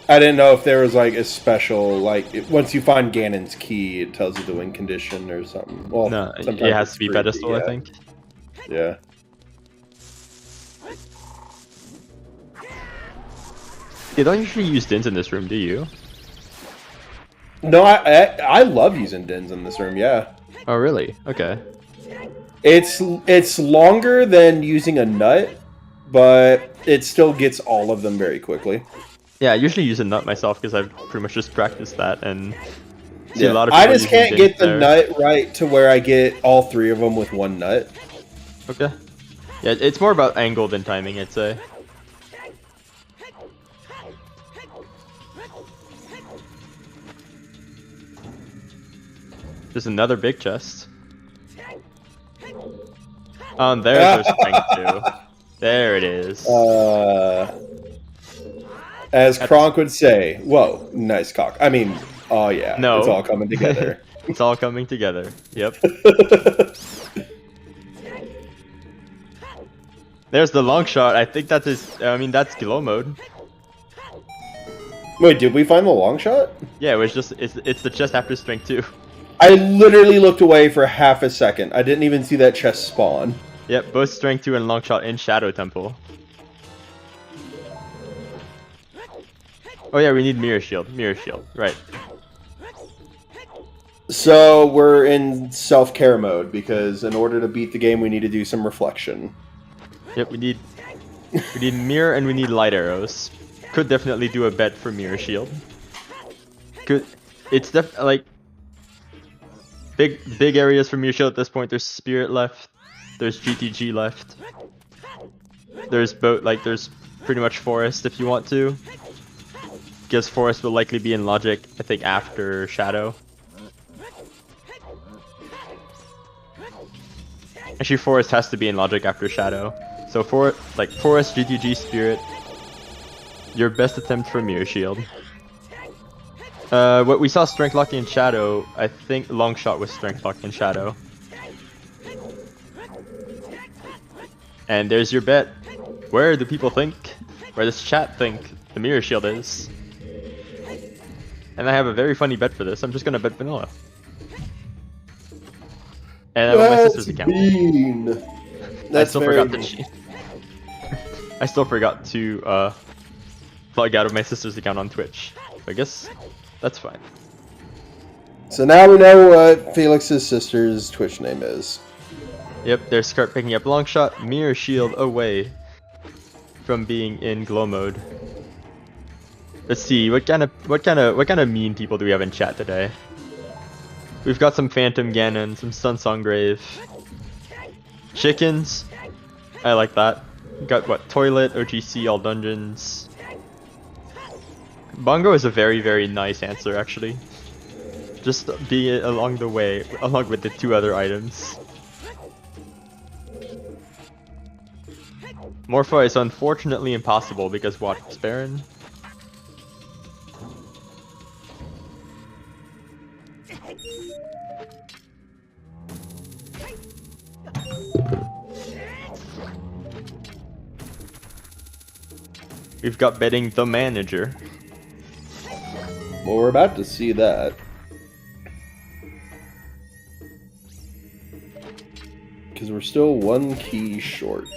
Speaker 2: I didn't know if there was like a special, like once you find Ganon's key, it tells you the win condition or something. Well,
Speaker 3: No,
Speaker 2: sometimes
Speaker 3: it has
Speaker 2: it's
Speaker 3: to be
Speaker 2: free,
Speaker 3: pedestal,
Speaker 2: yeah.
Speaker 3: I think.
Speaker 2: Yeah.
Speaker 3: You don't usually use dins in this room, do you?
Speaker 2: No, I love using dins in this room. Yeah.
Speaker 3: Oh, really? Okay.
Speaker 2: It's longer than using a nut, but it still gets all of them very quickly.
Speaker 3: Yeah, I usually use a nut myself because I've pretty much just practiced that and see a
Speaker 2: Yeah.
Speaker 3: lot of
Speaker 2: I
Speaker 3: people
Speaker 2: just
Speaker 3: using
Speaker 2: can't
Speaker 3: dins
Speaker 2: get the
Speaker 3: there.
Speaker 2: nut right to where I get all three of them with one nut.
Speaker 3: Okay. Yeah, it's more about angle than timing, I'd say. There's another big chest. Oh, and there's our strength too. There it is.
Speaker 2: As Kronk would say, whoa, nice cock. I mean, oh yeah,
Speaker 3: No.
Speaker 2: it's all coming together.
Speaker 3: It's all coming together. Yep. There's the long shot. I think that's his. I mean, that's glow mode.
Speaker 2: Wait, did we find the long shot?
Speaker 3: Yeah, it was just it's the chest after strength 2.
Speaker 2: I literally looked away for half a second. I didn't even see that chest spawn.
Speaker 3: Yep, both strength 2 and long shot in Shadow Temple. Oh yeah, we need mirror shield, right.
Speaker 2: So we're in self-care mode because in order to beat the game, we need to do some reflection.
Speaker 3: Yep, we need mirror and we need light arrows. Could definitely do a bet for mirror shield. It's like big areas for mirror shield at this point. There's spirit left, there's GTG left, there's there's pretty much forest if you want to. Because forest will likely be in logic, I think, after shadow. Actually, forest has to be in logic after shadow. So forest, GTG, spirit, your best attempt for mirror shield. What we saw strength lock in shadow, I think long shot was strength lock in shadow. And there's your bet. Where do people think, where does chat think the mirror shield is? And I have a very funny bet for this. I'm just gonna bet vanilla. And I want my sister's account.
Speaker 2: That's
Speaker 3: I still forgot to cheat. I still forgot to plug out of my sister's account on Twitch. I guess that's fine.
Speaker 2: So now we know what Felix's sister's Twitch name is.
Speaker 3: Yep, there's Scarp picking up long shot, mirror shield away from being in glow mode. Let's see, what kind of mean people do we have in chat today? We've got some Phantom Ganon, some Sun Song Grave, chickens. I like that. Got what? Toilet, OGC, all dungeons. Bongo is a very nice answer actually. Just being along the way, along with the 2 other items. Morpho is unfortunately impossible because what? Baron? We've got betting the manager.
Speaker 2: Well, we're about to see that. Because we're still 1 key short.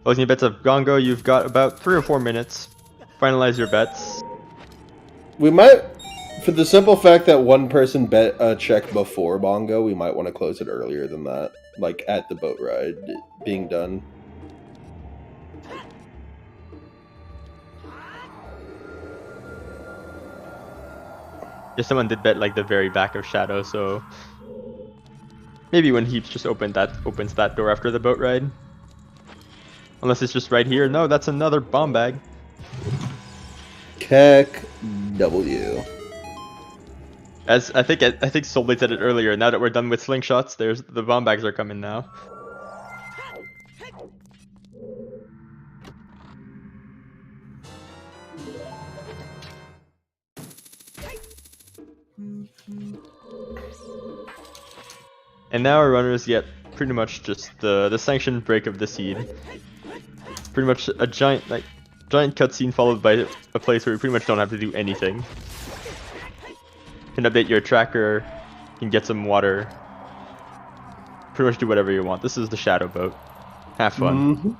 Speaker 3: Closing bets of Gongo, you've got about 3 or 4 minutes. Finalize your bets.
Speaker 2: We might, for the simple fact that one person bet a check before Bongo, we might want to close it earlier than that. Like at the boat ride being done.
Speaker 3: Yeah, someone did bet like the very back of Shadow, so maybe when Heaps just opens that door after the boat ride. Unless it's just right here. No, that's another bomb bag.
Speaker 2: Keck W.
Speaker 3: As I think Solblade said it earlier. Now that we're done with slingshots, there's the bomb bags are coming now. And now our runners get pretty much just the sanctioned break of the seed. Pretty much a giant cutscene followed by a place where we pretty much don't have to do anything. You can update your tracker, you can get some water. Pretty much do whatever you want. This is the Shadow Boat. Have fun.
Speaker 2: Mm-hmm.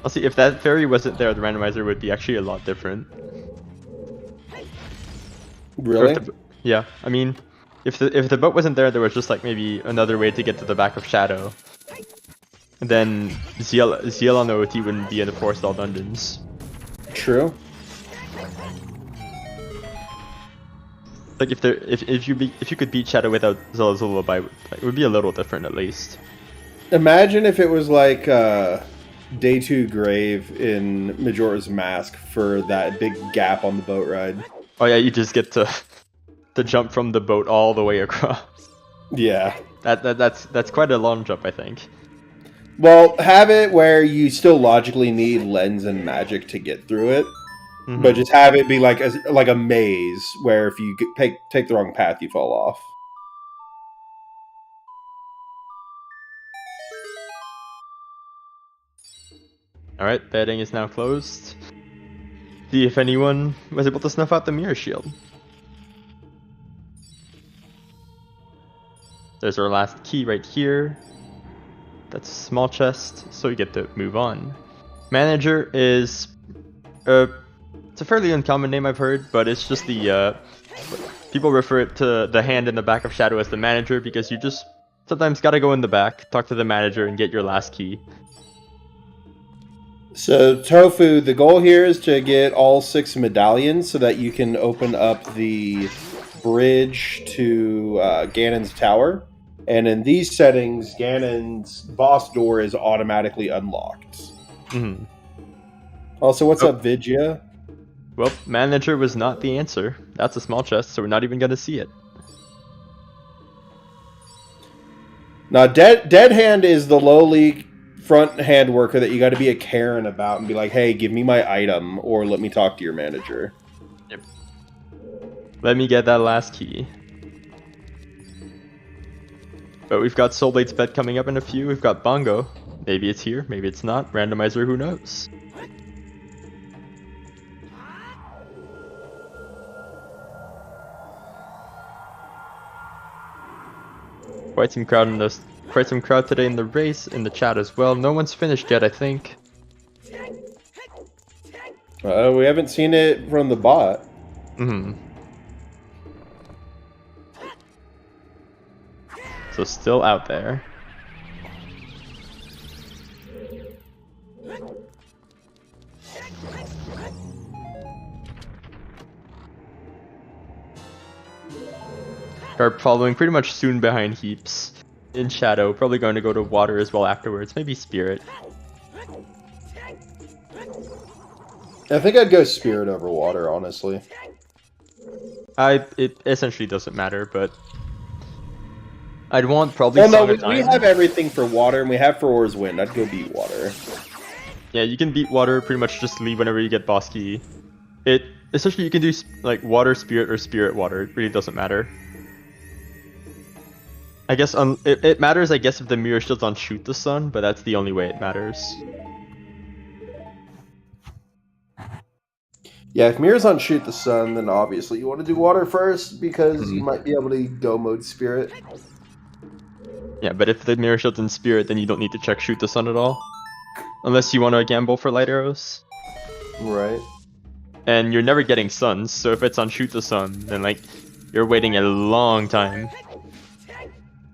Speaker 3: I'll see, if that fairy wasn't there, the randomizer would be actually a lot different.
Speaker 2: Really?
Speaker 3: Yeah, I mean, if the boat wasn't there, there was just like maybe another way to get to the back of Shadow. And then ZL on the OT wouldn't be in the 4-stall dungeons.
Speaker 2: True.
Speaker 3: Like if you could beat Shadow without Zelda's Lullaby, it would be a little different at least.
Speaker 2: Imagine if it was like Day 2 Grave in Majora's Mask for that big gap on the boat ride.
Speaker 3: Oh yeah, you just get to jump from the boat all the way across.
Speaker 2: Yeah.
Speaker 3: That's quite a long jump, I think.
Speaker 2: Well, have it where you still logically need lens and magic to get through it, but just have it be like a maze where if you take the wrong path, you fall off.
Speaker 3: Alright, betting is now closed. See if anyone was able to snuff out the mirror shield. There's our last key right here. That's a small chest, so you get to move on. Manager is it's a fairly uncommon name I've heard, but it's just the people refer it to the hand in the back of Shadow as the manager because you just sometimes gotta go in the back, talk to the manager, and get your last key.
Speaker 2: So, Tofu, the goal here is to get all 6 medallions so that you can open up the bridge to Ganon's tower. And in these settings, Ganon's boss door is automatically unlocked. Also, what's up, Vidya?
Speaker 3: Well, manager was not the answer. That's a small chest, so we're not even gonna see it.
Speaker 2: Now, Dead Hand is the lowly front hand worker that you got to be a Karen about and be like, hey, give me my item or let me talk to your manager.
Speaker 3: Yep. Let me get that last key. But we've got Soul Blade's bet coming up in a few. We've got Bongo. Maybe it's here, maybe it's not. Randomizer, who knows? Quite some crowd today in the race, in the chat as well. No one's finished yet, I think.
Speaker 2: We haven't seen it from the bot.
Speaker 3: So still out there. Garp following pretty much soon behind Heaps. In Shadow, probably going to go to Water as well afterwards. Maybe Spirit.
Speaker 2: I think I'd go Spirit over Water, honestly.
Speaker 3: It essentially doesn't matter, but I'd want probably.
Speaker 2: Well, no, we have everything for Water, and we have for Or's Wind. I'd go beat Water.
Speaker 3: Yeah, you can beat Water. Pretty much just leave whenever you get boss key. Essentially you can do like Water Spirit or Spirit Water. It really doesn't matter. I guess it matters. I guess if the mirror shield's on Shoot the Sun, but that's the only way it matters.
Speaker 2: Yeah, if Mirror's on Shoot the Sun, then obviously you want to do Water first because you might be able to go mode Spirit.
Speaker 3: Yeah, but if the mirror shield's in Spirit, then you don't need to check Shoot the Sun at all. Unless you want to gamble for light arrows.
Speaker 2: Right.
Speaker 3: And you're never getting suns, so if it's on Shoot the Sun, then like you're waiting a long time.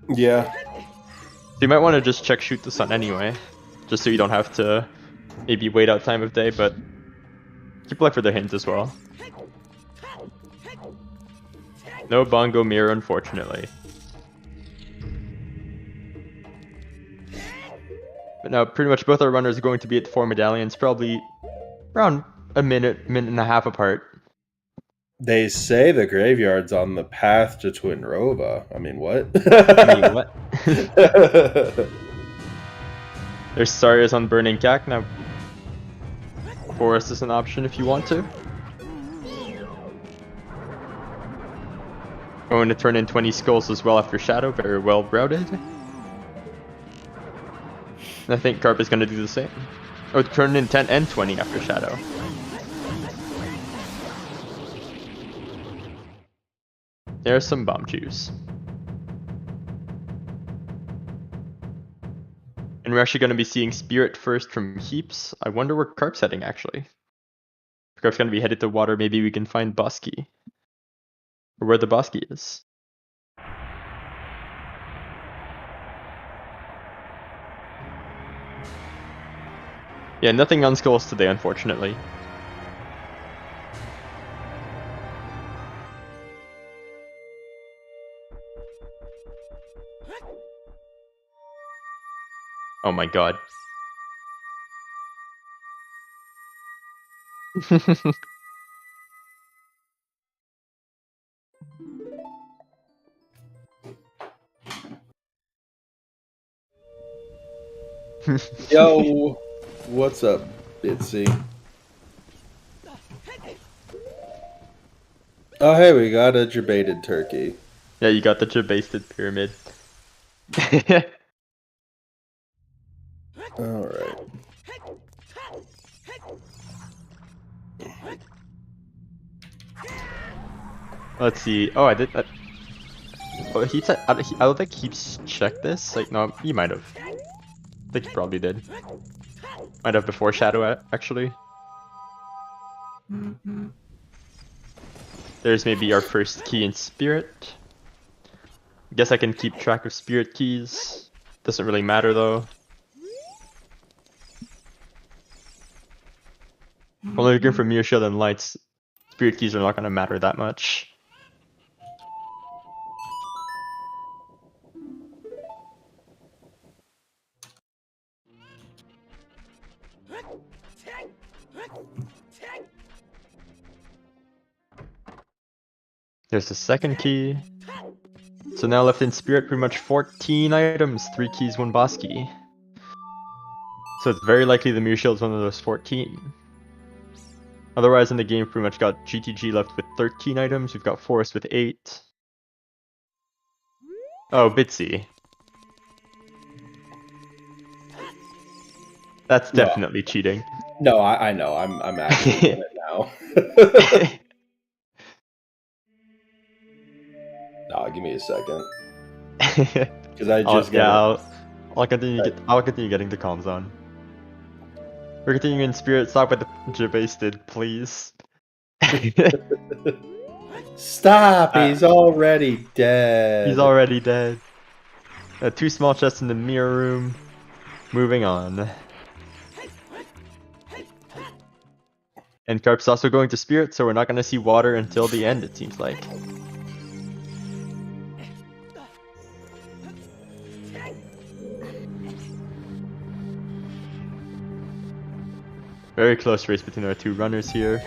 Speaker 2: Yeah.
Speaker 3: So you might want to just check Shoot the Sun anyway. Just so you don't have to maybe wait out time of day, but keep luck for the hint as well. No Bongo mirror, unfortunately. But now pretty much both our runners are going to be at 4 medallions, probably around a minute and a half apart.
Speaker 2: They say the graveyard's on the path to Twin Rova. I mean, what?
Speaker 3: What? There's Saria's on Burning Cack. Now, Forest is an option if you want to. Going to turn in 20 skulls as well after Shadow. Very well routed. And I think Garp is going to do the same. Oh, turn in 10 and 20 after Shadow. There's some bomb juice. And we're actually going to be seeing Spirit first from Heaps. I wonder where Carp's heading, actually. If Carp's going to be headed to Water, maybe we can find Bosky. Or where the Bosky is. Yeah, nothing on skulls today, unfortunately. Oh my god.
Speaker 2: Yo, what's up, Bitsy? Oh, hey, we got a debated turkey.
Speaker 3: Yeah, you got the Jabasted pyramid.
Speaker 2: Alright.
Speaker 3: Let's see. Oh, I did that. Oh, I don't think he's checked this. Like, no, he might have. I think he probably did. Might have before Shadow, actually. There's maybe our first key in Spirit. Guess I can keep track of Spirit keys. Doesn't really matter though. Only looking for Mirror Shield and Lights. Spirit keys are not gonna matter that much. There's the second key. So now left in Spirit, pretty much 14 items, 3 keys, 1 boss key. So it's very likely the Mirror Shield is one of those 14. Otherwise in the game, pretty much got GTG left with 13 items, we've got Forest with 8. Oh, Bitsy. That's definitely cheating.
Speaker 2: No, I know. I'm actually doing it now. Nah, give me a second. Because I just got.
Speaker 3: I'll continue getting the comms on. We're continuing in Spirit. Stop with the Jabasted, please.
Speaker 2: Stop! He's already dead.
Speaker 3: He's already dead. 2 small chests in the mirror room. Moving on. And Carp's also going to Spirit, so we're not going to see water until the end, it seems like. Very close race between our 2 runners here.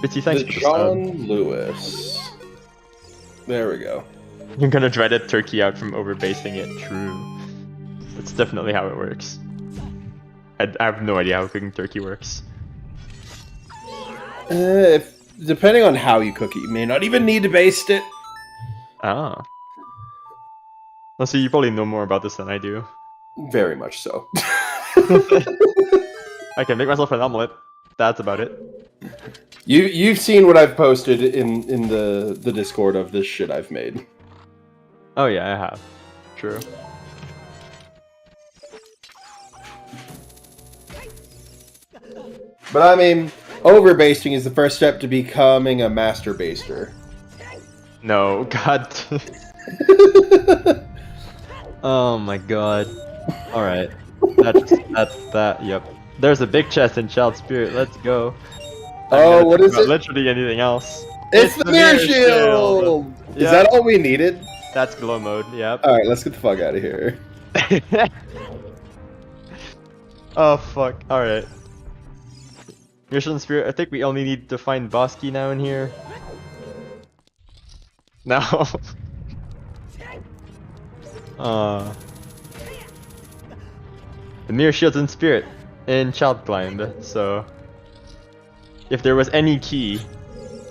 Speaker 3: Bitsy, thanks for the
Speaker 2: John
Speaker 3: sub.
Speaker 2: Lewis. There we go.
Speaker 3: You're gonna dread a turkey out from overbasing it. True. That's definitely how it works. I have no idea how cooking turkey works.
Speaker 2: Depending on how you cook it, you may not even need to baste it.
Speaker 3: Ah. Well, so you probably know more about this than I do.
Speaker 2: Very much so.
Speaker 3: I can make myself an omelet. That's about it.
Speaker 2: You've seen what I've posted in the Discord of this shit I've made.
Speaker 3: Oh yeah, I have. True.
Speaker 2: But I mean, overbasting is the first step to becoming a master baster.
Speaker 3: No, God. Oh my God. All right. That's that. Yep. There's a big chest in Child Spirit. Let's go.
Speaker 2: Oh, what is it?
Speaker 3: Literally anything else.
Speaker 2: It's the mirror shield!
Speaker 3: Yep.
Speaker 2: Is that all we needed?
Speaker 3: That's glow mode, yep.
Speaker 2: Alright, let's get the fuck out of here.
Speaker 3: Oh fuck, alright. Mission Spirit, I think we only need to find boss key now in here. No. The mirror shield's in Spirit in Child Climb, so if there was any key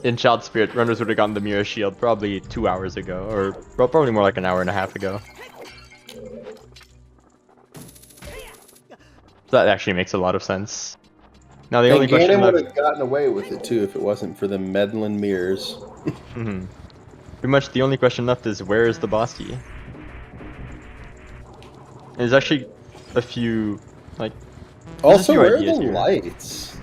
Speaker 3: in Child Spirit, runners would have gotten the mirror shield probably 2 hours ago, or probably more like an hour and a half ago. So that actually makes a lot of sense. Now the only question
Speaker 2: Ganon would
Speaker 3: left...
Speaker 2: have gotten away with it too if it wasn't for the meddling mirrors.
Speaker 3: Pretty much the only question left is where is the boss key? There's actually a few, like...
Speaker 2: Also, where are
Speaker 3: ideas
Speaker 2: the
Speaker 3: here.
Speaker 2: lights?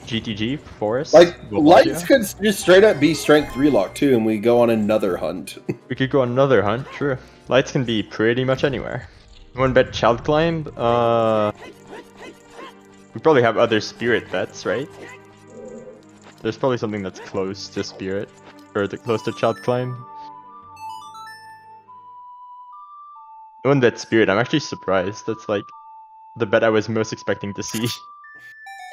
Speaker 3: GTG, Forest?
Speaker 2: Like,
Speaker 3: Volvagia?
Speaker 2: lights could just straight up be strength 3 lock too, and we go on another hunt.
Speaker 3: We could go on another hunt, true. Lights can be pretty much anywhere. You want to bet Child Climb? We probably have other Spirit bets, right? There's probably something that's close to Spirit, or close to Child Climb. I wouldn't bet Spirit, I'm actually surprised. That's like the bet I was most expecting to see.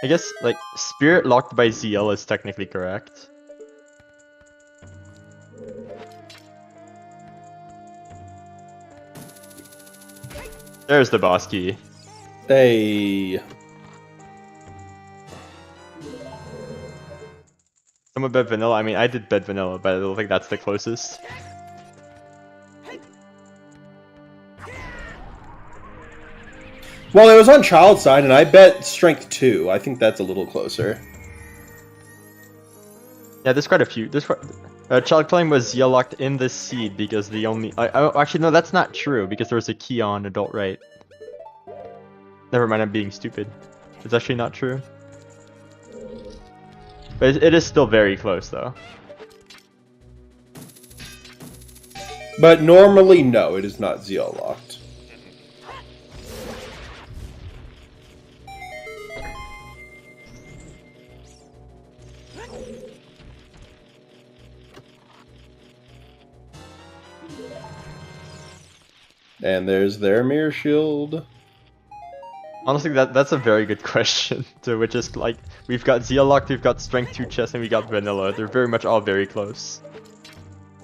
Speaker 3: I guess, like, Spirit locked by ZL is technically correct. There's the boss key.
Speaker 2: Hey.
Speaker 3: Someone bet vanilla. I mean, I did bet vanilla, but I don't think that's the closest.
Speaker 2: Well, it was on child side, and I bet strength 2. I think that's a little closer.
Speaker 3: Yeah, there's quite a few. Child claim was locked in the seed because the only. Actually, no, that's not true because there was a key on adult right. Never mind, I'm being stupid. It's actually not true. But it is still very close, though.
Speaker 2: But normally, no, it is not ZL locked. And there's their mirror shield.
Speaker 3: Honestly, that's a very good question. So which is like we've got ZL locked, we've got strength 2 chest, and we got vanilla. They're very much all very close.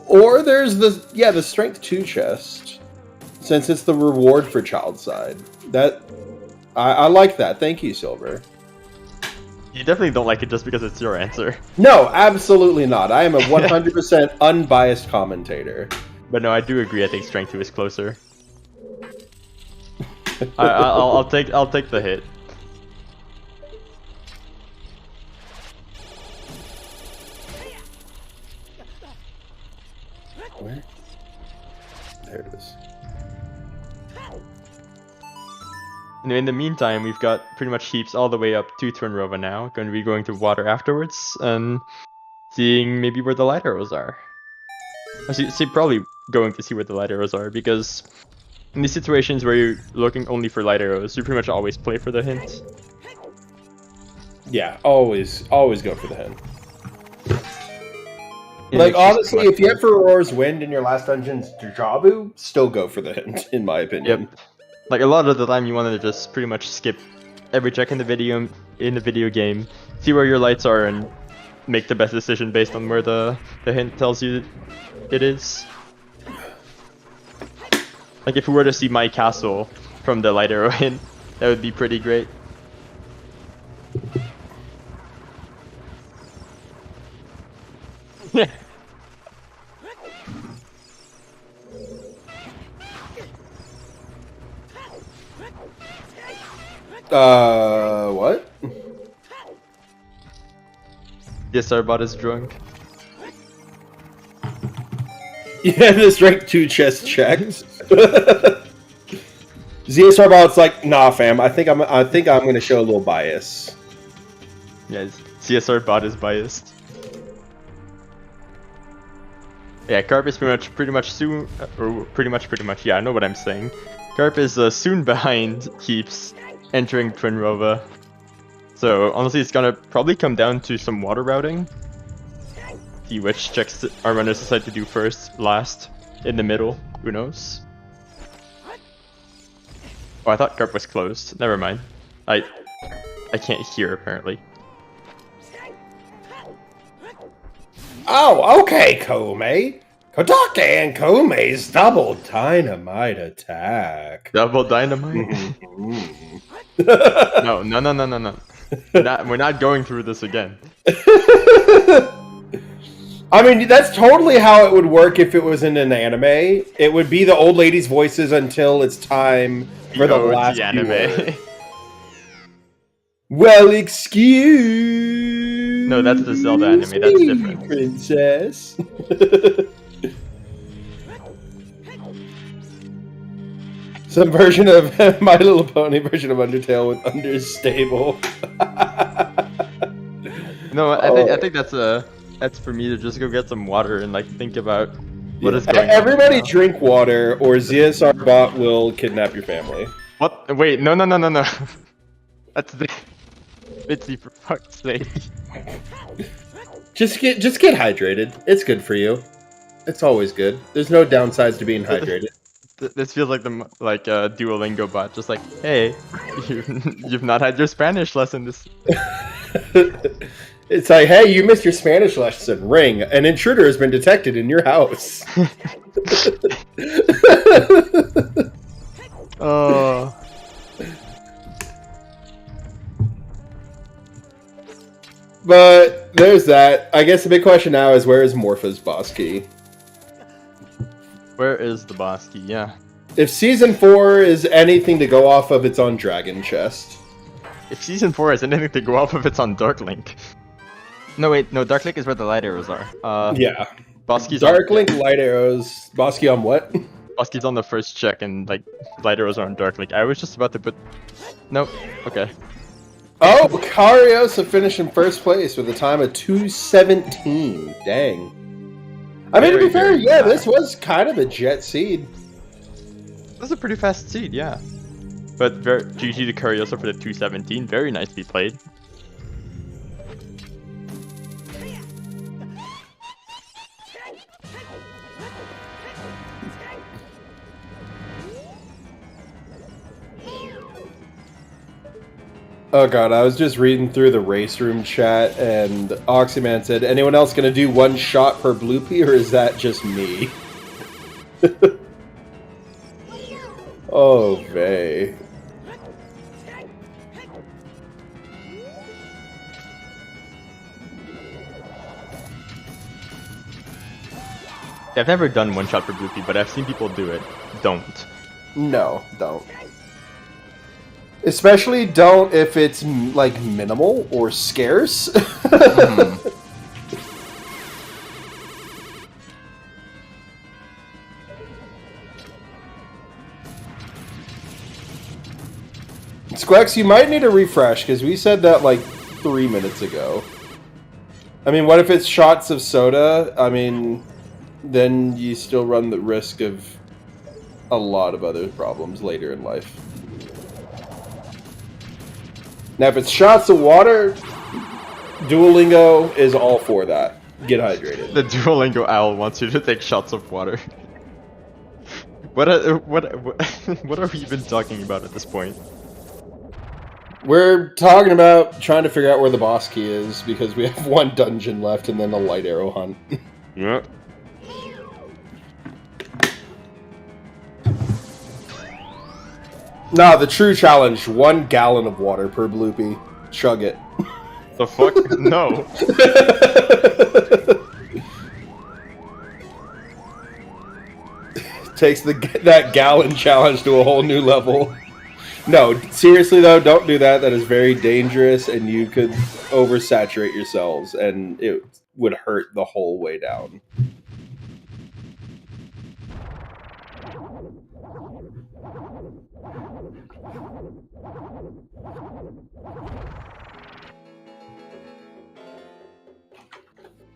Speaker 2: Or there's the strength 2 chest, since it's the reward for child side. That I like that. Thank you, Silver.
Speaker 3: You definitely don't like it just because it's your answer.
Speaker 2: No, absolutely not. I am a 100% unbiased commentator.
Speaker 3: But no, I do agree. I think strength 2 is closer. I'll take the hit.
Speaker 2: Where? There it is.
Speaker 3: In the meantime, we've got pretty much heaps all the way up to Twinrova now. Going to be going to water afterwards and seeing maybe where the light arrows are. Probably going to see where the light arrows are because in these situations where you're looking only for light arrows, you pretty much always play for the hint.
Speaker 2: Yeah, always go for the hint. Like, honestly, if you have Aurora's Wind in your last dungeon's Jabu, still go for the hint, in my opinion.
Speaker 3: Yep. Like, a lot of the time you want to just pretty much skip every check in the video game, see where your lights are, and make the best decision based on where the hint tells you it is. Like, if we were to see my castle from the light arrow hint, that would be pretty great. Yeah.
Speaker 2: What?
Speaker 3: Yes, our bot is drunk.
Speaker 2: Yeah, this rank 2 chest checked. ZSR bot's like, nah, fam. I think I'm gonna show a little bias.
Speaker 3: Yeah, CSR bot is biased. Yeah, Carp is pretty much soon, or pretty much. Yeah, I know what I'm saying. Carp is soon behind Keeps entering Twinrova. So honestly, it's gonna probably come down to some water routing. See which checks our runners decide to do first, last, in the middle. Who knows? Oh, I thought Carp was closed. Never mind. I can't hear apparently.
Speaker 2: Oh, okay, Kome. Kodake and Kome's double dynamite attack.
Speaker 3: Double dynamite? No. We're not going through this again.
Speaker 2: I mean, that's totally how it would work if it was in an anime. It would be the old lady's voices until it's time for the last anime. Well, excuse.
Speaker 3: No, that's the Zelda anime. That's different.
Speaker 2: Princess. Some version of My Little Pony version of Undertale with understable.
Speaker 3: No, I think that's for me to just go get some water and like think about what is going on.
Speaker 2: Everybody drink water, or ZSR bot will kidnap your family.
Speaker 3: What? Wait, no. That's the Bitsy, for fuck's sake.
Speaker 2: Just get hydrated. It's good for you. It's always good. There's no downsides to being hydrated.
Speaker 3: This feels like the Duolingo bot, just like, hey, you've not had your Spanish lesson this.
Speaker 2: It's like, hey, you missed your Spanish lesson. Ring. An intruder has been detected in your house.
Speaker 3: Oh.
Speaker 2: But there's that. I guess the big question now is, where is Morpha's boss key?
Speaker 3: Where is the boss key? Yeah.
Speaker 2: If Season 4 is anything to go off of, it's on Dragon Chest.
Speaker 3: If Season 4 has anything to go off of, it's on Dark Link. No, wait. No, Dark Link is where the light arrows are.
Speaker 2: Yeah.
Speaker 3: Boss key's
Speaker 2: Dark
Speaker 3: on,
Speaker 2: Link, light arrows. Boss key on what?
Speaker 3: Boss key's on the first check, and like light arrows are on Dark Link. I was just about to put. Nope. Okay.
Speaker 2: Oh, Cariosa finished in first place with a time of 2:17. Dang. I mean, to be fair, yeah, this was kind of a jet seed.
Speaker 3: This is a pretty fast seed, yeah. But very GG to Cariosa for the 2:17. Very nicely played.
Speaker 2: Oh god, I was just reading through the race room chat, and Oxyman said, anyone else gonna do one shot per bloopy, or is that just me? Oh, vey.
Speaker 3: I've never done one shot per bloopy, but I've seen people do it. Don't.
Speaker 2: No, don't. Especially don't if it's, like, minimal or scarce. Squex, you might need a refresh, because we said that, like, 3 minutes ago. I mean, what if it's shots of soda? I mean, then you still run the risk of a lot of other problems later in life. Now, if it's shots of water, Duolingo is all for that. Get hydrated.
Speaker 3: The Duolingo owl wants you to take shots of water. What are we even talking about at this point?
Speaker 2: We're talking about trying to figure out where the boss key is, because we have one dungeon left and then a light arrow hunt.
Speaker 3: Yeah.
Speaker 2: No, the true challenge, 1 gallon of water per bloopy. Chug it.
Speaker 3: The fuck? No.
Speaker 2: Takes that gallon challenge to a whole new level. No, seriously though, don't do that. That is very dangerous, and you could oversaturate yourselves, and it would hurt the whole way down.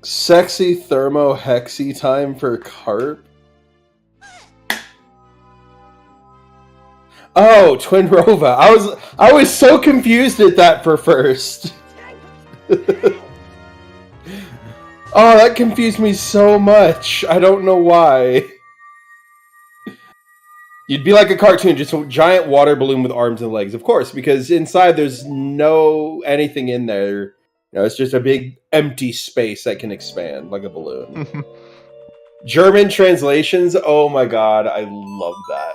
Speaker 2: Sexy thermo hexy time for carp. Oh, Twin Rova. I was so confused at that for first. Oh, that confused me so much. I don't know why. You'd be like a cartoon, just a giant water balloon with arms and legs, of course, because inside there's no anything in there. You know, it's just a big empty space that can expand like a balloon. German translations, oh my god, I love that.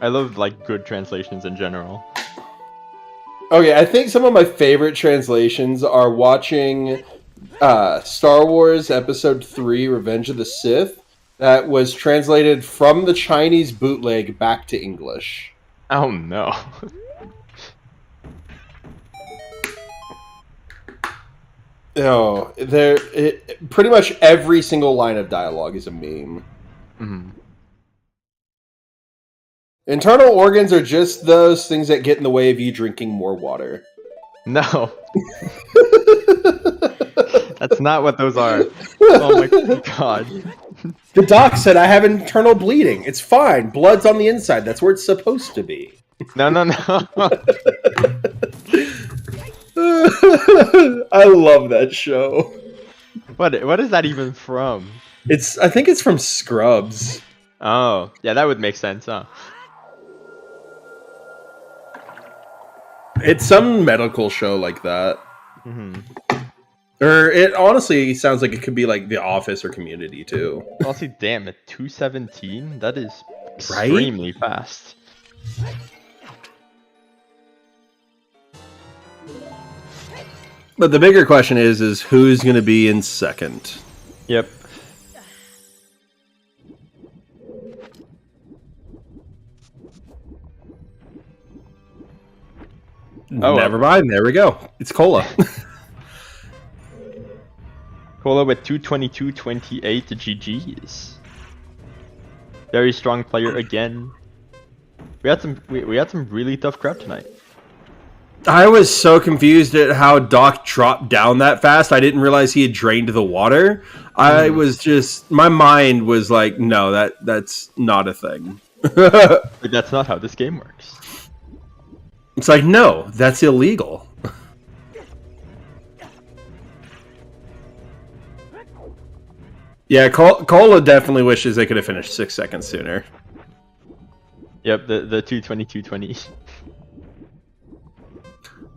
Speaker 3: I love like good translations in general.
Speaker 2: Okay, I think some of my favorite translations are watching Star Wars Episode 3, Revenge of the Sith, that was translated from the Chinese bootleg back to English.
Speaker 3: Oh no.
Speaker 2: No, pretty much every single line of dialogue is a meme.
Speaker 3: Mm-hmm.
Speaker 2: Internal organs are just those things that get in the way of you drinking more water.
Speaker 3: No. That's not what those are. Oh my god.
Speaker 2: The doc said I have internal bleeding. It's fine. Blood's on the inside. That's where it's supposed to be.
Speaker 3: No.
Speaker 2: I love that show.
Speaker 3: What is that even from?
Speaker 2: I think it's from Scrubs.
Speaker 3: Oh, yeah, that would make sense, huh?
Speaker 2: It's some medical show like that.
Speaker 3: Mm-hmm.
Speaker 2: Or it honestly sounds like it could be like The Office or Community too.
Speaker 3: Honestly, damn, at 2:17, that is extremely fast.
Speaker 2: But the bigger question is who's going to be in second?
Speaker 3: Yep.
Speaker 2: Oh, never mind. There we go. It's Cola.
Speaker 3: Cola with 222.28 GGs. Very strong player again. We had some really tough crowd tonight.
Speaker 2: I was so confused at how Doc dropped down that fast. I didn't realize he had drained the water. I was just, my mind was like, no, that's not a thing.
Speaker 3: But that's not how this game works.
Speaker 2: It's like, no, that's illegal. Yeah, Cola definitely wishes they could have finished 6 seconds sooner.
Speaker 3: Yep, the 222.20.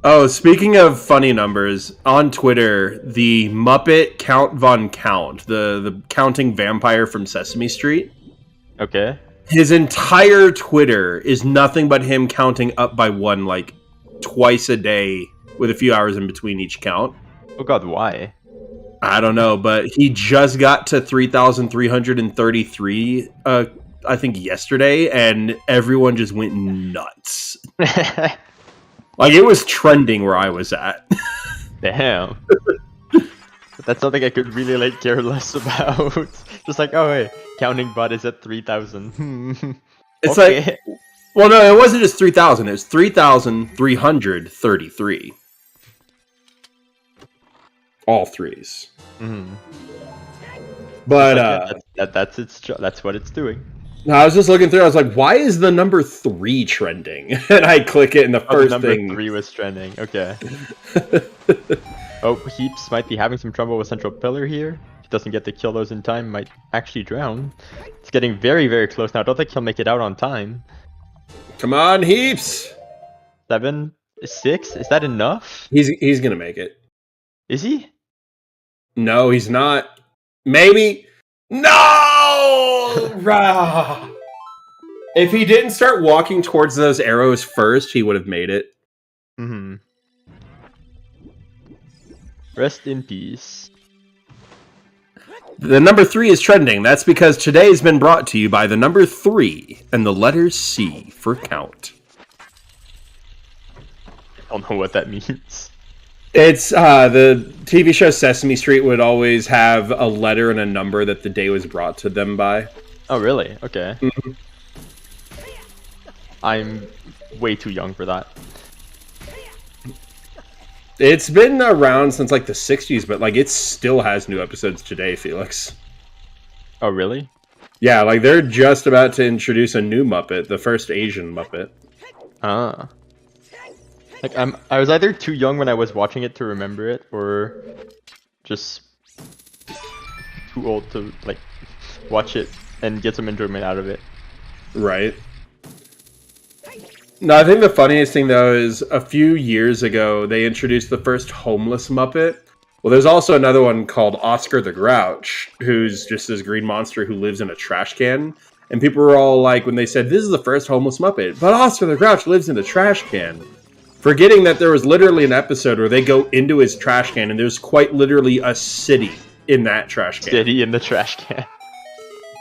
Speaker 2: Oh, speaking of funny numbers, on Twitter, the Muppet Count Von Count, the counting vampire from Sesame Street.
Speaker 3: Okay.
Speaker 2: His entire Twitter is nothing but him counting up by 1, like, twice a day with a few hours in between each count.
Speaker 3: Oh god, why?
Speaker 2: I don't know, but he just got to 3,333, I think yesterday, and everyone just went nuts. Like, it was trending where I was at.
Speaker 3: Damn. That's something I could really, like, care less about. Just like, oh, hey, counting bot is at 3,000.
Speaker 2: It's
Speaker 3: okay.
Speaker 2: like, well, no, it wasn't just 3,000. It was 3,333. All threes.
Speaker 3: Mm-hmm.
Speaker 2: But
Speaker 3: that's what it's doing.
Speaker 2: I was just looking through. I was like, "Why is the number 3 trending?" And I click it, and the first
Speaker 3: number
Speaker 2: thing
Speaker 3: 3 was trending. Okay. Oh, Heaps might be having some trouble with Central Pillar here. If he doesn't get to kill those in time, might actually drown. It's getting very, very close now. I don't think he'll make it out on time.
Speaker 2: Come on, Heaps.
Speaker 3: 7, 6. Is that enough?
Speaker 2: He's gonna make it.
Speaker 3: Is he?
Speaker 2: No, he's not. Maybe. No! Rah! If he didn't start walking towards those arrows first, he would have made it.
Speaker 3: Mm-hmm. Rest in peace.
Speaker 2: The number 3 is trending. That's because today's been brought to you by the number 3 and the letter C for count.
Speaker 3: I don't know what that means.
Speaker 2: It's the TV show Sesame Street would always have a letter and a number that the day was brought to them by.
Speaker 3: Oh, really? Okay.
Speaker 2: Mm-hmm.
Speaker 3: I'm way too young for that.
Speaker 2: It's been around since like the 60s, but like it still has new episodes today, Felix.
Speaker 3: Oh, really?
Speaker 2: Yeah, like they're just about to introduce a new Muppet, the first Asian Muppet.
Speaker 3: Ah. Like I was either too young when I was watching it to remember it, or just too old to like watch it and get some enjoyment out of it.
Speaker 2: Right. No, I think the funniest thing though is a few years ago they introduced the first homeless Muppet. Well, there's also another one called Oscar the Grouch, who's just this green monster who lives in a trash can. And people were all like, when they said, this is the first homeless Muppet, but Oscar the Grouch lives in a trash can. Forgetting that there was literally an episode where they go into his trash can and there's quite literally a city in that trash can.
Speaker 3: City in the trash can.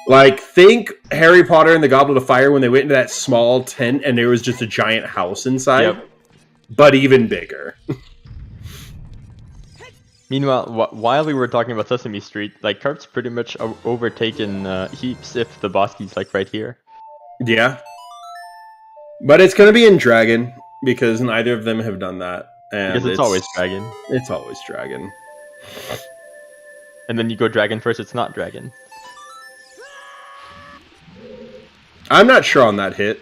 Speaker 2: Like, think Harry Potter and the Goblet of Fire when they went into that small tent and there was just a giant house inside.
Speaker 3: Yep.
Speaker 2: But even bigger.
Speaker 3: Meanwhile, while we were talking about Sesame Street, like, Carp's pretty much overtaken Heaps if the boss key's, like, right here.
Speaker 2: Yeah. But it's going to be in Dragon, because neither of them have done that. And
Speaker 3: because it's always Dragon.
Speaker 2: It's always Dragon.
Speaker 3: And then you go Dragon first, it's not Dragon.
Speaker 2: I'm not sure on that hit.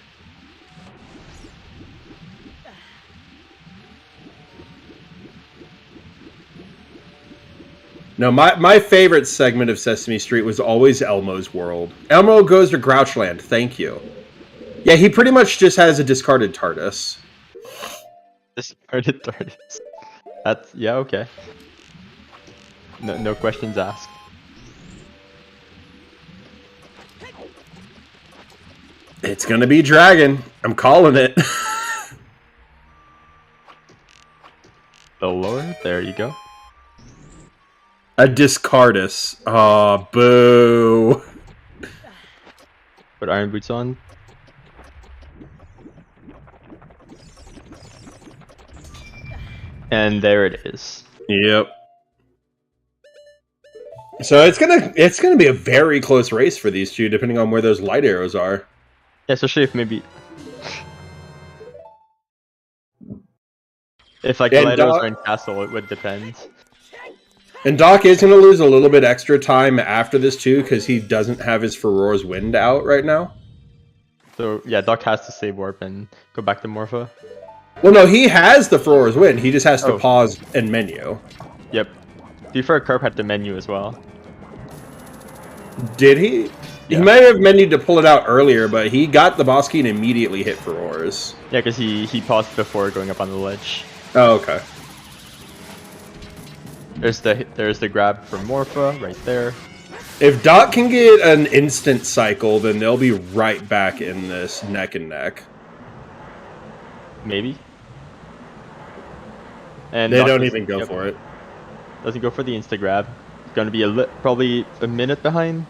Speaker 2: No, my favorite segment of Sesame Street was always Elmo's World. Elmo goes to Grouchland, thank you. Yeah, he pretty much just has a discarded TARDIS.
Speaker 3: Discarded TARDIS. That's, yeah, okay. No questions asked.
Speaker 2: It's gonna be Dragon. I'm calling it.
Speaker 3: little lower. There you go.
Speaker 2: A Discardus. Aw, boo.
Speaker 3: Put Iron Boots on. And there it is.
Speaker 2: Yep. So it's gonna be a very close race for these two, depending on where those light arrows are.
Speaker 3: Yeah, especially if maybe if like the light arrows are in castle, it would depend.
Speaker 2: And Doc is gonna lose a little bit extra time after this too, because he doesn't have his Ferora's Wind out right now.
Speaker 3: So yeah, Doc has to save warp and go back to Morpha.
Speaker 2: Well, no, he has the Ferora's Wind. He just has to pause and menu.
Speaker 3: Yep. Before Carp had the menu as well.
Speaker 2: Did he?
Speaker 3: Yeah.
Speaker 2: He might have menued to pull it out earlier, but he got the boss key and immediately hit Ferora's.
Speaker 3: Yeah, because he paused before going up on the ledge.
Speaker 2: Oh, okay.
Speaker 3: There's the grab from Morpha right there.
Speaker 2: If Doc can get an instant cycle, then they'll be right back in this neck and neck.
Speaker 3: Maybe. And
Speaker 2: they
Speaker 3: Doc
Speaker 2: don't even go for it.
Speaker 3: Doesn't go for the insta grab. It's gonna be probably a minute behind.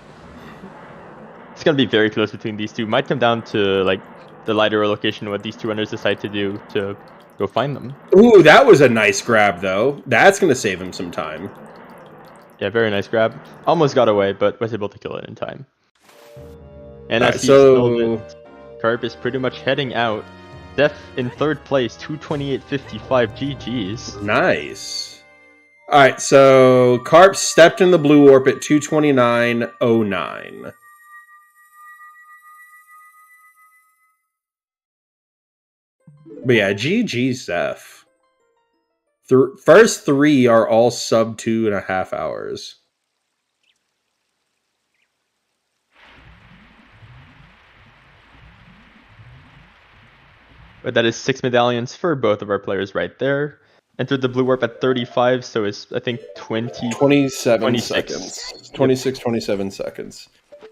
Speaker 3: It's gonna be very close between these two. Might come down to like the light arrow location, what these two runners decide to do to go find them.
Speaker 2: Ooh, that was a nice grab though. That's gonna save him some time.
Speaker 3: Yeah, very nice grab. Almost got away, but was able to kill it in time. And as Carp is pretty much heading out. Def in third place, 228.55 GG's.
Speaker 2: Nice. Alright, so Carp stepped in the blue warp at 229.09. But yeah, GG's Zeph. First three are all sub 2.5 hours.
Speaker 3: But that is 6 medallions for both of our players right there. Entered the blue warp at 35, so it's, I think,
Speaker 2: 27
Speaker 3: 26.
Speaker 2: seconds. 26, 27 seconds.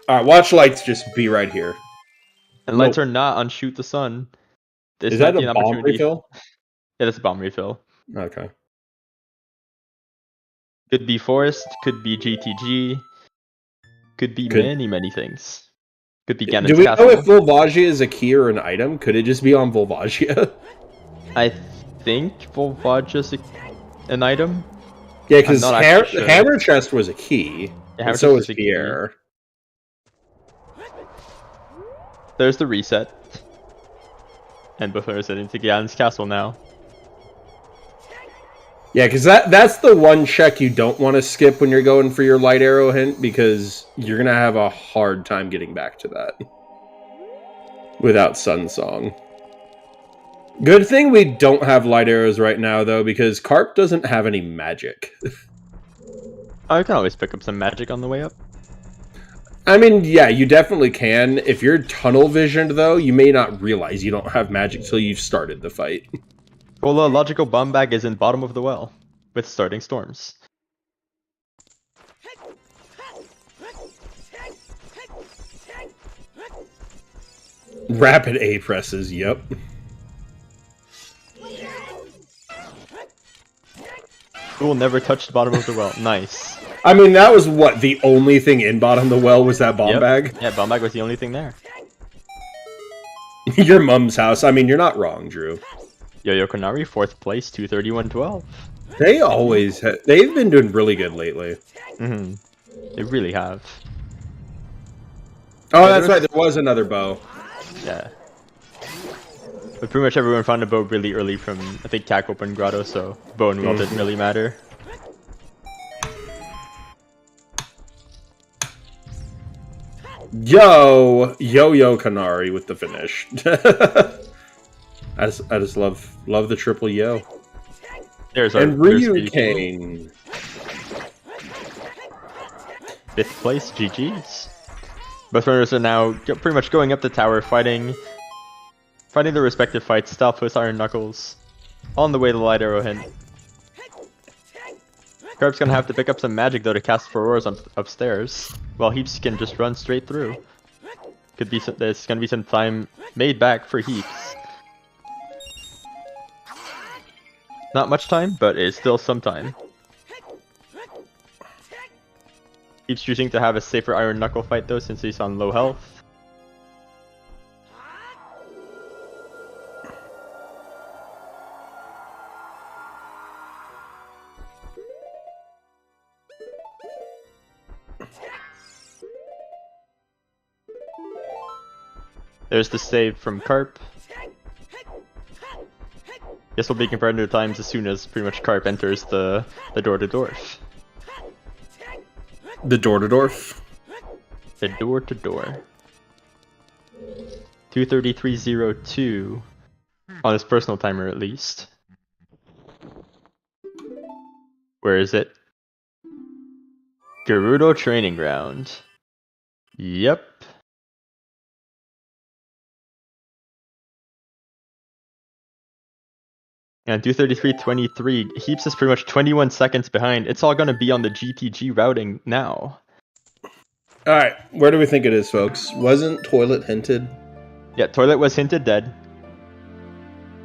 Speaker 2: Alright, watch lights just be right here.
Speaker 3: And lights are not on Shoot the Sun.
Speaker 2: Is that a bomb refill?
Speaker 3: Yeah, that's a bomb refill.
Speaker 2: Okay.
Speaker 3: Could be Forest, could be GTG, could be many things. Could be Ganon's
Speaker 2: Do we
Speaker 3: Castle.
Speaker 2: know if Volvagia is a key or an item? Could it just be on Volvagia?
Speaker 3: I think Volvagia's an item.
Speaker 2: Yeah, because Hammer Chest was a key, yeah, and so was Pierre.
Speaker 3: There's the reset. And both players heading to Ganon's Castle now.
Speaker 2: Yeah, because that's the one check you don't want to skip when you're going for your light arrow hint, because you're going to have a hard time getting back to that without Sun Song. Good thing we don't have light arrows right now, though, because Carp doesn't have any magic.
Speaker 3: I can always pick up some magic on the way up.
Speaker 2: I mean, yeah, you definitely can. If you're tunnel visioned, though, you may not realize you don't have magic till you've started the fight.
Speaker 3: Well, the logical bomb bag is in bottom of the well, with starting storms.
Speaker 2: Rapid A presses, yep.
Speaker 3: We will never touch the bottom of the well. Nice.
Speaker 2: I mean, that was what, the only thing in bottom of the well was that bomb bag?
Speaker 3: Yeah, bomb bag was the only thing there.
Speaker 2: Your mom's house. I mean, you're not wrong, Drew.
Speaker 3: Yo-Yo Konari, 4th place, 231.12.
Speaker 2: They always they've been doing really good lately.
Speaker 3: Mm-hmm. They really have.
Speaker 2: Oh, yeah, that's right. There was another bow.
Speaker 3: Yeah. But pretty much everyone found a bow really early from, I think, Cack Open Grotto, so bow and well didn't really matter.
Speaker 2: Yo-Yo Kanari with the finish. I just love the triple yo.
Speaker 3: There's our
Speaker 2: Ryu Kane.
Speaker 3: 5th place, GG's. Both runners are now pretty much going up the tower, fighting their respective fights. Stalfos, Iron Knuckles, on the way to Light Arrow hint. Carp's gonna have to pick up some magic though to cast Ferora's upstairs, while Heaps can just run straight through. There's gonna be some time made back for Heaps. Not much time, but it's still some time. Keeps choosing to have a safer Iron Knuckle fight though, since he's on low health. There's the save from Carp. This will be compared to times as soon as pretty much Carp enters the door to Dwarf.
Speaker 2: The door to Dwarf.
Speaker 3: The door to door. 2:33.02 on his personal timer at least. Where is it? Gerudo Training Ground. Yep. And 2:33.23, Heaps is pretty much 21 seconds behind. It's all gonna be on the GTG routing now.
Speaker 2: Alright, where do we think it is, folks? Wasn't Toilet hinted?
Speaker 3: Yeah, Toilet was hinted dead.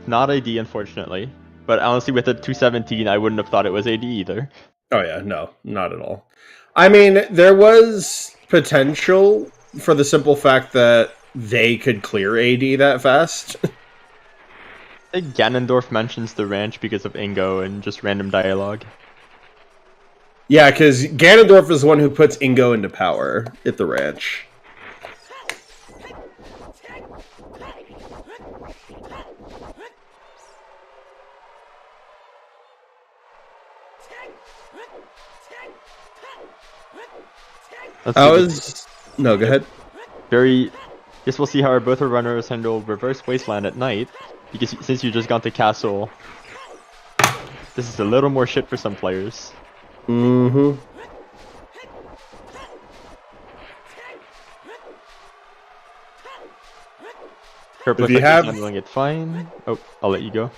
Speaker 3: Not AD, unfortunately. But honestly, with a 217, I wouldn't have thought it was AD either.
Speaker 2: Oh yeah, no, not at all. I mean, there was potential for the simple fact that they could clear AD that fast.
Speaker 3: I think Ganondorf mentions the ranch because of Ingo and just random dialogue.
Speaker 2: Yeah, because Ganondorf is the one who puts Ingo into power at the ranch. No, go ahead.
Speaker 3: Guess we'll see how both our runners handle Reverse Wasteland at night. Because since you just got to Castle, this is a little more shit for some players.
Speaker 2: Mm-hmm.
Speaker 3: Herb looks like he's handling it fine. Oh, I'll let you go.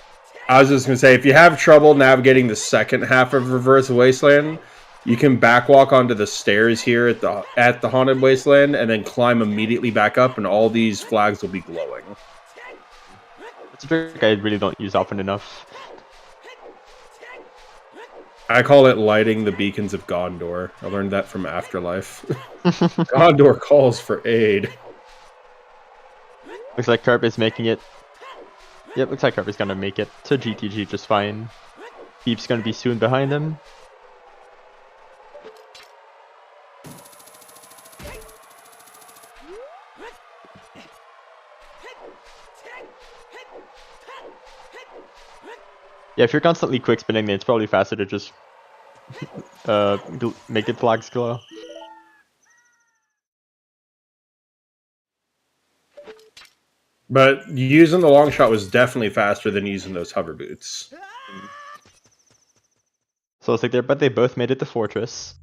Speaker 2: I was just going to say, if you have trouble navigating the second half of Reverse Wasteland, you can backwalk onto the stairs here at the Haunted Wasteland and then climb immediately back up, and all these flags will be glowing.
Speaker 3: That's a trick I really don't use often enough.
Speaker 2: I call it lighting the beacons of Gondor. I learned that from Afterlife. Gondor calls for aid.
Speaker 3: Looks like Carp is making it. Yep, looks like Carp is gonna make it to GTG just fine. Deep's gonna be soon behind him. Yeah, if you're constantly quick spinning, then it's probably faster to just make the flags glow.
Speaker 2: But using the long shot was definitely faster than using those hover boots.
Speaker 3: So it's like but they both made it to Fortress.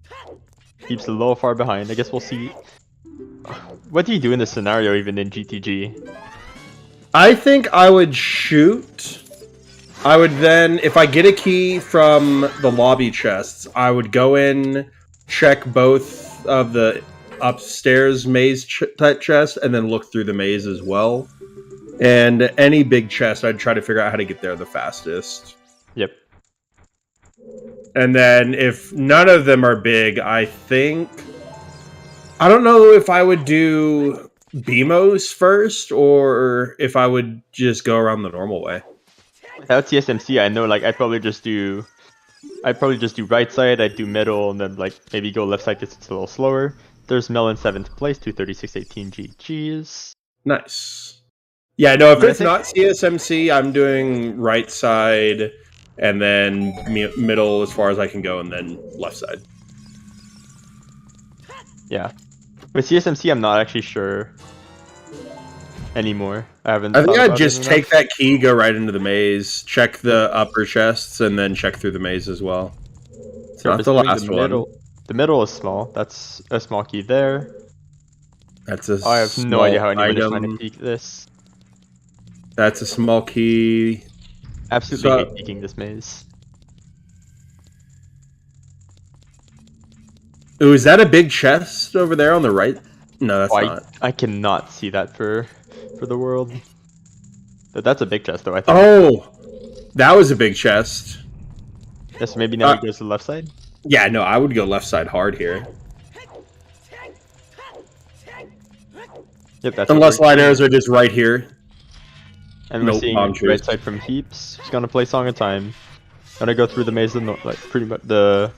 Speaker 3: Keeps a little far behind. I guess we'll see. What do you do in this scenario, even in GTG?
Speaker 2: I think I would shoot. I would then, if I get a key from the lobby chests, I would go in, check both of the upstairs maze type chests, and then look through the maze as well. And any big chest, I'd try to figure out how to get there the fastest.
Speaker 3: Yep.
Speaker 2: And then if none of them are big, I think... I don't know if I would do BMOs first, or if I would just go around the normal way.
Speaker 3: Without CSMC, I know I'd probably just do right side, I'd do middle, and then maybe go left side because it's a little slower. There's Mel in 7th place, 236.18 GG's.
Speaker 2: Nice. Yeah, no, if it's not CSMC, I'm doing right side, and then middle as far as I can go, and then left side.
Speaker 3: Yeah. With CSMC, I'm not actually sure anymore. I
Speaker 2: think I'd just take that key, go right into the maze, check the upper chests, and then check through the maze as well. It's not the last one.
Speaker 3: The middle is small. That's a small key there.
Speaker 2: That's a
Speaker 3: I have no idea how anyone is trying to peek this.
Speaker 2: That's a small key.
Speaker 3: Absolutely hate peeking this maze.
Speaker 2: Ooh, is that a big chest over there on the right? No, that's not.
Speaker 3: I cannot see that for the world. But that's a big chest, though, I think.
Speaker 2: Oh! That was a big chest.
Speaker 3: Yes, maybe now he goes to the left side.
Speaker 2: Yeah, no, I would go left side hard here.
Speaker 3: Yep, that's
Speaker 2: Unless light arrows are just right here.
Speaker 3: And we're
Speaker 2: Nope,
Speaker 3: seeing
Speaker 2: bomb
Speaker 3: right
Speaker 2: trees.
Speaker 3: side from Heaps. He's gonna play Song of Time. Gonna go through the maze like pretty much the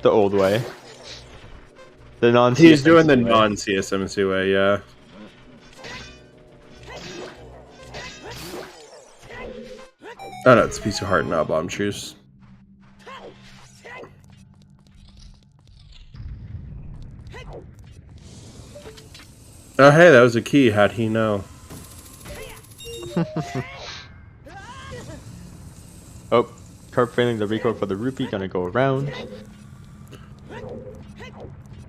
Speaker 3: old way. The non.
Speaker 2: He's doing the non-CSMC way, yeah. Oh no, it's a piece of heart, not bomb shoes. Oh hey, that was a key, how'd he know?
Speaker 3: Oh, Carp failing the recoil for the rupee, gonna go around.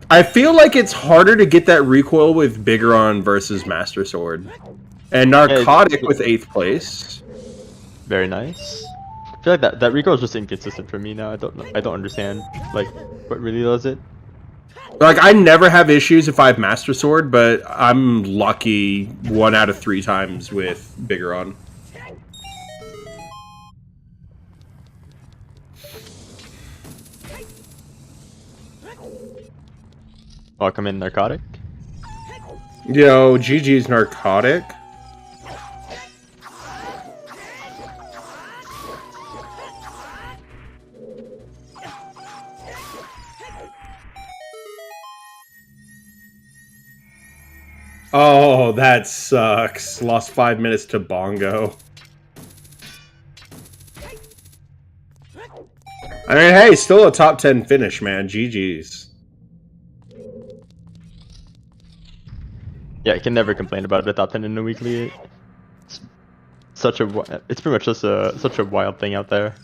Speaker 2: I feel like it's harder to get that recoil with Bigoron versus Master Sword. And Narcotic with 8th place.
Speaker 3: Very nice. I feel like that recoil is just inconsistent for me now. I don't understand like what really does it.
Speaker 2: Like, I never have issues if I have Master Sword, but I'm lucky 1 out of 3 times with Bigoron.
Speaker 3: Welcome in, Narcotic.
Speaker 2: Yo, GG's Narcotic. Oh, that sucks. Lost 5 minutes to Bongo. I mean, hey, still a top 10 finish, man. GG's.
Speaker 3: Yeah, I can never complain about the top 10 in a weekly. It's pretty much just such a wild thing out there.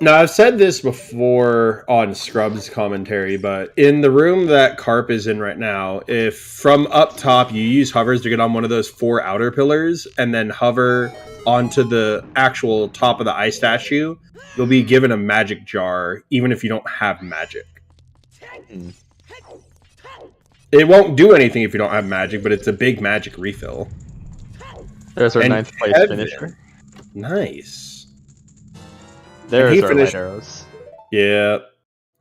Speaker 2: Now, I've said this before on Scrubs commentary, but in the room that Carp is in right now, if from up top you use hovers to get on one of those 4 outer pillars and then hover onto the actual top of the ice statue, you'll be given a magic jar, even if you don't have magic.
Speaker 3: Mm.
Speaker 2: It won't do anything if you don't have magic, but it's a big magic refill.
Speaker 3: There's our
Speaker 2: And
Speaker 3: 9th place
Speaker 2: Kevin.
Speaker 3: finisher.
Speaker 2: Nice.
Speaker 3: There's our
Speaker 2: finished-
Speaker 3: light arrows.
Speaker 2: Yeah.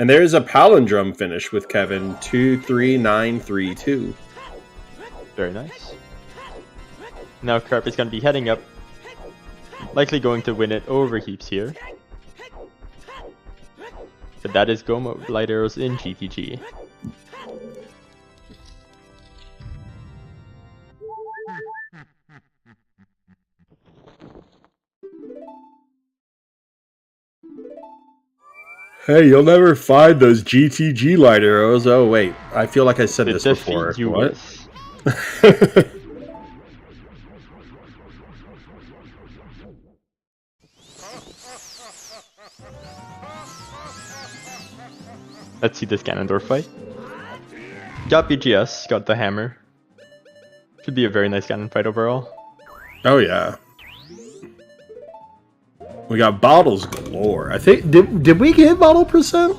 Speaker 2: And there's a palindrome finish with Kevin. 23932.
Speaker 3: Very nice. Now Carp is going to be heading up. Likely going to win it over Heaps here. But that is Gomo light arrows in GTG.
Speaker 2: Hey, you'll never find those GTG light arrows. Oh, wait. I feel like I said
Speaker 3: To
Speaker 2: this
Speaker 3: defeat
Speaker 2: before.
Speaker 3: you
Speaker 2: What?
Speaker 3: with. Let's see this Ganondorf fight. Got BGS, got the hammer. Should be a very nice Ganon fight overall.
Speaker 2: Oh, yeah. We got bottles galore. I think... Did we get bottle percent?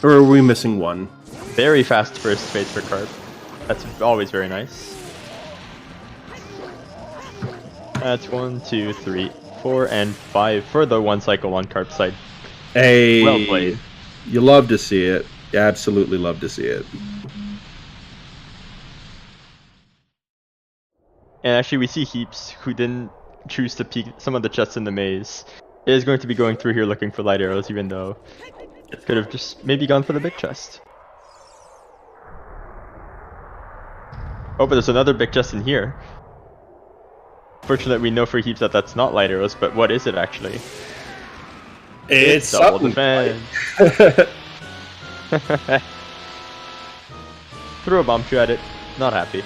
Speaker 2: Or are we missing one?
Speaker 3: Very fast first phase for Carp. That's always very nice. That's 1, 2, 3, 4, and 5 for the 1 cycle on Carp's side.
Speaker 2: Hey,
Speaker 3: Well played.
Speaker 2: You love to see it. You absolutely love to see it.
Speaker 3: And actually we see Heaps, who didn't choose to peek some of the chests in the maze, is going to be going through here looking for light arrows, even though it could have just maybe gone for the big chest. Oh, but there's another big chest in here. Fortunately, we know for Heaps that that's not light arrows, but what is it actually?
Speaker 2: It's
Speaker 3: double
Speaker 2: something.
Speaker 3: defense. Threw a bomb shoe at it. Not happy.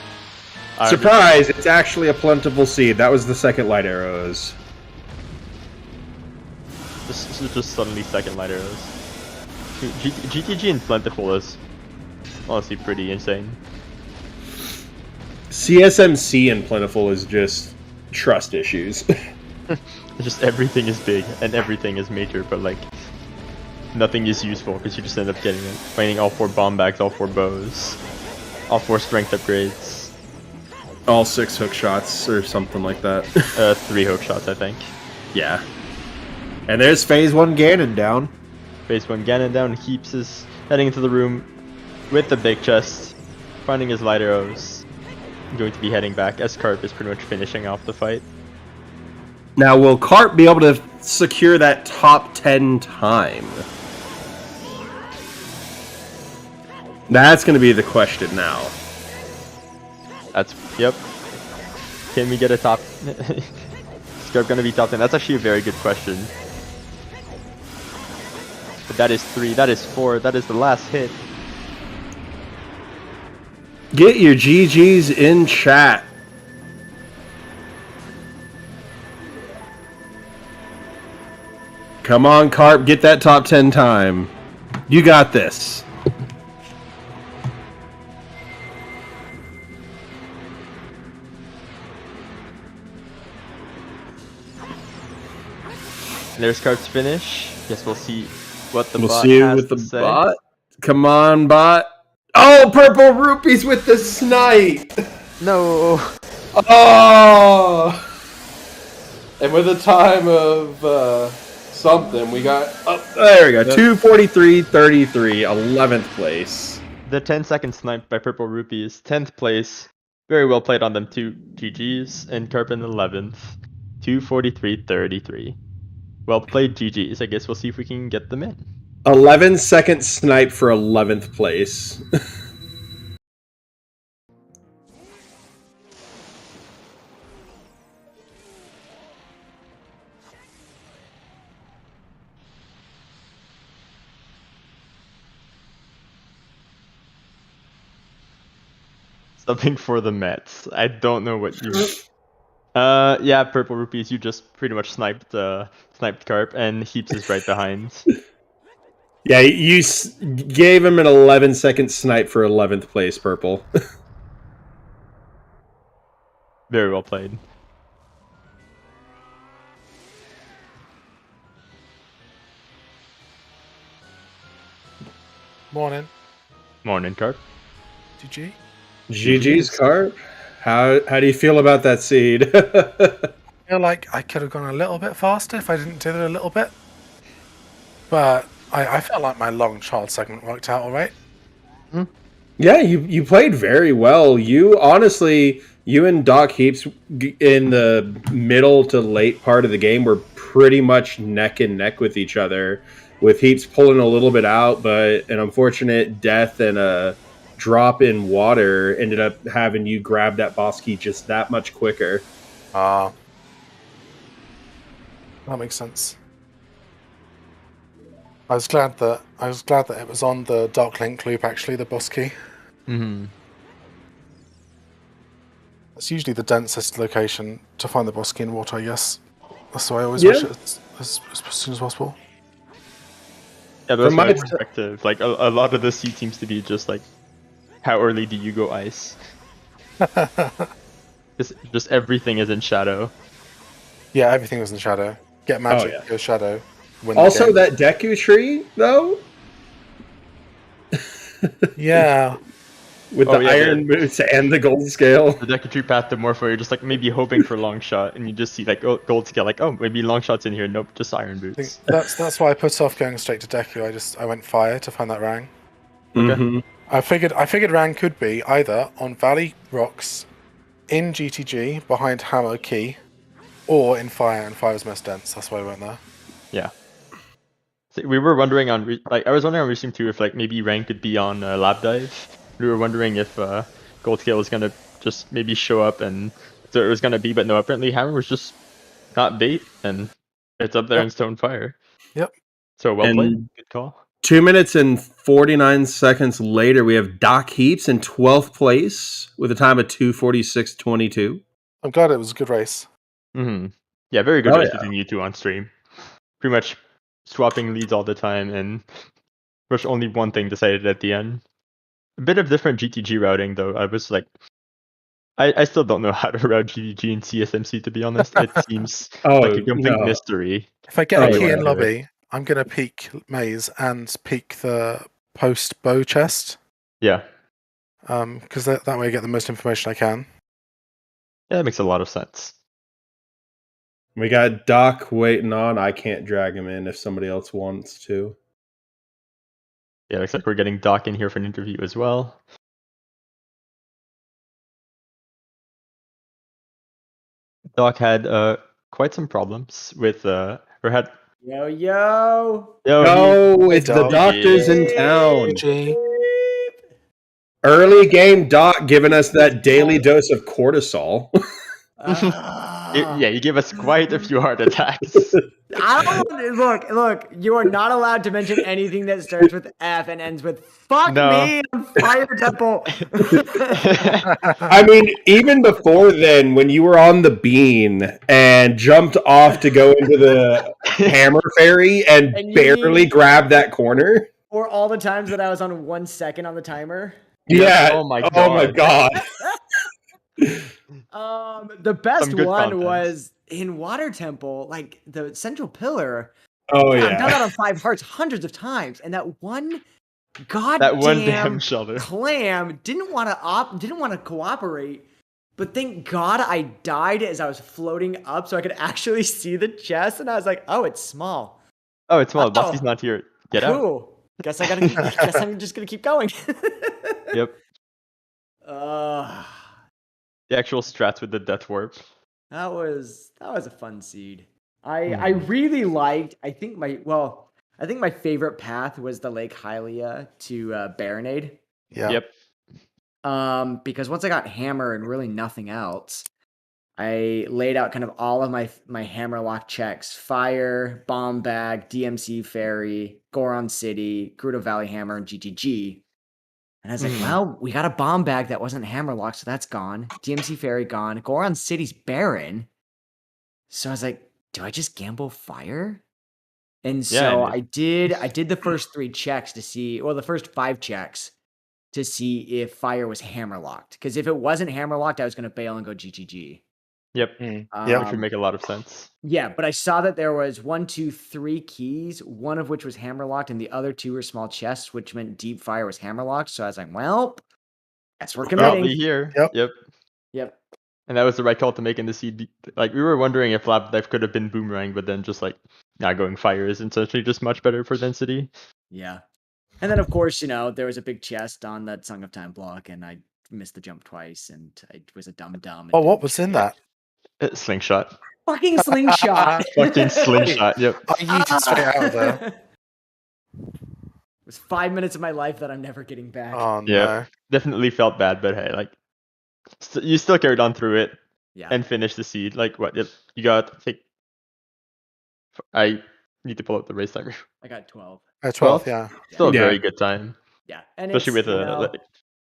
Speaker 2: Surprise! It's actually a plentiful seed. That was the second light arrows.
Speaker 3: This is just suddenly second light arrows. GTG and plentiful is honestly pretty insane.
Speaker 2: CSMC and plentiful is just trust issues.
Speaker 3: It's just everything is big and everything is major, but like nothing is useful because you just end up getting it. Finding all 4 bomb bags, all 4 bows, all 4 strength upgrades.
Speaker 2: All 6 hook shots or something like that.
Speaker 3: 3 hook shots, I think.
Speaker 2: Yeah. And there's phase 1 Ganon down.
Speaker 3: Phase 1 Ganon down. Heaps is heading into the room with the big chest, finding his light arrows. Going to be heading back. Escarp is pretty much finishing off the fight.
Speaker 2: Now, will Carp be able to secure that top 10 time? That's going to be the question now.
Speaker 3: Yep. Can we get a top? Scarp gonna be top 10? That's actually a very good question. But that is 3. That is 4. That is the last hit.
Speaker 2: Get your GGs in chat. Come on, Carp, get that top 10 time. You got this.
Speaker 3: And there's Carp's finish. Guess we'll see what the
Speaker 2: We'll
Speaker 3: bot
Speaker 2: see you
Speaker 3: has
Speaker 2: with
Speaker 3: to
Speaker 2: the
Speaker 3: say.
Speaker 2: bot. Come on, bot. Oh, purple rupees with the snipe.
Speaker 3: No.
Speaker 2: Oh. And with a time of something, we got. Oh, there we go. 2:43.33, 11th place.
Speaker 3: The 10-second snipe by Purple Rupees, 10th place. Very well played on them two. GG's. And Carp in 11th. 2:43.33. Well played, GG's. I guess we'll see if we can get them in.
Speaker 2: 11-second snipe for 11th place.
Speaker 3: Something for the Mets. I don't know what you. Yeah, Purple Rupees. You just pretty much sniped Carp, and Heaps is right behind.
Speaker 2: Yeah, you gave him an 11-second snipe for 11th place, Purple.
Speaker 3: Very well played.
Speaker 4: Morning.
Speaker 3: Morning, Carp.
Speaker 4: GG.
Speaker 2: GG's, Carp. How do you feel about that seed?
Speaker 4: I feel like I could have gone a little bit faster if I didn't do it a little bit. But I felt like my long child segment worked out all right.
Speaker 2: Yeah, you played very well. You and Doc Heaps in the middle to late part of the game were pretty much neck and neck with each other, with Heaps pulling a little bit out, but an unfortunate death and a drop in water ended up having you grab that boss key just that much quicker.
Speaker 4: That makes sense. I was glad that it was on the Dark Link loop, actually, the boss key.
Speaker 3: Mm-hmm.
Speaker 4: It's usually the densest location to find the boss key in water, I guess. That's why I always wish it as soon as possible.
Speaker 3: Yeah, that's my perspective. Like, a lot of the seed seems to be just like, how early do you go ice? just everything is in shadow.
Speaker 4: Yeah, everything was in shadow. Get magic, go shadow.
Speaker 2: Also, that Deku tree, though?
Speaker 4: Yeah.
Speaker 2: With the iron boots and the gold scale.
Speaker 3: The Deku tree path to Morpho, you're just like maybe hoping for long shot, and you just see like gold scale, like, oh, maybe long shot's in here. Nope, just iron boots.
Speaker 4: That's why I put off going straight to Deku. I went fire to find that Rang.
Speaker 3: Okay.
Speaker 2: Mm-hmm.
Speaker 4: I figured Rang could be either on Valley Rocks, in GTG behind Hammer Key, or in fire, and fire was most dense. That's why I went there.
Speaker 3: Yeah. So we were wondering on I was wondering on Restream too if like maybe Rang could be on Lab Dive. We were wondering if Gold Scale was gonna just maybe show up and so it was gonna be, but no, apparently Hammer was just not bait and it's up there in Stone Fire.
Speaker 4: Yep.
Speaker 3: So well played. Good call.
Speaker 2: 2 minutes and 49 seconds later, we have Doc Heaps in 12th place with a time of 2:46.22.
Speaker 4: I'm glad it was a good race.
Speaker 3: Mm-hmm. Yeah, very good race between you two on stream. Pretty much swapping leads all the time, and there's only one thing decided at the end. A bit of different GTG routing, though. I was like, I still don't know how to route GTG and CSMC, to be honest. It seems like a complete mystery.
Speaker 4: If I get a key in lobby, I'm going to peek Maze and peek the post bow chest.
Speaker 3: Yeah.
Speaker 4: Because that way I get the most information I can.
Speaker 3: Yeah, that makes a lot of sense.
Speaker 2: We got Doc waiting on. I can't drag him in if somebody else wants to.
Speaker 3: Yeah, looks like we're getting Doc in here for an interview as well. Doc had quite some problems with or had
Speaker 5: Yo.
Speaker 2: Oh,
Speaker 4: Hey,
Speaker 2: it's the
Speaker 4: Doc.
Speaker 2: doctors in town.
Speaker 4: GG.
Speaker 2: Early game Doc giving us that daily dose of cortisol.
Speaker 3: yeah, you gave us quite a few heart attacks.
Speaker 5: I don't look. You are not allowed to mention anything that starts with F and ends with "fuck
Speaker 3: No.
Speaker 5: me" on Fire Temple.
Speaker 2: I mean, even before then, when you were on the bean and jumped off to go into the hammer ferry and
Speaker 5: And you
Speaker 2: barely
Speaker 5: mean-
Speaker 2: grabbed that corner.
Speaker 5: Or all the times that I was on 1 second on the timer.
Speaker 2: Yeah.
Speaker 3: Oh my
Speaker 2: Oh my god.
Speaker 5: The best
Speaker 3: Some good
Speaker 5: one
Speaker 3: content.
Speaker 5: was in Water Temple, like the central pillar.
Speaker 2: Oh
Speaker 5: I've done
Speaker 2: yeah.
Speaker 5: that on 5 hearts hundreds of times, and that one
Speaker 3: That one damn
Speaker 5: goddamn
Speaker 3: shelter.
Speaker 5: clam didn't want to cooperate. But thank God I died as I was floating up, so I could actually see the chest, and I was like, "Oh, it's small.
Speaker 3: Oh, it's small.
Speaker 5: Oh,
Speaker 3: Busty's not here. Get out.
Speaker 5: Cool. Guess I'm just gonna keep going."
Speaker 3: Yep.
Speaker 5: Uh,
Speaker 3: The actual strats with the death warp.
Speaker 5: that was a fun seed. I really liked. I think my favorite path was the Lake Hylia to Baronade.
Speaker 4: Yeah.
Speaker 3: Yep.
Speaker 5: Because once I got Hammer and really nothing else, I laid out kind of all of my Hammerlock checks: Fire, Bomb Bag, DMC Ferry, Goron City, Gerudo Valley Hammer, and GTG. And I was like, well, we got a Bomb Bag that wasn't Hammerlock, so that's gone. DMC Ferry gone. Goron City's barren. So I was like, do I just gamble Fire? And so
Speaker 3: and
Speaker 5: I did the first 3 checks to see, well, the first 5 checks to see if Fire was hammerlocked. Because if it wasn't hammerlocked, I was going to bail and go GTG.
Speaker 3: Yep.
Speaker 4: Yeah.
Speaker 3: Which would make a lot of sense.
Speaker 5: Yeah, but I saw that there was 1, 2, 3 keys, one of which was hammerlocked, and the other 2 were small chests, which meant Deep Fire was hammerlocked. So I was like, well, guess we're
Speaker 3: Probably
Speaker 5: committing.
Speaker 3: here.
Speaker 4: Yep.
Speaker 5: Yep.
Speaker 3: And that was the right call to make in the seed. Like, we were wondering if Lab Life could have been Boomerang, but then just like, not going Fire is essentially just much better for density.
Speaker 5: Yeah. And then, of course, there was a big chest on that Song of Time block, and I missed the jump twice, and I was a dumb. and
Speaker 4: Oh, what
Speaker 5: didn't
Speaker 4: was
Speaker 5: check
Speaker 4: in
Speaker 5: it.
Speaker 4: that?
Speaker 3: Slingshot.
Speaker 5: Fucking slingshot.
Speaker 3: Fucking slingshot. Yep.
Speaker 4: I yeeted straight out of there.
Speaker 5: It was 5 minutes of my life that I'm never getting back.
Speaker 4: Oh,
Speaker 3: Yeah.
Speaker 4: no.
Speaker 3: Definitely felt bad, but hey, like, you still carried on through it
Speaker 5: Yeah.
Speaker 3: and finished the seed. Like, what? You got, I think, I need to pull up the race timer.
Speaker 5: I got 12.
Speaker 4: 12, yeah.
Speaker 3: Still a
Speaker 2: Yeah.
Speaker 3: very good time,
Speaker 5: Yeah. And
Speaker 3: especially
Speaker 5: it's,
Speaker 3: with like,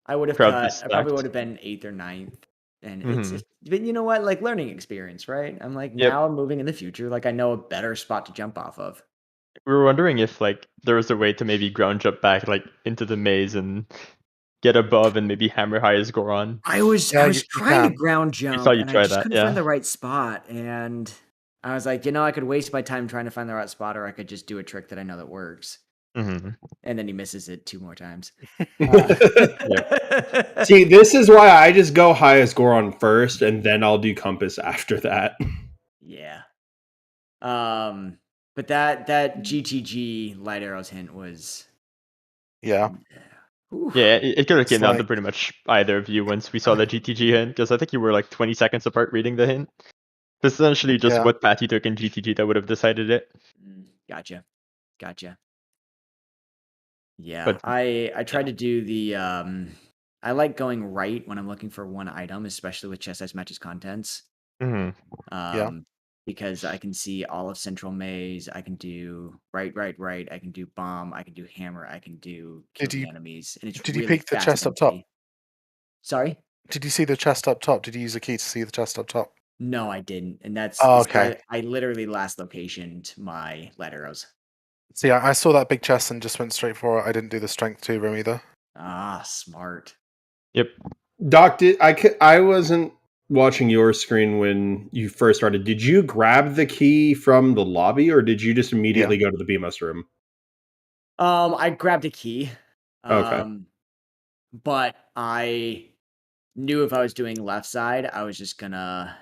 Speaker 5: I would have
Speaker 3: crowd
Speaker 5: cut.
Speaker 3: this
Speaker 5: I probably
Speaker 3: stacked.
Speaker 5: would have been 8th or 9th. And
Speaker 3: Mhm.
Speaker 5: but you know what? Like, learning experience, right? I'm like,
Speaker 3: Yep.
Speaker 5: now I'm moving in the future. Like, I know a better spot to jump off of.
Speaker 3: We were wondering if like there was a way to maybe ground jump back like into the maze and get above and maybe hammer high as Goron.
Speaker 5: I was
Speaker 4: Yeah, you
Speaker 5: trying to
Speaker 4: can.
Speaker 5: ground jump,
Speaker 3: saw you
Speaker 5: and I
Speaker 3: try
Speaker 5: just
Speaker 3: that,
Speaker 5: couldn't
Speaker 3: yeah.
Speaker 5: find the right spot. And I was like, I could waste my time trying to find the right spot, or I could just do a trick that I know that works.
Speaker 3: Mm-hmm.
Speaker 5: And then he misses it 2 more times.
Speaker 2: See, this is why I just go highest Goron first, and then I'll do Compass after that.
Speaker 5: Yeah. But that GTG light arrows hint was.
Speaker 4: Yeah.
Speaker 5: Oof.
Speaker 3: Yeah, it could have came
Speaker 4: It's
Speaker 3: down to
Speaker 4: like-
Speaker 3: pretty much either of you once we saw the GTG hint, because I think you were like 20 seconds apart reading the hint. It's essentially just
Speaker 4: Yeah.
Speaker 3: what path you took in GTG that would have decided it.
Speaker 5: Gotcha. Yeah,
Speaker 3: But-
Speaker 5: I tried to do the I like going right when I'm looking for one item, especially with chest size matches contents.
Speaker 3: Mm-hmm.
Speaker 5: Because I can see all of Central Maze. I can do right. I can do bomb. I can do hammer. I can do kill
Speaker 4: Did
Speaker 5: the
Speaker 4: you-
Speaker 5: enemies. And it's
Speaker 4: did you
Speaker 5: really
Speaker 4: pick the
Speaker 5: fast
Speaker 4: chest up top?
Speaker 5: density. Sorry?
Speaker 4: Did you see the chest up top? Did you use a key to see the chest up top?
Speaker 5: No, I didn't. And that's
Speaker 4: Oh,
Speaker 5: it's why
Speaker 4: okay.
Speaker 5: I literally last locationed my light arrows.
Speaker 4: See, I saw that big chest and just went straight for it. I didn't do the strength 2 room either.
Speaker 5: Ah, smart.
Speaker 3: Yep.
Speaker 2: Doc, I wasn't watching your screen when you first started. Did you grab the key from the lobby, or did you just immediately go to the BMOS room?
Speaker 5: I grabbed a key.
Speaker 2: Okay.
Speaker 5: But I knew if I was doing left side, I was just gonna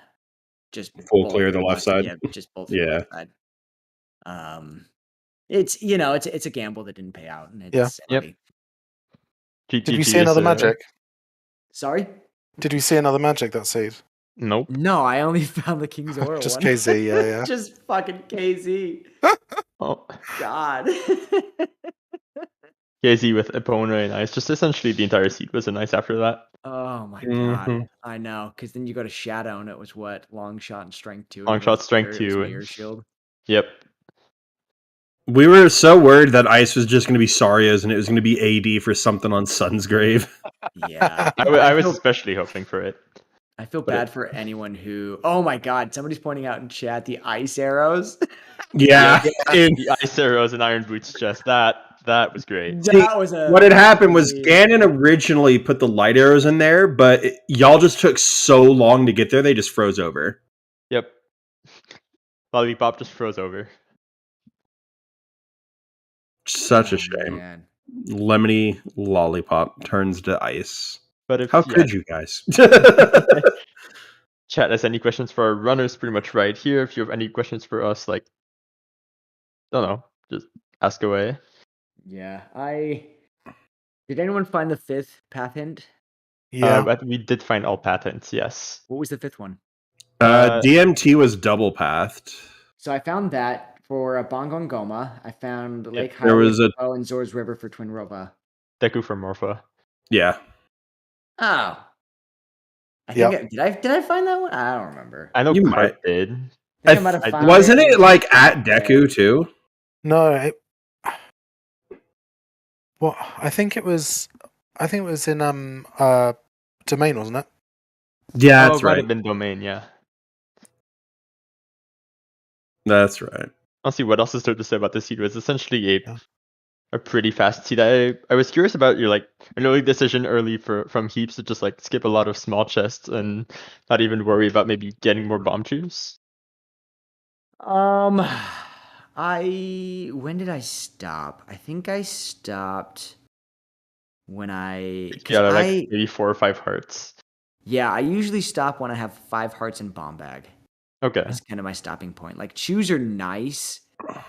Speaker 5: just
Speaker 2: Full
Speaker 5: bolt
Speaker 2: clear the
Speaker 5: through
Speaker 2: left side.
Speaker 5: Yeah, just bolt through the
Speaker 2: Yeah.
Speaker 5: left side. It's a gamble that didn't pay out, and
Speaker 4: Yeah.
Speaker 5: it's
Speaker 3: Yep.
Speaker 5: funny.
Speaker 4: Did we see another magic?
Speaker 5: Sorry.
Speaker 4: Did we see another magic that seed?
Speaker 3: Nope.
Speaker 5: No, I only found the King's Aura
Speaker 4: Just
Speaker 5: one.
Speaker 4: KZ, yeah.
Speaker 5: Just fucking KZ.
Speaker 3: Oh,
Speaker 5: God.
Speaker 3: KZ with Epona and Ice. Just essentially the entire seed was a nice after that.
Speaker 5: Oh my
Speaker 2: Mhm.
Speaker 5: god. I know, because then you go to Shadow and it was what? Long shot and strength 2.
Speaker 3: Long shot, strength 2, and
Speaker 5: Mirror shield.
Speaker 3: Yep.
Speaker 2: We were so worried that Ice was just going to be Saria's and it was going to be AD for something on Sun's Grave.
Speaker 5: Yeah.
Speaker 3: I was especially hoping for it.
Speaker 5: I feel
Speaker 3: But
Speaker 5: bad for anyone who. Oh my god! Somebody's pointing out in chat the ice arrows.
Speaker 2: Yeah.
Speaker 3: The Ice Arrows and Iron Boots chest. That was great.
Speaker 2: See,
Speaker 5: That was
Speaker 2: what had happened was
Speaker 5: really-
Speaker 2: Ganon originally put the light arrows in there, but y'all just took so long to get there, they just froze over.
Speaker 3: Yep. Lollipop just froze over.
Speaker 2: Such a
Speaker 5: Oh,
Speaker 2: shame.
Speaker 5: man.
Speaker 2: Lemony Lollipop turns to ice.
Speaker 3: But if
Speaker 2: How could you guys?
Speaker 3: Chat has any questions for our runners, pretty much right here. If you have any questions for us, like, don't know, just ask away.
Speaker 5: Yeah, did anyone find the 5th path hint?
Speaker 4: Yeah.
Speaker 3: But we did find all patents, yes.
Speaker 5: What was the 5th one?
Speaker 2: DMT was double pathed.
Speaker 5: So I found that for Bongong Goma. I found Lake
Speaker 2: there was
Speaker 5: Hylia and Zor's River for Twin Rova.
Speaker 3: Deku from Morpha.
Speaker 2: Yeah.
Speaker 5: Oh. I think did I find that one? I don't remember.
Speaker 3: I know
Speaker 2: You
Speaker 3: Cart
Speaker 2: might.
Speaker 3: did.
Speaker 5: I might have found
Speaker 2: Wasn't
Speaker 5: it
Speaker 2: it like at Deku too?
Speaker 4: No, well, I think it was in Domain, wasn't it?
Speaker 2: Yeah,
Speaker 3: Oh,
Speaker 2: that's
Speaker 3: it might
Speaker 2: right.
Speaker 3: have been Domain, yeah.
Speaker 2: That's right.
Speaker 3: I'll see what else is there to say about this seed. It's essentially a pretty fast seed. I was curious about your an early decision early from Heaps to just skip a lot of small chests and not even worry about maybe getting more bomb chews.
Speaker 5: When did I stop? I think I stopped when
Speaker 3: Maybe 4 or 5 hearts.
Speaker 5: Yeah, I usually stop when I have 5 hearts and bomb bag.
Speaker 3: Okay.
Speaker 5: That's kind of my stopping point. Like chews are nice.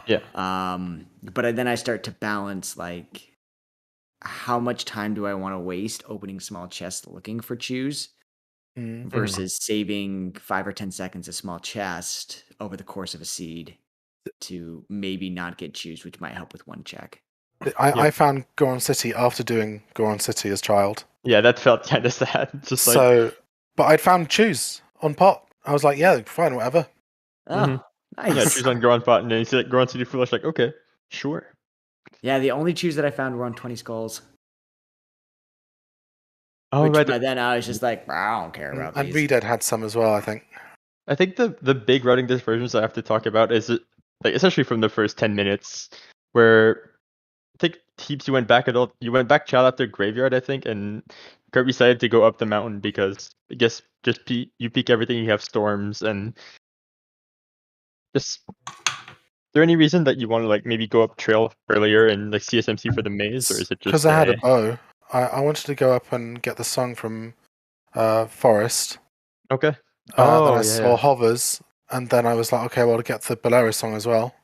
Speaker 3: Yeah.
Speaker 5: But then I start to balance how much time do I want to waste opening small chests looking for chews versus saving 5 or 10 seconds a small chest over the course of a seed to maybe not get chews, which might help with one check.
Speaker 4: I found Goron City after doing Goron City as child.
Speaker 3: Yeah, that felt kind of sad. Just
Speaker 4: but I'd found chews on pot. I was like, yeah, fine, whatever.
Speaker 5: Oh, nice.
Speaker 3: Yeah, choose on Goron Pot, and then you see Goron City Foolish, okay, sure.
Speaker 5: Yeah, the only chews that I found were on 20 skulls.
Speaker 3: Oh,
Speaker 5: which
Speaker 3: right.
Speaker 5: By then I was just like, I don't care about
Speaker 4: And
Speaker 5: these.
Speaker 4: Redead had some as well, I think.
Speaker 3: I think the big routing diversions I have to talk about is essentially from the first 10 minutes, where I think Heaps you went back child after Graveyard, I think, and Kurt decided to go up the mountain because I guess just you peek everything, you have storms, and just is there any reason that you want to maybe go up trail earlier and CSMC for the maze, or is it just
Speaker 4: because I had a bow? I wanted to go up and get the song from Forest.
Speaker 3: Okay.
Speaker 4: Then I saw Hovers, and then I was like, okay, well, to get the Bolero song as well,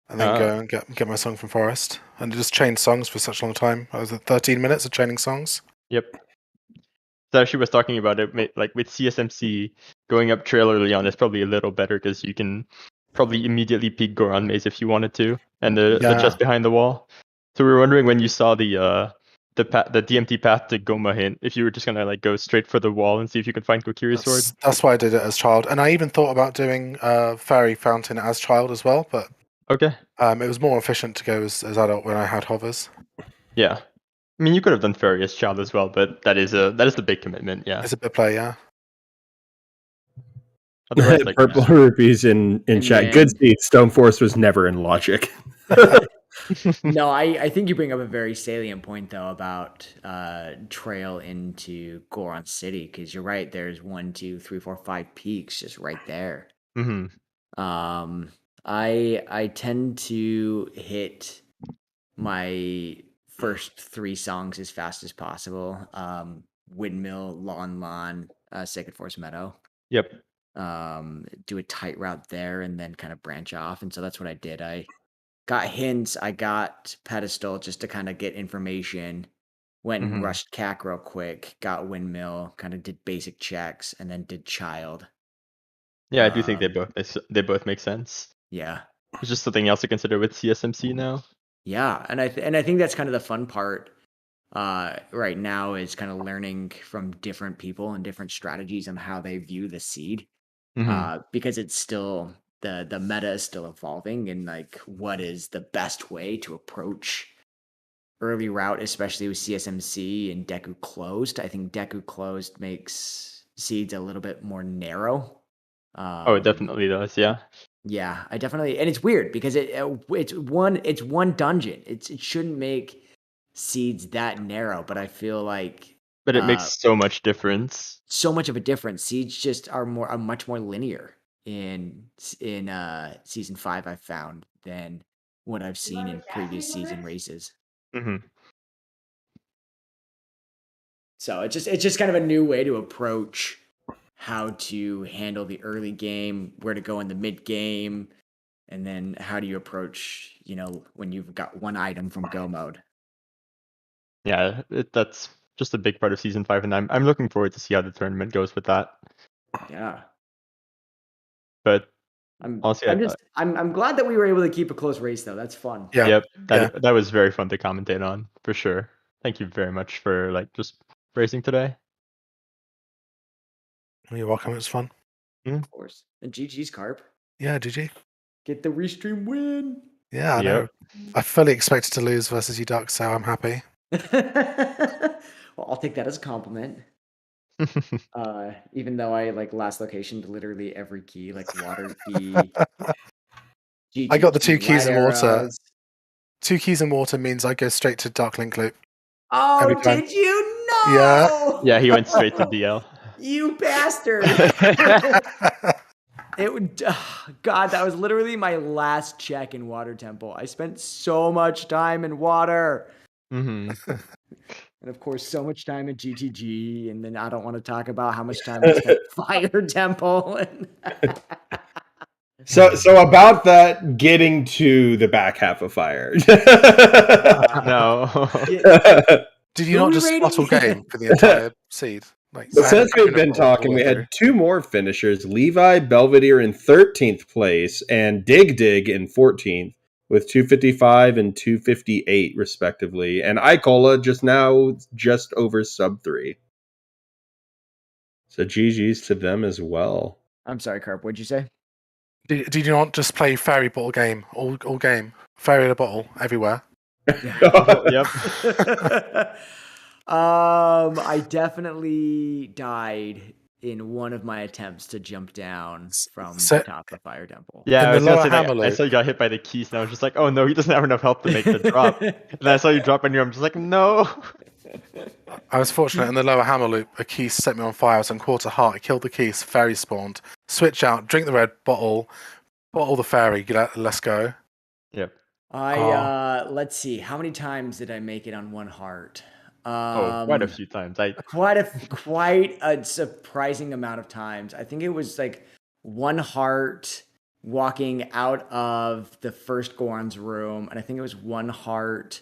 Speaker 4: and then go and get my song from Forest, and just chain songs for such a long time. I was at 13 minutes of chaining songs.
Speaker 3: Yep. So she was talking about it, with CSMC going up trail early on is probably a little better because you can probably immediately peek Goron Maze if you wanted to, and the chest behind the wall. So we were wondering when you saw the DMT path to Goma hint, if you were just gonna go straight for the wall and see if you could find Kokiri's sword.
Speaker 4: That's why I did it as child, and I even thought about doing Fairy Fountain as child as well, but
Speaker 3: okay.
Speaker 4: It was more efficient to go as adult when I had Hovers.
Speaker 3: Yeah, I mean you could have done Fairy as child as well, but that is the big commitment. Yeah,
Speaker 4: it's a bit play, yeah.
Speaker 2: Purple rupees in chat. Good seed. Stone Force was never in Logic.
Speaker 5: No, I think you bring up a very salient point though about trail into Goron City, because you're right. There's 1, 2, 3, 4, 5 peaks just right there. I tend to hit my first 3 songs as fast as possible. windmill, lawn, Sacred Forest Meadow.
Speaker 3: Yep.
Speaker 5: Do a tight route there and then kind of branch off. And so that's what I did. I got hints. I got pedestal just to kind of get information. Went and rushed CAC real quick. Got windmill. Kind of did basic checks and then did child.
Speaker 3: Yeah, I do think they both make sense.
Speaker 5: Yeah.
Speaker 3: There's just something else to consider with CSMC now.
Speaker 5: Yeah, and I think that's kind of the fun part right now is kind of learning from different people and different strategies on how they view the seed. Because it's still the meta is still evolving, and like what is the best way to approach early route, especially with CSMC and Deku closed. I think Deku closed makes seeds a little bit more narrow.
Speaker 3: It definitely does. Yeah.
Speaker 5: Yeah, I definitely, and it's weird because it's one dungeon. It shouldn't make seeds that narrow, but I feel like
Speaker 3: But it makes so much difference.
Speaker 5: So much of a difference. Seeds just are much more linear in season 5. I've found than what I've seen in previous season races. So it's just kind of a new way to approach how to handle the early game, where to go in the mid game, and then how do you approach, when you've got one item from go mode.
Speaker 3: Yeah, that's just a big part of season 5, and I'm looking forward to see how the tournament goes with that.
Speaker 5: Yeah.
Speaker 3: But
Speaker 5: I'm glad that we were able to keep a close race though. That's fun.
Speaker 4: Yeah.
Speaker 3: Yep. That was very fun to commentate on, for sure. Thank you very much for just racing today.
Speaker 4: You're welcome. It was fun.
Speaker 5: Of course. And GG's Carp.
Speaker 4: Yeah, GG.
Speaker 5: Get the restream win.
Speaker 4: Yeah, I know. I fully expected to lose versus you, Duck, so I'm happy.
Speaker 5: Well, I'll take that as a compliment. Even though I last location to literally every key, like water key.
Speaker 4: I got the 2 keys in water.
Speaker 5: Arrows.
Speaker 4: 2 keys in water means I go straight to Dark Link Loop.
Speaker 5: Oh, did you? No!
Speaker 4: Yeah.
Speaker 3: Yeah, he went straight to DL.
Speaker 5: You bastard! It would, God, that was literally my last check in Water Temple. I spent so much time in water.
Speaker 3: And
Speaker 5: of course, so much time in GTG. And then I don't want to talk about how much time I spent Fire Temple.
Speaker 2: So about that, getting to the back half of Fire.
Speaker 3: No.
Speaker 4: Did you not just bottle game for the entire seed?
Speaker 2: Since we've been talking, we had 2 more finishers: Levi Belvedere in 13th place and Dig in 14th with 255 and 258 respectively, and Icola just over sub 3. So GG's to them as well.
Speaker 5: I'm sorry, Carp. What'd you say?
Speaker 4: Did you not just play fairy bottle game all game? Fairy in a bottle everywhere.
Speaker 3: Yep.
Speaker 5: I definitely died in one of my attempts to jump down from the top of Fire Temple.
Speaker 3: Yeah, I was gonna say that. I saw you got hit by the keys, and I was just like, oh no, he doesn't have enough health to make the drop. And then I saw you drop on you, I'm just like, no.
Speaker 4: I was fortunate in the lower hammer loop, a key set me on fire. I was on quarter heart, I killed the keys, fairy spawned, switch out, drink the red bottle the fairy, let's go.
Speaker 3: Yep.
Speaker 5: Let's see, how many times did I make it on one heart?
Speaker 3: Quite a few times.
Speaker 5: Quite a surprising amount of times. I think it was like one heart walking out of the first Goron's room, and I think it was one heart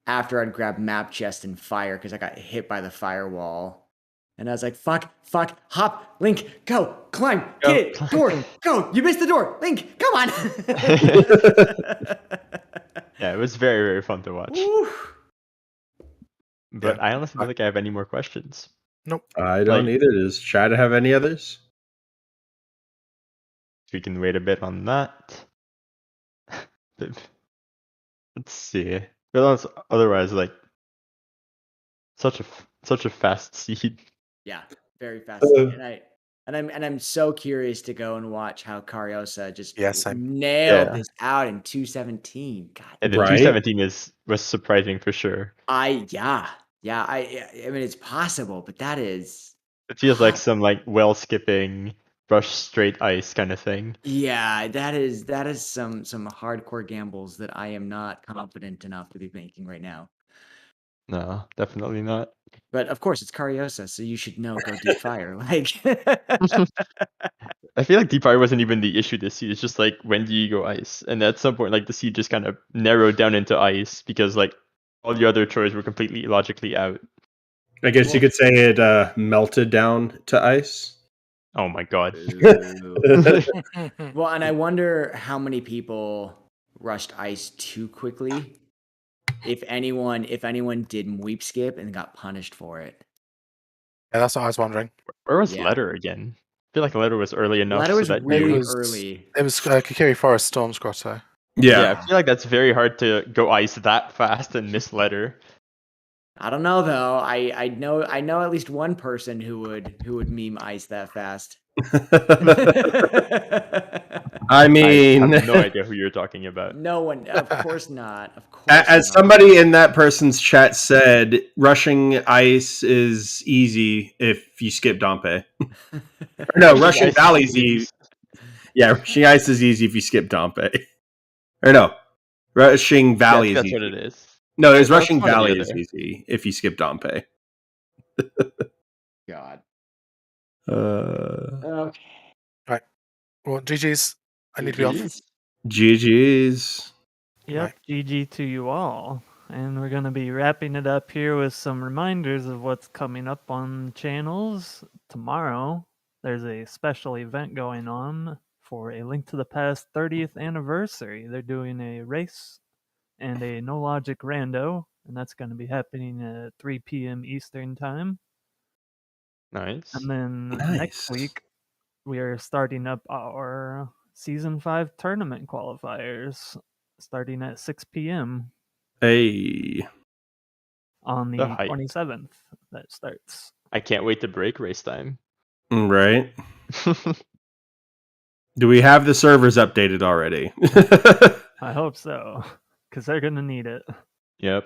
Speaker 5: after I'd grabbed map chest and fire because I got hit by the firewall. And I was like, fuck, hop, Link, go, climb, get it, door, go, you missed the door, Link, come on.
Speaker 3: Yeah, it was very, very fun to watch.
Speaker 5: Woo.
Speaker 3: But I honestly don't think I have any more questions.
Speaker 4: Nope.
Speaker 2: I don't either. Does Chad have any others?
Speaker 3: We can wait a bit on that. Let's see. But otherwise, such a fast seed.
Speaker 5: Yeah, very fast seed. And I'm so curious to go and watch how Cariosa just nailed this out in 217. God.
Speaker 3: And the 217 was surprising for sure.
Speaker 5: I mean it's possible, but that is.
Speaker 3: It feels like some well skipping, brush straight ice kind of thing.
Speaker 5: Yeah, that is some hardcore gambles that I am not confident enough to be making right now.
Speaker 3: No, definitely not.
Speaker 5: But of course, it's Cariosa, so you should know go deep fire. Like,
Speaker 3: I feel like deep fire wasn't even the issue this seed. It's just like, when do you go ice? And at some point, like, the seed just kind of narrowed down into ice because like all the other choices were completely logically out.
Speaker 2: I guess you could say it melted down to ice.
Speaker 3: Oh my god.
Speaker 5: well, and I wonder how many people rushed ice too quickly. If anyone did Mweep skip and got punished for it.
Speaker 4: Yeah, that's what I was wondering.
Speaker 3: Where was
Speaker 5: Yeah.
Speaker 3: letter again? I feel like letter was early enough
Speaker 5: Letter was
Speaker 3: so that
Speaker 5: really
Speaker 3: you...
Speaker 5: early.
Speaker 4: It was Kikiri Forest Storm's Grotto.
Speaker 3: Yeah, I feel like that's very hard to go ice that fast and miss letter.
Speaker 5: I don't know though. I know at least one person who would meme ice that fast.
Speaker 2: I mean,
Speaker 3: I have no idea who you're talking about.
Speaker 5: No one, of course not. Of course.
Speaker 2: As
Speaker 5: not.
Speaker 2: somebody in that person's chat said, rushing ice is easy if you skip Dompe. No, rushing Valley is easy. Yeah, rushing ice is easy if you skip Dompe. Or no, rushing Valley is
Speaker 3: that's
Speaker 2: easy.
Speaker 3: what it is.
Speaker 2: No, it's
Speaker 3: Well,
Speaker 2: rushing
Speaker 3: it's one or the
Speaker 2: Valley is
Speaker 3: other.
Speaker 2: easy if you skip Dompe.
Speaker 5: God.
Speaker 2: Okay.
Speaker 4: Right. Well, GG's. I need to be off.
Speaker 3: GG's.
Speaker 2: GG's.
Speaker 1: Yep,
Speaker 4: Right.
Speaker 1: GG to you all. And we're going to be wrapping it up here with some reminders of what's coming up on channels. Tomorrow, there's a special event going on for A Link to the Past 30th anniversary. They're doing a race and a No Logic Rando, and that's going to be happening at 3 p.m. Eastern Time.
Speaker 3: Nice.
Speaker 1: And then next week, we are starting up our Season 5 tournament qualifiers, starting at 6 p.m.
Speaker 2: Hey.
Speaker 1: On the
Speaker 3: The hype.
Speaker 1: 27th, that starts.
Speaker 3: I can't wait to break race time.
Speaker 2: Right. Do we have the servers updated already?
Speaker 1: I hope so, because they're going to need it.
Speaker 3: Yep.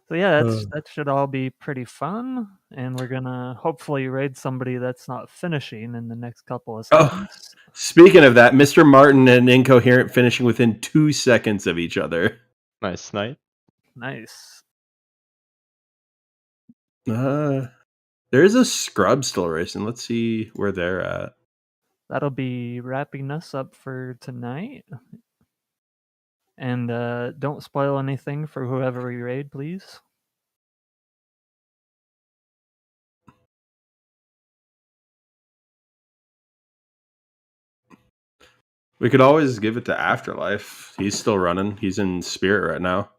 Speaker 1: So yeah, that should all be pretty fun, and we're going to hopefully raid somebody that's not finishing in the next couple of seconds.
Speaker 2: Speaking of that, Mr. Martin and Incoherent finishing within 2 seconds of each other.
Speaker 3: Nice snipe.
Speaker 1: Nice.
Speaker 2: There's a scrub still racing. Let's see where they're at.
Speaker 1: That'll be wrapping us up for tonight. And don't spoil anything for whoever we raid, please.
Speaker 2: We could always give it to Afterlife. He's still running. He's in Spirit right now.